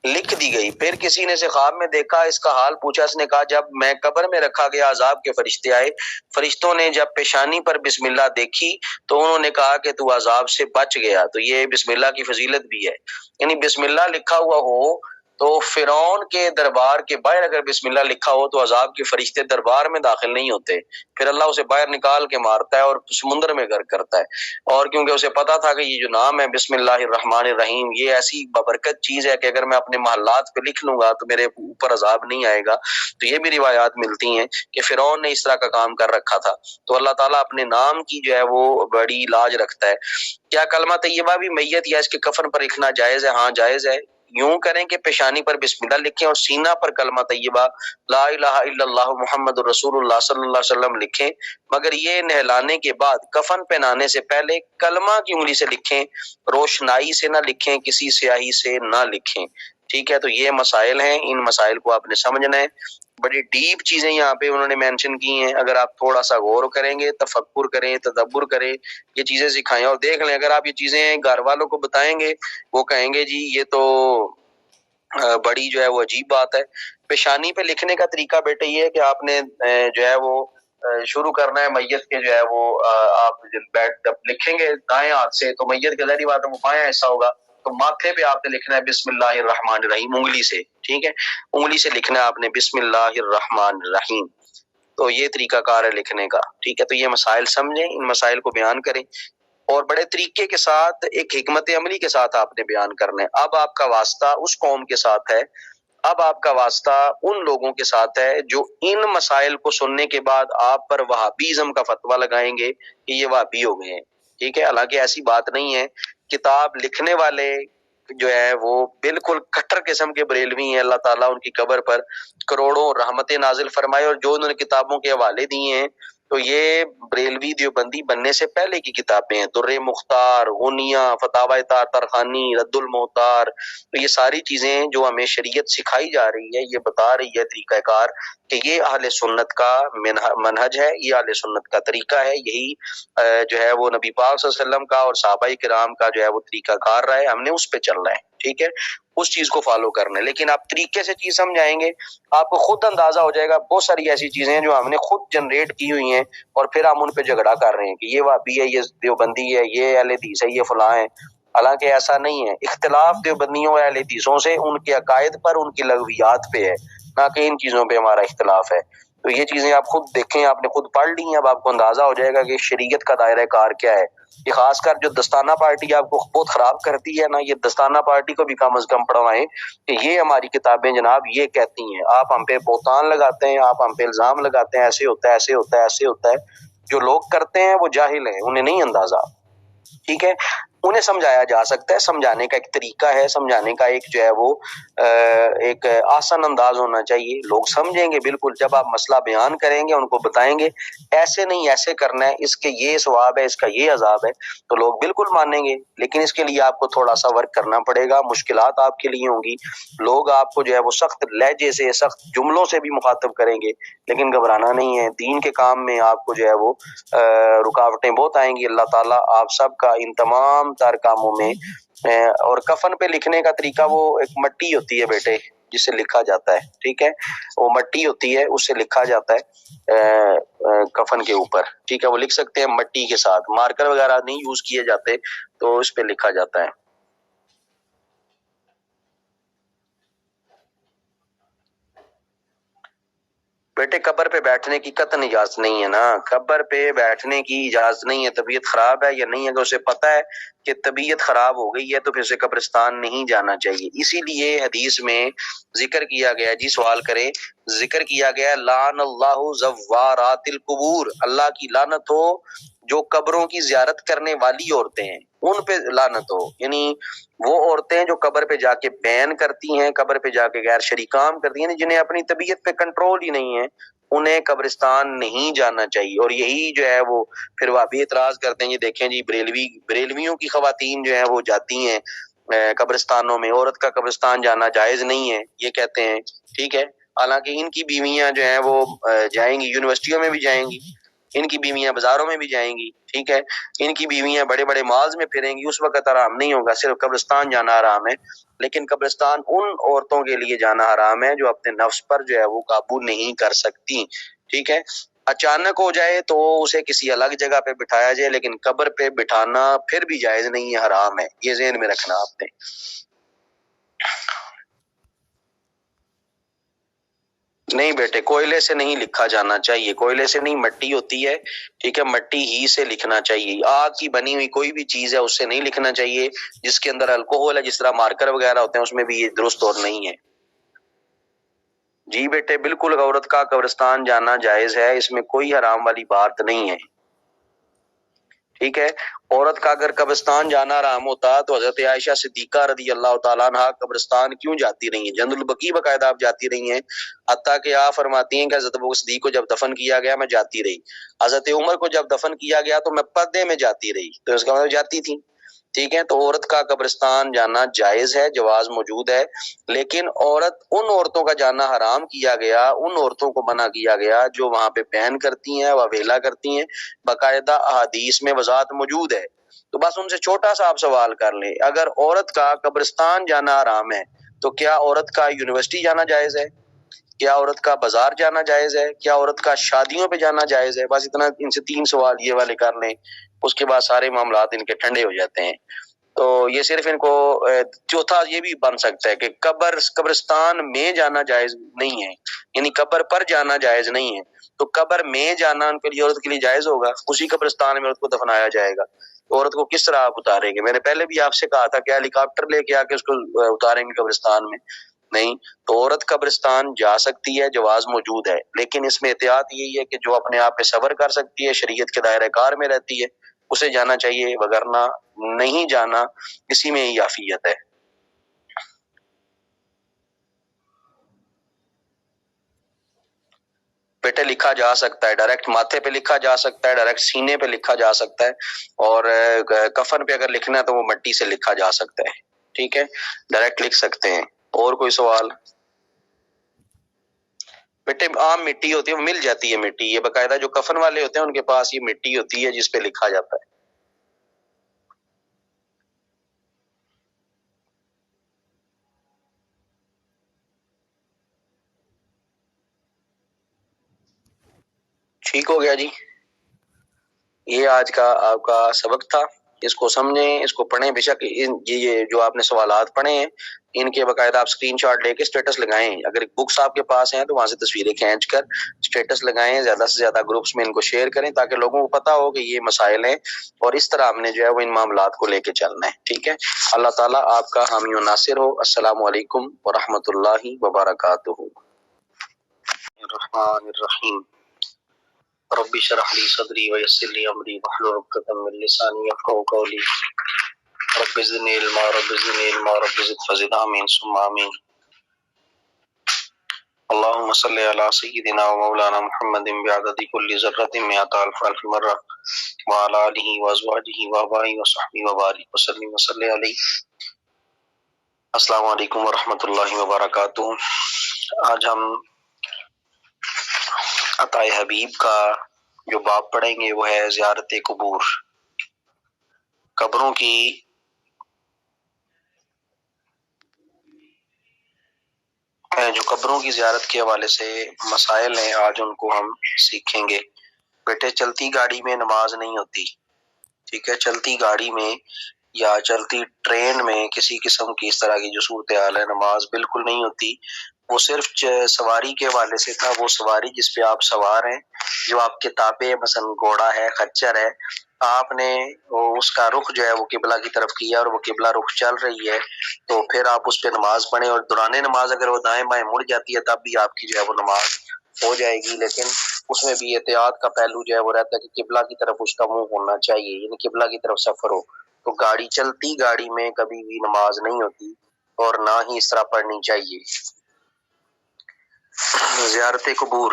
لکھ دی گئی. پھر کسی نے اسے خواب میں دیکھا، اس کا حال پوچھا. اس نے کہا جب میں قبر میں رکھا گیا عذاب کے فرشتے آئے، فرشتوں نے جب پیشانی پر بسم اللہ دیکھی تو انہوں نے کہا کہ تو عذاب سے بچ گیا. تو یہ بسم اللہ کی فضیلت بھی ہے. یعنی بسم اللہ لکھا ہوا ہو تو فرعون کے دربار کے باہر اگر بسم اللہ لکھا ہو تو عذاب کے فرشتے دربار میں داخل نہیں ہوتے، پھر اللہ اسے باہر نکال کے مارتا ہے اور سمندر میں غرق کرتا ہے. اور کیونکہ اسے پتا تھا کہ یہ جو نام ہے بسم اللہ الرحمن الرحیم یہ ایسی ببرکت چیز ہے کہ اگر میں اپنے محلات پہ لکھ لوں گا تو میرے اوپر عذاب نہیں آئے گا. تو یہ بھی روایات ملتی ہیں کہ فرعون نے اس طرح کا کام کر رکھا تھا. تو اللہ تعالیٰ اپنے نام کی جو ہے وہ بڑی لاج رکھتا ہے. کیا کلمہ طیبہ بھی میت یا اس کے کفن پر لکھنا جائز ہے؟ ہاں جائز ہے. یوں کریں کہ پیشانی پر بسم اللہ لکھیں اور سینہ پر کلمہ طیبہ لا الہ الا اللہ محمد رسول اللہ صلی اللہ علیہ وسلم لکھیں، مگر یہ نہلانے کے بعد کفن پہنانے سے پہلے کلمہ کی انگلی سے لکھیں، روشنائی سے نہ لکھیں، کسی سیاہی سے نہ لکھیں. ٹھیک ہے، تو یہ مسائل ہیں، ان مسائل کو آپ نے سمجھنا ہے۔ بڑی ڈیپ چیزیں یہاں پہ انہوں نے مینشن کی ہیں، اگر آپ تھوڑا سا غور کریں گے، تفکر کریں، تدبر کریں، یہ چیزیں سکھائیں اور دیکھ لیں۔ اگر آپ یہ چیزیں گھر والوں کو بتائیں گے، وہ کہیں گے جی یہ تو بڑی جو ہے وہ عجیب بات ہے۔ پیشانی پہ لکھنے کا طریقہ بیٹے یہ ہے کہ آپ نے جو ہے وہ شروع کرنا ہے میت کے جو ہے وہ آپ جب لکھیں گے دائیں ہاتھ سے تو میت کے ظاہری بات ہے وہ بایاں حصہ ہوگا، تو ماتھے پہ آپ نے لکھنا ہے بسم اللہ الرحمن الرحیم انگلی سے، ٹھیک ہے، انگلی سے لکھنا ہے آپ نے بسم اللہ الرحمن الرحیم۔ تو یہ طریقہ کار ہے لکھنے کا، ٹھیک ہے۔ تو یہ مسائل سمجھیں، ان مسائل کو بیان کریں اور بڑے طریقے کے ساتھ ایک حکمت عملی کے ساتھ آپ نے بیان کرنا ہے۔ اب آپ کا واسطہ اس قوم کے ساتھ ہے، اب آپ کا واسطہ ان لوگوں کے ساتھ ہے جو ان مسائل کو سننے کے بعد آپ پر وہابیزم کا فتویٰ لگائیں گے کہ یہ وہابی ہو گئے ہیں، ٹھیک ہے۔ حالانکہ ایسی بات نہیں ہے، کتاب لکھنے والے جو ہے وہ بالکل کٹر قسم کے بریلوی ہیں، اللہ تعالیٰ ان کی قبر پر کروڑوں رحمتیں نازل فرمائے، اور جو انہوں نے کتابوں کے حوالے دیے ہیں تو یہ بریلوی دیوبندی بننے سے پہلے کی کتابیں ہیں، در مختار، غنیہ، فتاوی طرخانی، رد المحتار، تو یہ ساری چیزیں جو ہمیں شریعت سکھائی جا رہی ہے، یہ بتا رہی ہے طریقہ کار کہ یہ اہل سنت کا منہج ہے، یہ اہل سنت کا طریقہ ہے، یہی جو ہے وہ نبی پاک صلی اللہ علیہ وسلم کا اور صحابہ کرام کا جو ہے وہ طریقہ کار رہا ہے، ہم نے اس پہ چلنا ہے، ٹھیک ہے، اس چیز کو فالو کرنا ہے۔ لیکن آپ طریقے سے چیز سمجھائیں گے، آپ کو خود اندازہ ہو جائے گا بہت ساری ایسی چیزیں ہیں جو ہم نے خود جنریٹ کی ہوئی ہیں اور پھر ہم ان پہ جھگڑا کر رہے ہیں کہ یہ وہابی ہے، یہ دیوبندی ہے، یہ اہل حدیث ہے، یہ فلاں ہے۔ حالانکہ ایسا نہیں ہے، اختلاف دیوبندیوں اور اہل حدیثوں سے ان کے عقائد پر، ان کی لغویات پہ ہے، نہ کہ ان چیزوں پہ ہمارا اختلاف ہے۔ تو یہ چیزیں آپ خود دیکھیں، آپ نے خود پڑھ لی ہیں، اب آپ کو اندازہ ہو جائے گا کہ شریعت کا دائرہ کار کیا ہے۔ یہ خاص کر جو دستانہ پارٹی آپ کو بہت خراب کرتی ہے نا، یہ دستانہ پارٹی کو بھی کم از کم پڑھوائیں کہ یہ ہماری کتابیں جناب یہ کہتی ہیں، آپ ہم پہ بہتان لگاتے ہیں، آپ ہم پہ الزام لگاتے ہیں، ایسے ہوتا ہے، ایسے ہوتا ہے، ایسے ہوتا ہے۔ جو لوگ کرتے ہیں وہ جاہل ہیں، انہیں نہیں اندازہ، ٹھیک ہے۔ انہیں سمجھایا جا سکتا ہے، سمجھانے کا ایک طریقہ ہے، سمجھانے کا ایک جو ہے وہ ایک آسان انداز ہونا چاہیے، لوگ سمجھیں گے بالکل۔ جب آپ مسئلہ بیان کریں گے، ان کو بتائیں گے ایسے نہیں ایسے کرنا ہے، اس کے یہ ثواب ہے، اس کا یہ عذاب ہے، تو لوگ بالکل مانیں گے۔ لیکن اس کے لیے آپ کو تھوڑا سا ورک کرنا پڑے گا، مشکلات آپ کے لیے ہوں گی، لوگ آپ کو جو ہے وہ سخت لہجے سے، سخت جملوں سے بھی مخاطب کریں گے، لیکن گھبرانا نہیں ہے۔ دین کے کام میں آپ کو جو ہے وہ رکاوٹیں بہت آئیں گی۔ اللہ تعالیٰ آپ سب کا ان تمام تر کاموں میں اور کفن پہ لکھنے کا طریقہ، وہ ایک مٹی ہوتی ہے بیٹے جس سے لکھا جاتا ہے، ٹھیک ہے، وہ مٹی ہوتی ہے، اس سے لکھا جاتا ہے کفن کے اوپر، ٹھیک ہے، وہ لکھ سکتے ہیں مٹی کے ساتھ، مارکر وغیرہ نہیں یوز کیے جاتے، تو اس پہ لکھا جاتا ہے۔ بیٹے قبر پہ بیٹھنے کی قطعاً اجازت نہیں ہے نا، قبر پہ بیٹھنے کی اجازت نہیں ہے۔ طبیعت خراب ہے یا نہیں ہے، کہ اسے پتہ ہے کہ طبیعت خراب ہو گئی ہے تو پھر اسے قبرستان نہیں جانا چاہیے۔ اسی لیے حدیث میں ذکر کیا گیا، جی سوال کریں، ذکر کیا گیا لعن اللہ زوارات القبور، اللہ کی لعنت ہو جو قبروں کی زیارت کرنے والی عورتیں ہیں، ان پہ لعنت ہو۔ یعنی وہ عورتیں جو قبر پہ جا کے بین کرتی ہیں، قبر پہ جا کے غیر شرعی کام کرتی ہیں، جنہیں اپنی طبیعت پہ کنٹرول ہی نہیں ہے، انہیں قبرستان نہیں جانا چاہیے۔ اور یہی جو ہے وہ پھر وہ بھی اعتراض کرتے ہیں، یہ دیکھیں جی بریلویوں کی خواتین جو ہیں وہ جاتی ہیں قبرستانوں میں، عورت کا قبرستان جانا جائز نہیں ہے یہ کہتے ہیں، ٹھیک ہے۔ حالانکہ ان کی بیویاں جو ہیں وہ جائیں گی، یونیورسٹیوں میں بھی جائیں گی، ان کی بیویاں بازاروں میں بھی جائیں گی، ٹھیک ہے، ان کی بیویاں بڑے بڑے مالز میں پھریں گی، اس وقت آرام نہیں ہوگا، صرف قبرستان جانا حرام ہے۔ لیکن قبرستان ان عورتوں کے لیے جانا حرام ہے جو اپنے نفس پر جو ہے وہ قابو نہیں کر سکتی، ٹھیک ہے۔ اچانک ہو جائے تو اسے کسی الگ جگہ پہ بٹھایا جائے، لیکن قبر پہ بٹھانا پھر بھی جائز نہیں ہے، حرام ہے، یہ ذہن میں رکھنا آپ نے۔ نہیں بیٹے، کوئلے سے نہیں لکھا جانا چاہیے، کوئلے سے نہیں، مٹی ہوتی ہے، ٹھیک ہے، مٹی ہی سے لکھنا چاہیے۔ آگ کی بنی ہوئی کوئی بھی چیز ہے اس سے نہیں لکھنا چاہیے، جس کے اندر الکوہول ہے، جس طرح مارکر وغیرہ ہوتے ہیں، اس میں بھی یہ درست اور نہیں ہے۔ جی بیٹے بالکل، عورت کا قبرستان جانا جائز ہے، اس میں کوئی حرام والی بات نہیں ہے، ٹھیک ہے۔ عورت کا اگر قبرستان جانا حرام ہوتا تو حضرت عائشہ صدیقہ رضی اللہ تعالیٰ عنہ قبرستان کیوں جاتی رہی ہیں؟ جند البقیع باقاعدہ آپ جاتی رہی ہیں، حتیٰ کہ آپ فرماتی ہیں کہ حضرت ابو صدیق کو جب دفن کیا گیا میں جاتی رہی، حضرت عمر کو جب دفن کیا گیا تو میں پردے میں جاتی رہی، تو اس کا مطلب جاتی تھی، ٹھیک ہے، تو عورت کا قبرستان جانا جائز ہے، جواز موجود ہے، لیکن ان عورتوں کا جانا حرام کیا گیا، ان عورتوں کو منع کیا گیا جو وہاں پہ پہن کرتی ہیں، واویلا کرتی ہیں، باقاعدہ احادیث میں وضاحت موجود ہے۔ تو بس ان سے چھوٹا سا آپ سوال کر لیں، اگر عورت کا قبرستان جانا حرام ہے تو کیا عورت کا یونیورسٹی جانا جائز ہے؟ کیا عورت کا بازار جانا جائز ہے؟ کیا عورت کا شادیوں پہ جانا جائز ہے؟ بس اتنا، ان سے 3 سوال یہ والے کر لیں، اس کے بعد سارے معاملات ان کے ٹھنڈے ہو جاتے ہیں۔ تو یہ صرف ان کو چوتھا یہ بھی بن سکتا ہے کہ قبرستان میں جانا جائز نہیں ہے، یعنی قبر پر جانا جائز نہیں ہے، تو قبر میں جانا ان کے لیے، عورت کے لیے جائز ہوگا، اسی قبرستان میں عورت کو دفنایا جائے گا۔ تو عورت کو کس طرح آپ اتاریں گے؟ میں نے پہلے بھی آپ سے کہا تھا کہ ہیلی کاپٹر لے کے آ کے اس کو اتاریں گے قبرستان میں؟ نہیں۔ تو عورت قبرستان جا سکتی ہے، جواز موجود ہے، لیکن اس میں احتیاط یہی ہے کہ جو اپنے آپ پہ صبر کر سکتی ہے، شریعت کے دائرہ کار میں رہتی ہے، اسے جانا چاہیے، وگرنہ نہیں جانا، اسی میں ہی عافیت ہے۔ بیٹے لکھا جا سکتا ہے، ڈائریکٹ ماتھے پہ لکھا جا سکتا ہے، ڈائریکٹ سینے پہ لکھا جا سکتا ہے، اور کفن پہ اگر لکھنا ہے تو وہ مٹی سے لکھا جا سکتا ہے، ٹھیک ہے، ڈائریکٹ لکھ سکتے ہیں۔ اور کوئی سوال؟ بیٹے عام مٹی ہوتی ہے، وہ مل جاتی ہے مٹی، یہ باقاعدہ جو کفن والے ہوتے ہیں ان کے پاس یہ مٹی ہوتی ہے جس پہ لکھا جاتا ہے۔ ٹھیک ہو گیا جی، یہ آج کا آپ کا سبق تھا، اس کو سمجھیں، اس کو پڑھیں، بے شک یہ جو آپ نے سوالات پڑھے ہیں ان کے باقاعدہ آپ اسکرین شاٹ لے کے اسٹیٹس لگائیں، اگر بکس آپ کے پاس ہیں تو وہاں سے تصویریں کھینچ کر اسٹیٹس لگائیں، زیادہ سے زیادہ گروپس میں ان کو شیئر کریں تاکہ لوگوں کو پتہ ہو کہ یہ مسائل ہیں اور اس طرح ہم نے جو ہے وہ ان معاملات کو لے کے چلنا ہے، ٹھیک ہے۔ اللہ تعالیٰ آپ کا حامی و ناصر ہو۔ السلام علیکم ورحمۃ اللہ وبرکاتہ۔ الرحمن الرحیم، رب اشرح لي صدري ويسر لي امري واحلل عقدة من لساني يفقهوا قولي رب زدني علما رب زدني علما رب زد فزد آمين ثم آمين۔ اللهم صل على سيدنا ومولانا محمد بعدد كل ذرة مئة ألف مرة وعلى آله وأزواجه وآبائه وصحبه وبارك وسلم وصل عليه۔ السلام علیکم ورحمۃ اللہ وبرکاتہ۔ آج ہم عطائے حبیب کا جو باب پڑھیں گے وہ ہے زیارت قبور، قبروں کی جو قبروں کی زیارت کے حوالے سے مسائل ہیں، آج ان کو ہم سیکھیں گے۔ بیٹے چلتی گاڑی میں نماز نہیں ہوتی، ٹھیک ہے، چلتی گاڑی میں یا چلتی ٹرین میں کسی قسم کی اس طرح کی جو صورتحال ہے نماز بالکل نہیں ہوتی۔ وہ صرف سواری کے حوالے سے تھا، وہ سواری جس پہ آپ سوار ہیں، جو آپ کے تابع مثلا گھوڑا ہے، خچر ہے، آپ نے اس کا رخ جو ہے وہ قبلہ کی طرف کیا اور وہ قبلہ رخ چل رہی ہے تو پھر آپ اس پہ نماز پڑھیں، اور دوران نماز اگر وہ دائیں بائیں مڑ جاتی ہے تب بھی آپ کی جو ہے وہ نماز ہو جائے گی، لیکن اس میں بھی احتیاط کا پہلو جو ہے وہ رہتا ہے کہ قبلہ کی طرف اس کا منہ ہونا چاہیے، یعنی قبلہ کی طرف سفر ہو۔ تو گاڑی چلتی گاڑی میں کبھی بھی نماز نہیں ہوتی اور نہ ہی اس طرح پڑھنی چاہیے۔ زیارت قبور،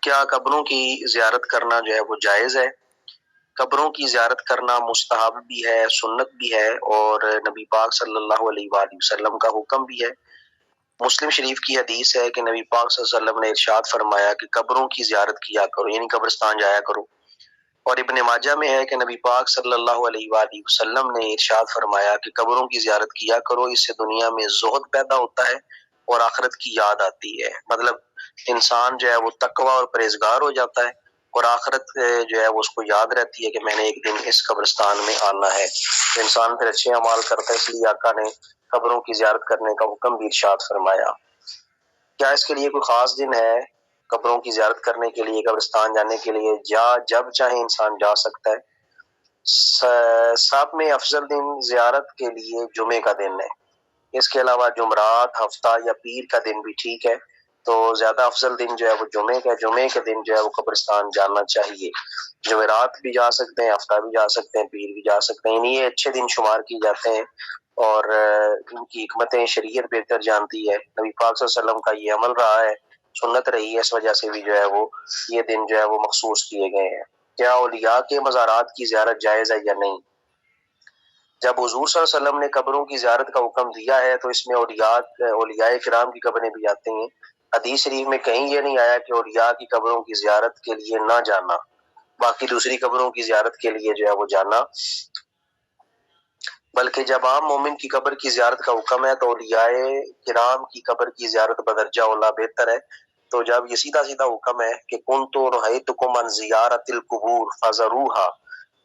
کیا قبروں کی زیارت کرنا جو ہے وہ جائز ہے؟ قبروں کی زیارت کرنا مستحب بھی ہے، سنت بھی ہے، اور نبی پاک صلی اللہ علیہ وآلہ وسلم کا حکم بھی ہے۔ مسلم شریف کی حدیث ہے کہ نبی پاک صلی اللہ علیہ وسلم نے ارشاد فرمایا کہ قبروں کی زیارت کیا کرو، یعنی قبرستان جایا کرو۔ اور ابن ماجہ میں ہے کہ نبی پاک صلی اللہ علیہ وآلہ وسلم نے ارشاد فرمایا کہ قبروں کی زیارت کیا کرو، اس سے دنیا میں زہد پیدا ہوتا ہے اور آخرت کی یاد آتی ہے، مطلب انسان جو ہے وہ تقوی اور پرہیزگار ہو جاتا ہے، اور آخرت جو ہے وہ اس کو یاد رہتی ہے کہ میں نے ایک دن اس قبرستان میں آنا ہے، تو انسان پھر اچھے اعمال کرتا ہے، اس لیے آقا نے قبروں کی زیارت کرنے کا حکم بھی ارشاد فرمایا۔ کیا اس کے لیے کوئی خاص دن ہے قبروں کی زیارت کرنے کے لیے، قبرستان جانے کے لیے؟ جب چاہے انسان جا سکتا ہے۔ سب میں افضل دن زیارت کے لیے جمعے کا دن ہے، اس کے علاوہ جمعرات، ہفتہ یا پیر کا دن بھی ٹھیک ہے، تو زیادہ افضل دن جو ہے وہ جمعے کا، جمعے کے دن جو ہے وہ قبرستان جانا چاہیے۔ جمعرات بھی جا سکتے ہیں، ہفتہ بھی جا سکتے ہیں، پیر بھی جا سکتے ہیں، یعنی یہ اچھے دن شمار کی جاتے ہیں اور ان کی حکمتیں شریعت بہتر جانتی ہے، نبی پاک صلی اللہ علیہ وسلم کا یہ عمل رہا ہے، سنت رہی ہے، اس وجہ سے بھی جو ہے وہ یہ دن جو ہے وہ مخصوص کیے گئے ہیں۔ کیا اولیاء کے مزارات کی زیارت جائز ہے یا نہیں؟ جب حضور صلی اللہ علیہ وسلم نے قبروں کی زیارت کا حکم دیا ہے تو اس میں اولیاء کرام کی قبریں بھی آتی ہیں۔ حدیث شریف میں کہیں یہ نہیں آیا کہ اولیاء کی قبروں کی زیارت کے لیے نہ جانا، باقی دوسری قبروں کی زیارت کے لیے جو ہے وہ جانا، بلکہ جب عام مومن کی قبر کی زیارت کا حکم ہے تو اولیاء کرام کی قبر کی زیارت بدرجہ اولا بہتر ہے۔ تو جب یہ سیدھا سیدھا حکم ہے کہ کنت نہیتکم عن زیارت القبور فزروها،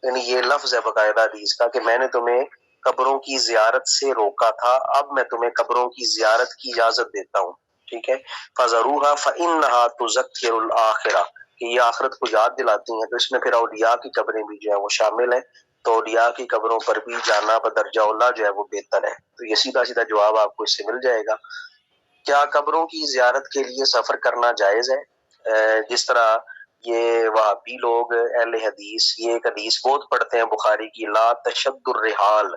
یعنی یہ لفظ ہے باقاعدہ حدیث کا کہ میں نے تمہیں قبروں کی زیارت سے روکا تھا، اب میں تمہیں قبروں کی زیارت کی اجازت دیتا ہوں، ٹھیک ہے۔ فزروها فانها تذکر الاخرہ، کہ یہ آخرت کو یاد دلاتی ہیں، تو اس میں پھر اولیاء کی قبریں بھی جو ہے وہ شامل ہیں، تو اولیاء کی قبروں پر بھی جانا بدرجہ اولا جو ہے وہ بہتر ہے۔ تو یہ سیدھا سیدھا جواب آپ کو اس سے مل جائے گا۔ کیا قبروں کی زیارت کے لیے سفر کرنا جائز ہے؟ جس طرح یہ وہابی لوگ اہل حدیث یہ ایک حدیث بہت پڑھتے ہیں بخاری کی، لا تشد الرحال،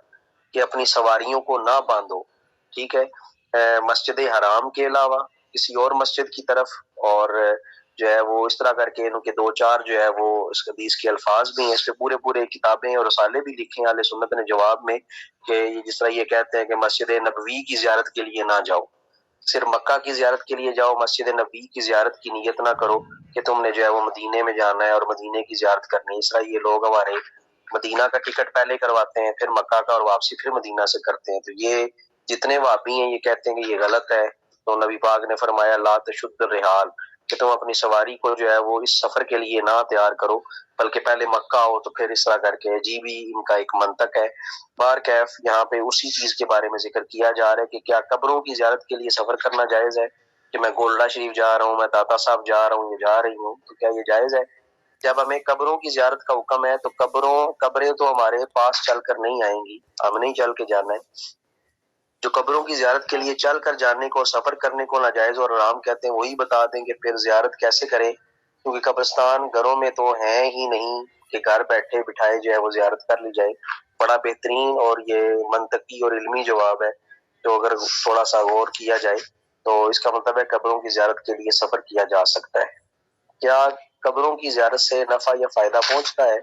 کہ اپنی سواریوں کو نہ باندھو، ٹھیک ہے، مسجد حرام کے علاوہ کسی اور مسجد کی طرف، اور جو ہے وہ اس طرح کر کے ان کے دو چار جو ہے وہ اس حدیث کے الفاظ بھی ہیں، اس پہ پورے پورے کتابیں اور رسالے بھی لکھے ہیں اہل سنت نے جواب میں، کہ جس طرح یہ کہتے ہیں کہ مسجد نبوی کی زیارت کے لیے نہ جاؤ، صرف مکہ کی زیارت کے لیے جاؤ، مسجد نبی کی زیارت کی نیت نہ کرو کہ تم نے جو ہے وہ مدینے میں جانا ہے اور مدینے کی زیارت کرنی ہے۔ اس طرح یہ لوگ ہمارے مدینہ کا ٹکٹ پہلے کرواتے ہیں، پھر مکہ کا، اور واپسی پھر مدینہ سے کرتے ہیں۔ تو یہ جتنے وہابی ہیں یہ کہتے ہیں کہ یہ غلط ہے، تو نبی پاک نے فرمایا لا تشد الرحال، کہ تم اپنی سواری کو جو ہے وہ اس سفر کے لیے نہ تیار کرو، بلکہ پہلے مکہ ہو تو پھر اس طرح کر کے، عجیب ہی ان کا ایک منطق ہے۔ بہرکیف یہاں پہ اسی چیز کے بارے میں ذکر کیا جا رہا ہے کہ کیا قبروں کی زیارت کے لیے سفر کرنا جائز ہے، کہ میں گولڈا شریف جا رہا ہوں، میں داتا صاحب جا رہا ہوں، یہ جا رہی ہوں، تو کیا یہ جائز ہے؟ جب ہمیں قبروں کی زیارت کا حکم ہے تو قبریں تو ہمارے پاس چل کر نہیں آئیں گی، ہم نہیں چل کے جانا ہے۔ جو قبروں کی زیارت کے لیے چل کر جانے کو اور سفر کرنے کو ناجائز اور حرام کہتے ہیں وہی بتا دیں کہ پھر زیارت کیسے کریں، کیونکہ قبرستان گھروں میں تو ہیں ہی نہیں کہ گھر بیٹھے بٹھائے جو ہے وہ زیارت کر لی جائے۔ بڑا بہترین اور یہ منطقی اور علمی جواب ہے، جو اگر تھوڑا سا غور کیا جائے تو اس کا مطلب ہے قبروں کی زیارت کے لیے سفر کیا جا سکتا ہے۔ کیا قبروں کی زیارت سے نفع یا فائدہ پہنچتا ہے؟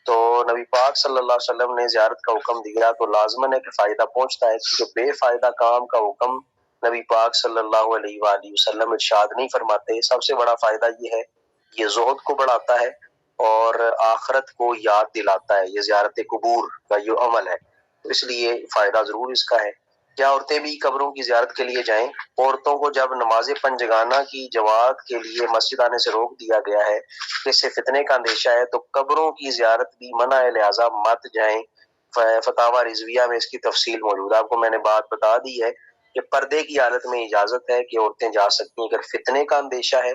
تو نبی پاک صلی اللہ علیہ وسلم نے زیارت کا حکم دیا تو لازمن ہے کہ فائدہ پہنچتا ہے، کیونکہ بے فائدہ کام کا حکم نبی پاک صلی اللہ علیہ وآلہ وسلم ارشاد نہیں فرماتے۔ سب سے بڑا فائدہ یہ ہے، یہ زہد کو بڑھاتا ہے اور آخرت کو یاد دلاتا ہے، یہ زیارت قبور کا یہ عمل ہے، تو اس لیے فائدہ ضرور اس کا ہے۔ کیا عورتیں بھی قبروں کی زیارت کے لیے جائیں؟ عورتوں کو جب نماز پنجگانہ کی جماعت کے لیے مسجد آنے سے روک دیا گیا ہے، اس سے فتنے کا اندیشہ ہے، تو قبروں کی زیارت بھی منع ہے، لہٰذا مت جائیں۔ فتاوی رضویہ میں اس کی تفصیل موجود ہے، آپ کو میں نے بات بتا دی ہے کہ پردے کی حالت میں اجازت ہے کہ عورتیں جا سکتی ہیں۔ اگر فتنے کا اندیشہ ہے،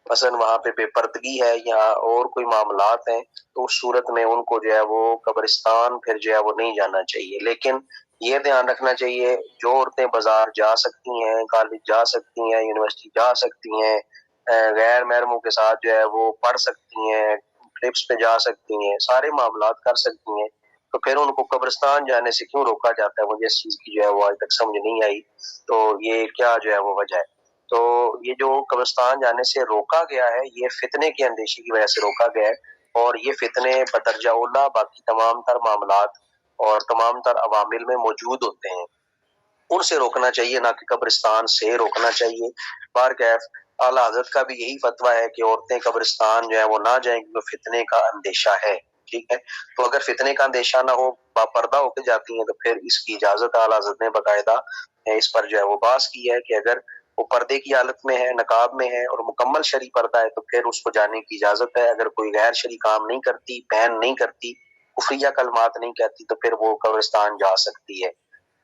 مثلا وہاں پہ بے پردگی ہے یا اور کوئی معاملات ہیں، تو اس صورت میں ان کو جو ہے وہ قبرستان پھر جو ہے وہ نہیں جانا چاہیے۔ لیکن یہ دھیان رکھنا چاہیے جو عورتیں بازار جا سکتی ہیں، کالج جا سکتی ہیں، یونیورسٹی جا سکتی ہیں، غیر محرموں کے ساتھ جو ہے وہ پڑھ سکتی ہیں، ٹرپس پہ جا سکتی ہیں، سارے معاملات کر سکتی ہیں، تو پھر ان کو قبرستان جانے سے کیوں روکا جاتا ہے؟ مجھے اس چیز کی جو ہے وہ آج تک سمجھ نہیں آئی، تو یہ کیا جو ہے وہ وجہ ہے؟ تو یہ جو قبرستان جانے سے روکا گیا ہے یہ فتنے کے اندیشے کی وجہ سے روکا گیا ہے، اور یہ فتنے بدرجہ اولا باقی تمام تر معاملات اور تمام تر عوامل میں موجود ہوتے ہیں، ان سے روکنا چاہیے، نہ کہ قبرستان سے روکنا چاہیے۔ بہرکیف اعلیٰ حضرت کا بھی یہی فتویٰ ہے کہ عورتیں قبرستان جو ہے وہ نہ جائیں کیونکہ فتنے کا اندیشہ ہے، ٹھیک ہے۔ تو اگر فتنے کا اندیشہ نہ ہو، باپردہ ہو کے جاتی ہیں، تو پھر اس کی اجازت اعلیٰ حضرت نے باقاعدہ اس پر جو ہے وہ بحث کی ہے کہ اگر وہ پردے کی حالت میں ہے، نقاب میں ہے اور مکمل شرعی پردہ ہے تو پھر اس کو جانے کی اجازت ہے۔ اگر کوئی غیر شرعی کام نہیں کرتی، بہن نہیں کرتی، کفریہ کلمات نہیں کہتی، تو پھر وہ قبرستان جا سکتی ہے۔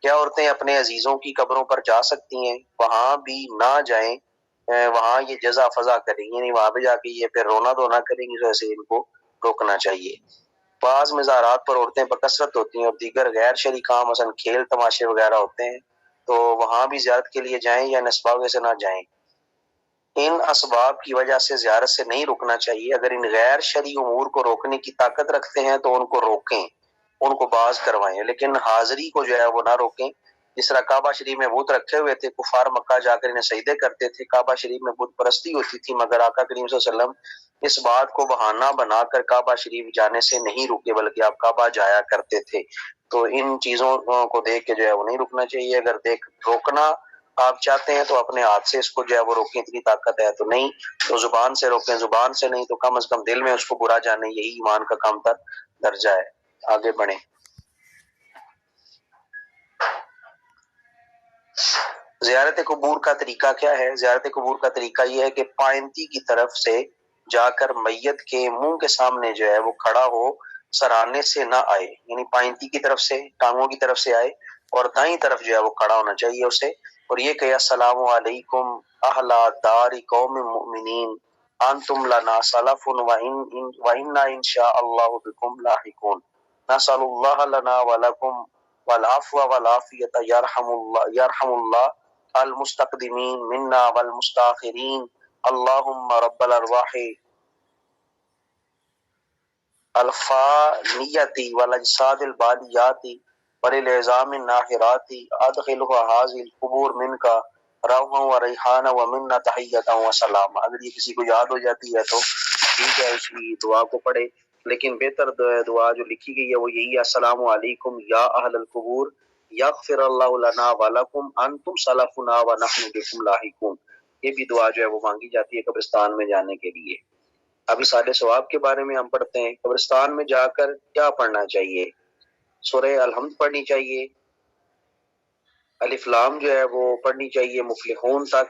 کیا عورتیں اپنے عزیزوں کی قبروں پر جا سکتی ہیں؟ وہاں بھی نہ جائیں، وہاں یہ جزا فضا کریں گی، یعنی وہاں پہ جا کے یہ پھر رونا دھونا کریں گی، تو ایسے ان کو روکنا چاہیے۔ بعض مزارات پر عورتیں بکثرت ہوتی ہیں اور دیگر غیر شرعی کام مثلا کھیل تماشے وغیرہ ہوتے ہیں، تو وہاں بھی زیارت کے لیے جائیں یا ان اسباب سے نہ جائیں؟ ان اسباب کی وجہ سے زیارت سے نہیں رکنا چاہیے۔ اگر ان غیر شرعی امور کو روکنے کی طاقت رکھتے ہیں تو ان کو روکیں، ان کو باز کروائیں، لیکن حاضری کو جو ہے وہ نہ روکیں۔ جس طرح کعبہ شریف میں بت رکھے ہوئے تھے، کفار مکہ جا کر انہیں سجدے کرتے تھے، کعبہ شریف میں بت پرستی ہوتی تھی، مگر آقا کریم صلی اللہ علیہ وسلم اس بات کو بہانہ بنا کر کعبہ شریف جانے سے نہیں رکے، بلکہ آپ کعبہ جایا کرتے تھے۔ تو ان چیزوں کو دیکھ کے جو ہے وہ نہیں رکنا چاہیے۔ اگر روکنا آپ چاہتے ہیں تو اپنے ہاتھ سے اس کو جو ہے وہ روکیں، اتنی طاقت ہے تو نہیں، تو زبان سے روکیں، زبان سے نہیں تو کم از کم دل میں اس کو برا جانے، یہی ایمان کا کم تر درجہ ہے۔ آگے بڑھیں۔ زیارت قبور کا طریقہ کیا ہے؟ زیارت قبور کا طریقہ یہ ہے کہ پائنتی کی طرف سے جا کر میت کے منہ کے سامنے جو ہے وہ کھڑا ہو، سرانے سے نہ آئے، یعنی پائنتی کی طرف سے، ٹانگوں کی طرف سے آئے اور دائیں طرف جو ہے وہ کھڑا ہونا چاہیے اسے، اور یہ کہ السلام علیکم اہل دار قوم مؤمنین انتم لنا سلف وإنا ان شاء اللہ بكم لاحقون نسأل اللہ لنا ولکم والعفو والعافیت یرحم اللہ المستقدمین منا والمستاخرین اللہم رب الارواح الفانیتی والاجساد البالیات وللعظام الناحرات ادخلہ حاضی القبور منکا روحا و ریحانا ومنا تحیتا و سلام۔ اگر یہ کسی کو یاد ہو جاتی ہے تو ٹھیک ہے، اس کی دعا کو پڑھے، لیکن بہتر دعا جو لکھی گئی ہے وہ یہی ہے، السلام علیکم یا اہل القبور یغفر اللہ لنا ولکم انتم سلفنا ونحن بکم لاحقون۔ یہ بھی دعا جو ہے وہ مانگی جاتی ہے قبرستان میں جانے کے لیے۔ ابھی سارے ثواب کے بارے میں ہم پڑھتے ہیں۔ قبرستان میں جا کر کیا پڑھنا چاہیے؟ سورہ الحمد پڑھنی چاہیے، الف لام جو ہے وہ پڑھنی چاہیے مفلحون تک،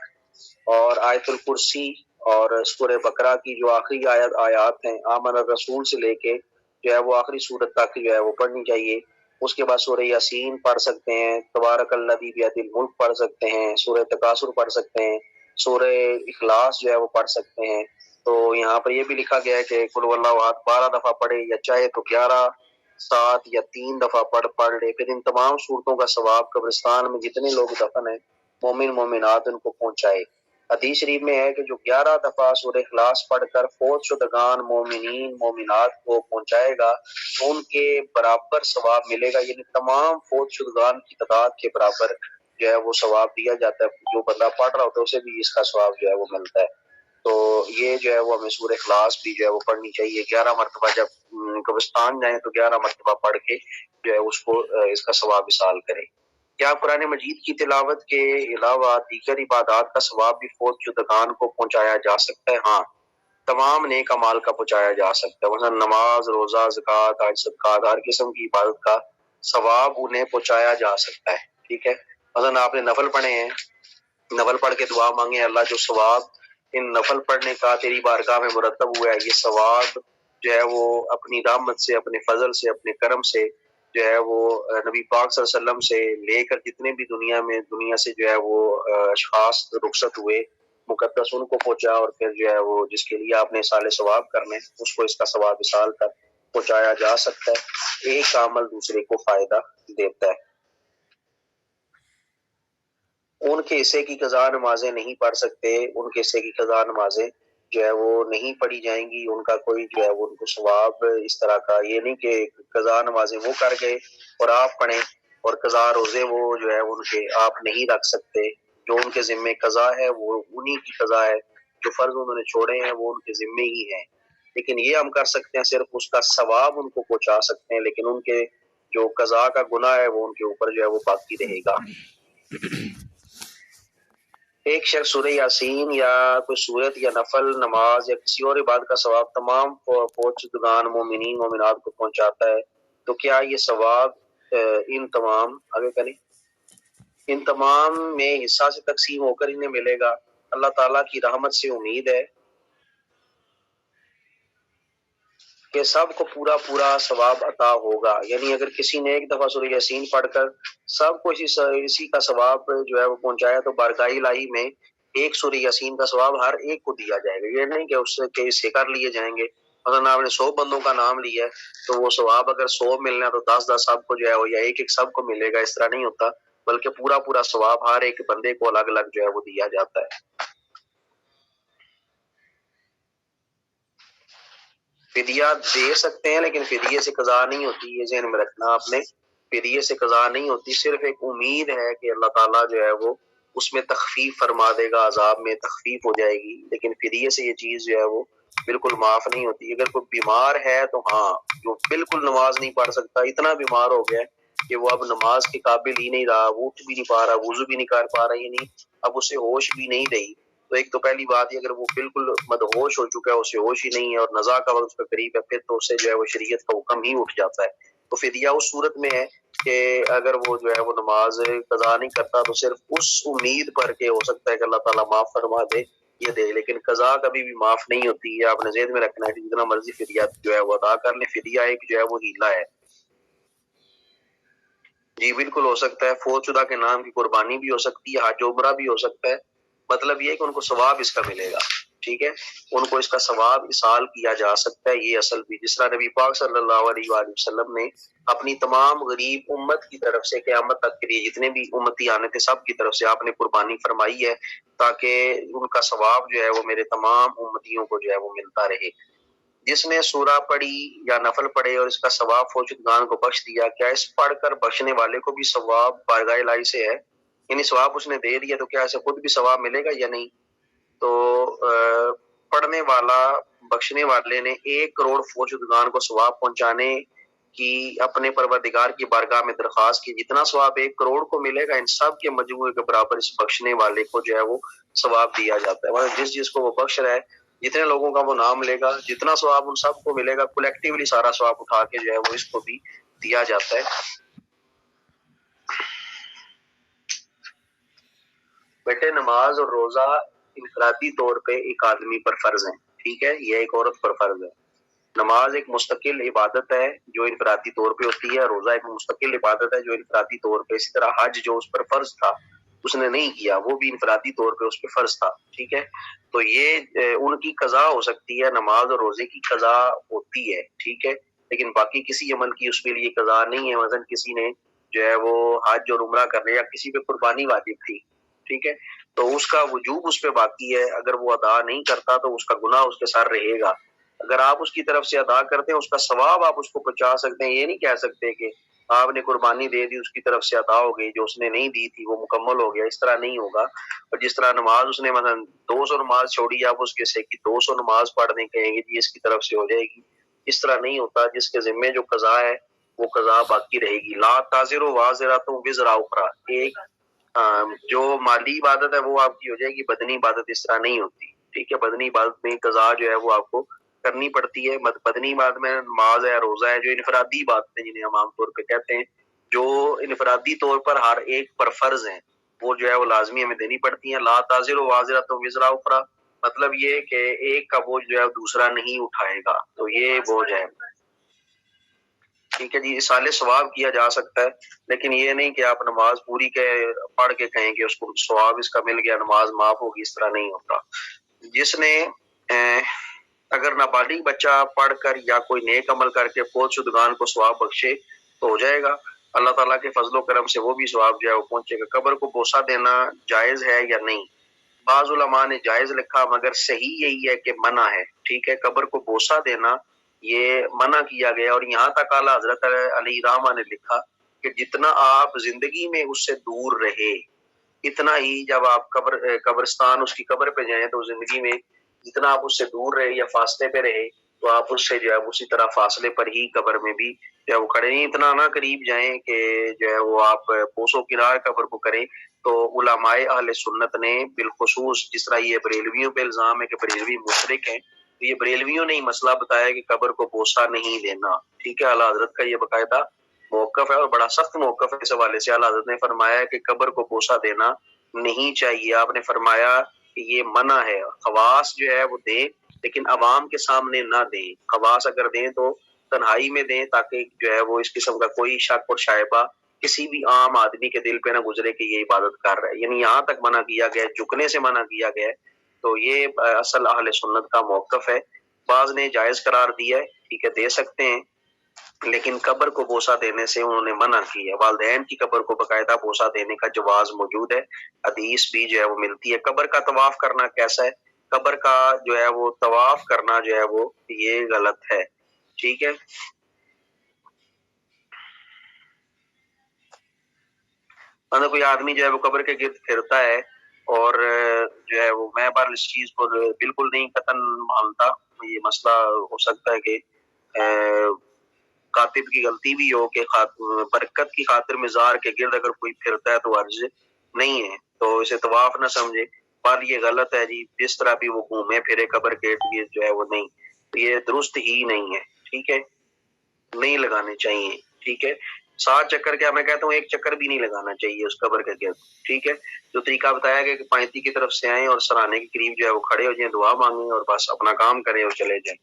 اور آیت الکرسی اور سورہ بقرہ کی جو آخری آیات ہیں آمن الرسول سے لے کے جو ہے وہ آخری سورت تک جو ہے وہ پڑھنی چاہیے۔ اس کے بعد سورہ یاسین پڑھ سکتے ہیں، تبارک الذی بیدہ الملک پڑھ سکتے ہیں، سورہ تکاثر پڑھ سکتے ہیں، سورہ اخلاص جو ہے وہ پڑھ سکتے ہیں۔ تو یہاں پر یہ بھی لکھا گیا ہے کہ قل هو اللہ احد 12 دفعہ پڑھے، یا چاہے تو 11، 7 یا 3 دفعہ پڑھ لے۔ پھر ان تمام صورتوں کا ثواب قبرستان میں جتنے لوگ دفن ہیں مومن مومنات ان کو پہنچائے۔ حدیث شریف میں ہے کہ جو 11 دفعہ سورہ اخلاص پڑھ کر فوت شدگان مومنین مومنات کو پہنچائے گا تو ان کے برابر ثواب ملے گا، یعنی تمام فوت شدگان کی تعداد کے برابر جو ہے وہ ثواب دیا جاتا ہے۔ جو بندہ پڑھ رہا ہوتا ہے اسے بھی اس کا ثواب جو ہے وہ ملتا ہے۔ تو یہ جو ہے وہ ہمیں سورہ اخلاص بھی جو ہے وہ پڑھنی چاہیے 11 مرتبہ، جب قبرستان جائیں تو 11 مرتبہ پڑھ کے جو ہے اس کو اس کا ثواب حاصل کریں۔ کیا قرآن مجید کی تلاوت کے علاوہ دیگر عبادات کا ثواب بھی فوت شدگان کو پہنچایا جا سکتا ہے؟ ہاں، تمام نیک اعمال کا پہنچایا جا سکتا ہے، مثلا نماز، روزہ، زکوٰۃ، حج، صدقات، ہر قسم کی عبادت کا ثواب انہیں پہنچایا جا سکتا ہے۔ ٹھیک ہے، مثلا آپ نے نفل پڑھے ہیں، نفل پڑھ کے دعا مانگے، اللہ جو ثواب ان نفل پڑھنے کا تیری بارگاہ میں مرتب ہوا ہے، یہ ثواب جو ہے وہ اپنی رحمت سے، اپنے فضل سے، اپنے کرم سے جو ہے وہ نبی پاک صلی اللہ علیہ وسلم سے لے کر جتنے بھی دنیا سے جو ہے وہ اشخاص رخصت ہوئے، مقدس ان کو پہنچا، اور پھر جو ہے وہ جس کے لیے آپ نے سال ثواب کرنے اس کو اس کا ثواب وصال کر پہنچایا جا سکتا ہے۔ ایک عمل دوسرے کو فائدہ دیتا ہے۔ ان کے حصے کی قضا نمازیں نہیں پڑھ سکتے، ان کے حصے کی قضا نمازیں جو ہے وہ نہیں پڑھی جائیں گی، ان کا کوئی جو ہے وہ ان کو ثواب اس طرح کا یہ نہیں کہ قضا نمازیں وہ کر گئے اور آپ پڑھیں، اور قضا روزے وہ جو ہے ان کے آپ نہیں رکھ سکتے۔ جو ان کے ذمے قضا ہے وہ انہی کی قضا ہے، جو فرض انہوں نے چھوڑے ہیں وہ ان کے ذمے ہی ہیں، لیکن یہ ہم کر سکتے ہیں صرف اس کا ثواب ان کو پہنچا سکتے ہیں، لیکن ان کے جو قضا کا گناہ ہے وہ ان کے اوپر جو ہے وہ باقی رہے گا۔ ایک شخص سورہ یاسین یا کوئی سورت یا نفل نماز یا کسی اور عبادت کا ثواب تمام فوت شدگان مومنین مومنات کو پہنچاتا ہے، تو کیا یہ ثواب ان تمام آگے کریں ان تمام میں حصہ سے تقسیم ہو کر انہیں ملے گا؟ اللہ تعالیٰ کی رحمت سے امید ہے کہ سب کو پورا ثواب عطا ہوگا، یعنی اگر کسی نے ایک دفعہ سورہ یاسین پڑھ کر سب کو اسی کا ثواب جو ہے وہ پہنچایا تو بارگاہ الہی میں ایک سورہ یاسین کا ثواب ہر ایک کو دیا جائے گا۔ یہ نہیں کہ اس کے حصے کر لیے جائیں گے، اگر آپ نے 100 بندوں کا نام لیا ہے تو وہ ثواب اگر 100 ملنا تو 10 سب کو جو ہے وہ یا ایک سب کو ملے گا، اس طرح نہیں ہوتا، بلکہ پورا ثواب ہر ایک بندے کو الگ الگ جو ہے وہ دیا جاتا ہے۔ فدیہ دے سکتے ہیں لیکن فدیے سے قضا نہیں ہوتی، یہ ذہن میں رکھنا آپ نے، فدیے سے قضا نہیں ہوتی، صرف ایک امید ہے کہ اللہ تعالیٰ جو ہے وہ اس میں تخفیف فرما دے گا، عذاب میں تخفیف ہو جائے گی، لیکن فدیے سے یہ چیز جو ہے وہ بالکل معاف نہیں ہوتی. اگر کوئی بیمار ہے تو ہاں، جو بالکل نماز نہیں پڑھ سکتا، اتنا بیمار ہو گیا کہ وہ اب نماز کے قابل ہی نہیں رہا، وہ اٹھ بھی نہیں پا رہا، وضو بھی نہیں کر پا رہا، یعنی اب اسے ہوش بھی نہیں رہی، تو ایک تو پہلی بات ہے اگر وہ بالکل مدہوش ہو چکا ہے، اسے ہوش ہی نہیں ہے اور نزا کا وقت اس کا قریب ہے، پھر تو اسے جو ہے وہ شریعت کا حکم ہی اٹھ جاتا ہے. تو فدیہ اس صورت میں ہے کہ اگر وہ جو ہے وہ نماز قضا نہیں کرتا تو صرف اس امید پر کہ ہو سکتا ہے کہ اللہ تعالیٰ معاف فرما دے یہ دے، لیکن قضا کبھی بھی معاف نہیں ہوتی ہے. آپ نے ذہن میں رکھنا ہے کہ جتنا مرضی فدیہ جو ہے وہ ادا کر لیں، فدیہ ایک جو ہے وہ ہیلا ہے. جی بالکل ہو سکتا ہے، فوت شدہ کے نام کی قربانی بھی ہو سکتی ہے، حج عمرہ بھی ہو سکتا ہے. مطلب یہ ہے کہ ان کو ثواب اس کا ملے گا، ٹھیک ہے، ان کو اس کا ثواب اصال کیا جا سکتا ہے. یہ اصل بھی جس طرح نبی پاک صلی اللہ علیہ وآلہ وسلم نے اپنی تمام غریب امت کی طرف سے قیامت تک کے لیے جتنے بھی امتی آنے تھے سب کی طرف سے آپ نے قربانی فرمائی ہے تاکہ ان کا ثواب جو ہے وہ میرے تمام امتیوں کو جو ہے وہ ملتا رہے. جس نے سورہ پڑھی یا نفل پڑھے اور اس کا ثواب فوجدگان کو بخش دیا، کیا اس پڑھ کر بخشنے والے کو بھی ثواب بارگاہ الہی سے ہے؟ یعنی ثواب اس نے دے دیا تو کیا اسے خود بھی ثواب ملے گا یا نہیں؟ تو پڑھنے والا بخشنے والے نے 1 کروڑ فوجدگان کو ثواب پہنچانے کی اپنے پروردگار کی بارگاہ میں درخواست کی. جتنا ثواب 1 کروڑ کو ملے گا ان سب کے مجموعے کے برابر اس بخشنے والے کو جو ہے وہ ثواب دیا جاتا ہے. مطلب جس کو وہ بخش رہا ہے، جتنے لوگوں کا وہ نام لے گا، جتنا ثواب ان سب کو ملے گا، کولیکٹیولی سارا ثواب اٹھا کے جو ہے وہ اس کو بھی دیا جاتا ہے. بیٹے نماز اور روزہ انفرادی طور پہ ایک آدمی پر فرض ہیں، ٹھیک ہے، یہ ایک عورت پر فرض ہے. نماز ایک مستقل عبادت ہے جو انفرادی طور پہ ہوتی ہے، روزہ ایک مستقل عبادت ہے جو انفرادی طور پہ، اسی طرح حج جو اس پر فرض تھا اس نے نہیں کیا، وہ بھی انفرادی طور پہ اس پہ فرض تھا، ٹھیک ہے. تو یہ ان کی قضا ہو سکتی ہے، نماز اور روزے کی قضا ہوتی ہے، ٹھیک ہے، لیکن باقی کسی عمل کی اس کے لیے قضا نہیں ہے. مثلا کسی نے جو ہے وہ حج اور عمرہ کرنے یا کسی پہ قربانی واجب تھی، ٹھیک ہے، تو اس کا وجوب اس پہ باقی ہے، اگر وہ ادا نہیں کرتا تو اس کا گناہ اس کے سر رہے گا. اگر آپ اس کی طرف سے ادا کرتے ہیں اس کا ثواب آپ اس کو پہنچا سکتے ہیں. یہ نہیں کہہ سکتے کہ آپ نے قربانی دے دی اس کی طرف سے ادا ہو گئی، جو اس نے نہیں دی تھی وہ مکمل ہو گیا، اس طرح نہیں ہوگا. اور جس طرح نماز اس نے مثلا 200 نماز چھوڑی، آپ اس کے سے کی 200 نماز پڑھنے کہیں گے جی اس کی طرف سے ہو جائے گی، اس طرح نہیں ہوتا. جس کے ذمے جو قضا ہے وہ قضا باقی رہے گی. لا تازر وازرۃ وزر اخری، ایک جو مالی عبادت ہے وہ آپ کی ہو جائے گی، بدنی عبادت اس طرح نہیں ہوتی، ٹھیک ہے. بدنی عبادت میں قضا جو ہے وہ آپ کو کرنی پڑتی ہے. بدنی عبادت میں نماز ہے، روزہ ہے، جو انفرادی عبادتیں جنہیں ہم عام طور پہ کہتے ہیں، جو انفرادی طور پر ہر ایک پر فرض ہیں، وہ جو ہے وہ لازمی ہمیں دینی پڑتی ہیں. لا تازر وازرۃ وزر اخری، مطلب یہ کہ ایک کا بوجھ جو ہے دوسرا نہیں اٹھائے گا، تو یہ بوجھ ہے، ٹھیک ہے جی. اصال ثواب کیا جا سکتا ہے، لیکن یہ نہیں کہ آپ نماز پوری کے پڑھ کے کہیں کہ اس کو ثواب اس کا مل گیا، نماز معاف ہوگی، اس طرح نہیں ہوتا. جس نے اگر نابالغ بچہ پڑھ کر یا کوئی نیک عمل کر کے فوت شدگان کو ثواب بخشے تو ہو جائے گا، اللہ تعالیٰ کے فضل و کرم سے وہ بھی ثواب جو ہے وہ پہنچے گا. قبر کو بوسہ دینا جائز ہے یا نہیں؟ بعض علماء نے جائز لکھا مگر صحیح یہی ہے کہ منع ہے، ٹھیک ہے. قبر کو بوسہ دینا یہ منع کیا گیا، اور یہاں تک اعلیٰ حضرت علی رحمہ نے لکھا کہ جتنا آپ زندگی میں اس سے دور رہے اتنا ہی جب آپ قبرستان اس کی قبر پہ جائیں تو زندگی میں جتنا آپ اس سے دور رہے یا فاصلے پہ رہے تو آپ اس سے جو ہے اسی طرح فاصلے پر ہی قبر میں بھی جو ہے وہ کھڑے. نہیں اتنا نہ قریب جائیں کہ جو ہے وہ آپ بوسو کنار قبر کو کریں. تو علماء اہل سنت نے بالخصوص، جس طرح یہ بریلویوں پہ الزام ہے کہ بریلوی مشرک ہیں، تو یہ بریلویوں نے ہی مسئلہ بتایا کہ قبر کو بوسہ نہیں دینا، ٹھیک ہے. اعلیٰ حضرت کا یہ باقاعدہ موقف ہے اور بڑا سخت موقف ہے. اس حوالے سے اعلیٰ حضرت نے فرمایا کہ قبر کو بوسہ دینا نہیں چاہیے. آپ نے فرمایا کہ یہ منع ہے. خواص جو ہے وہ دیں لیکن عوام کے سامنے نہ دیں. خواص اگر دیں تو تنہائی میں دیں تاکہ جو ہے وہ اس قسم کا کوئی شک اور شائبہ کسی بھی عام آدمی کے دل پہ نہ گزرے کہ یہ عبادت کر رہا ہے. یعنی یہاں تک منع کیا گیا ہے، جھکنے سے منع کیا گیا ہے. تو یہ اصل اہل سنت کا موقف ہے. بعض نے جائز قرار دیا ہے، ٹھیک ہے، دے سکتے ہیں، لیکن قبر کو بوسہ دینے سے انہوں نے منع کی ہے. والدین کی قبر کو باقاعدہ بوسہ دینے کا جواز موجود ہے، حدیث بھی جو ہے وہ ملتی ہے. قبر کا طواف کرنا کیسا ہے؟ قبر کا جو ہے وہ طواف کرنا جو ہے وہ یہ غلط ہے، ٹھیک ہے. کوئی آدمی جو ہے وہ قبر کے گرد پھرتا ہے اور جو ہے ہے وہ میں بار اس چیز کو بالکل نہیں قطن مانتا. یہ مسئلہ ہو سکتا ہے کہ کاتب کی غلطی بھی ہو کہ برکت کی خاطر مزار کے گرد اگر کوئی پھرتا ہے تو عرض نہیں ہے، تو اسے طواف نہ سمجھے. پر یہ غلط ہے جی، جس طرح بھی وہ گھومے پھرے قبر کے ارد گرد جو ہے وہ نہیں، یہ درست ہی نہیں ہے. ٹھیک ہے، نہیں لگانے چاہیے. ٹھیک ہے، 7 چکر کیا میں کہتا ہوں 1 چکر بھی نہیں لگانا چاہیے اس قبر کے گرد. ٹھیک ہے، جو طریقہ بتایا گیا کہ پائنتی کی طرف سے آئیں اور سرانے کے قریب جو ہے وہ کھڑے ہو جائیں، دعا مانگیں اور بس اپنا کام کریں اور چلے جائیں.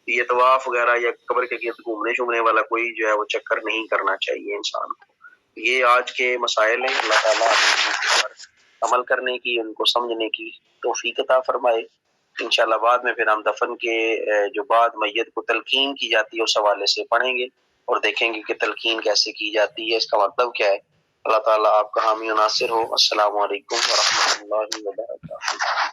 یہ طواف وغیرہ یا قبر کے گرد گھومنے شومنے والا کوئی جو ہے وہ چکر نہیں کرنا چاہیے انسان کو. یہ آج کے مسائل ہیں. اللہ تعالیٰ عمل کرنے کی، ان کو سمجھنے کی توفیق عطا فرمائے. انشاءاللہ بعد میں پھر ہم دفن کے جو بعد میت کو تلقین کی جاتی ہے اس حوالے سے پڑھیں گے اور دیکھیں گے کہ تلقین کیسے کی جاتی ہے، اس کا مطلب کیا ہے. اللہ تعالیٰ آپ کا حامی و ناصر ہو. السلام علیکم ورحمۃ اللہ وبرکاتہ.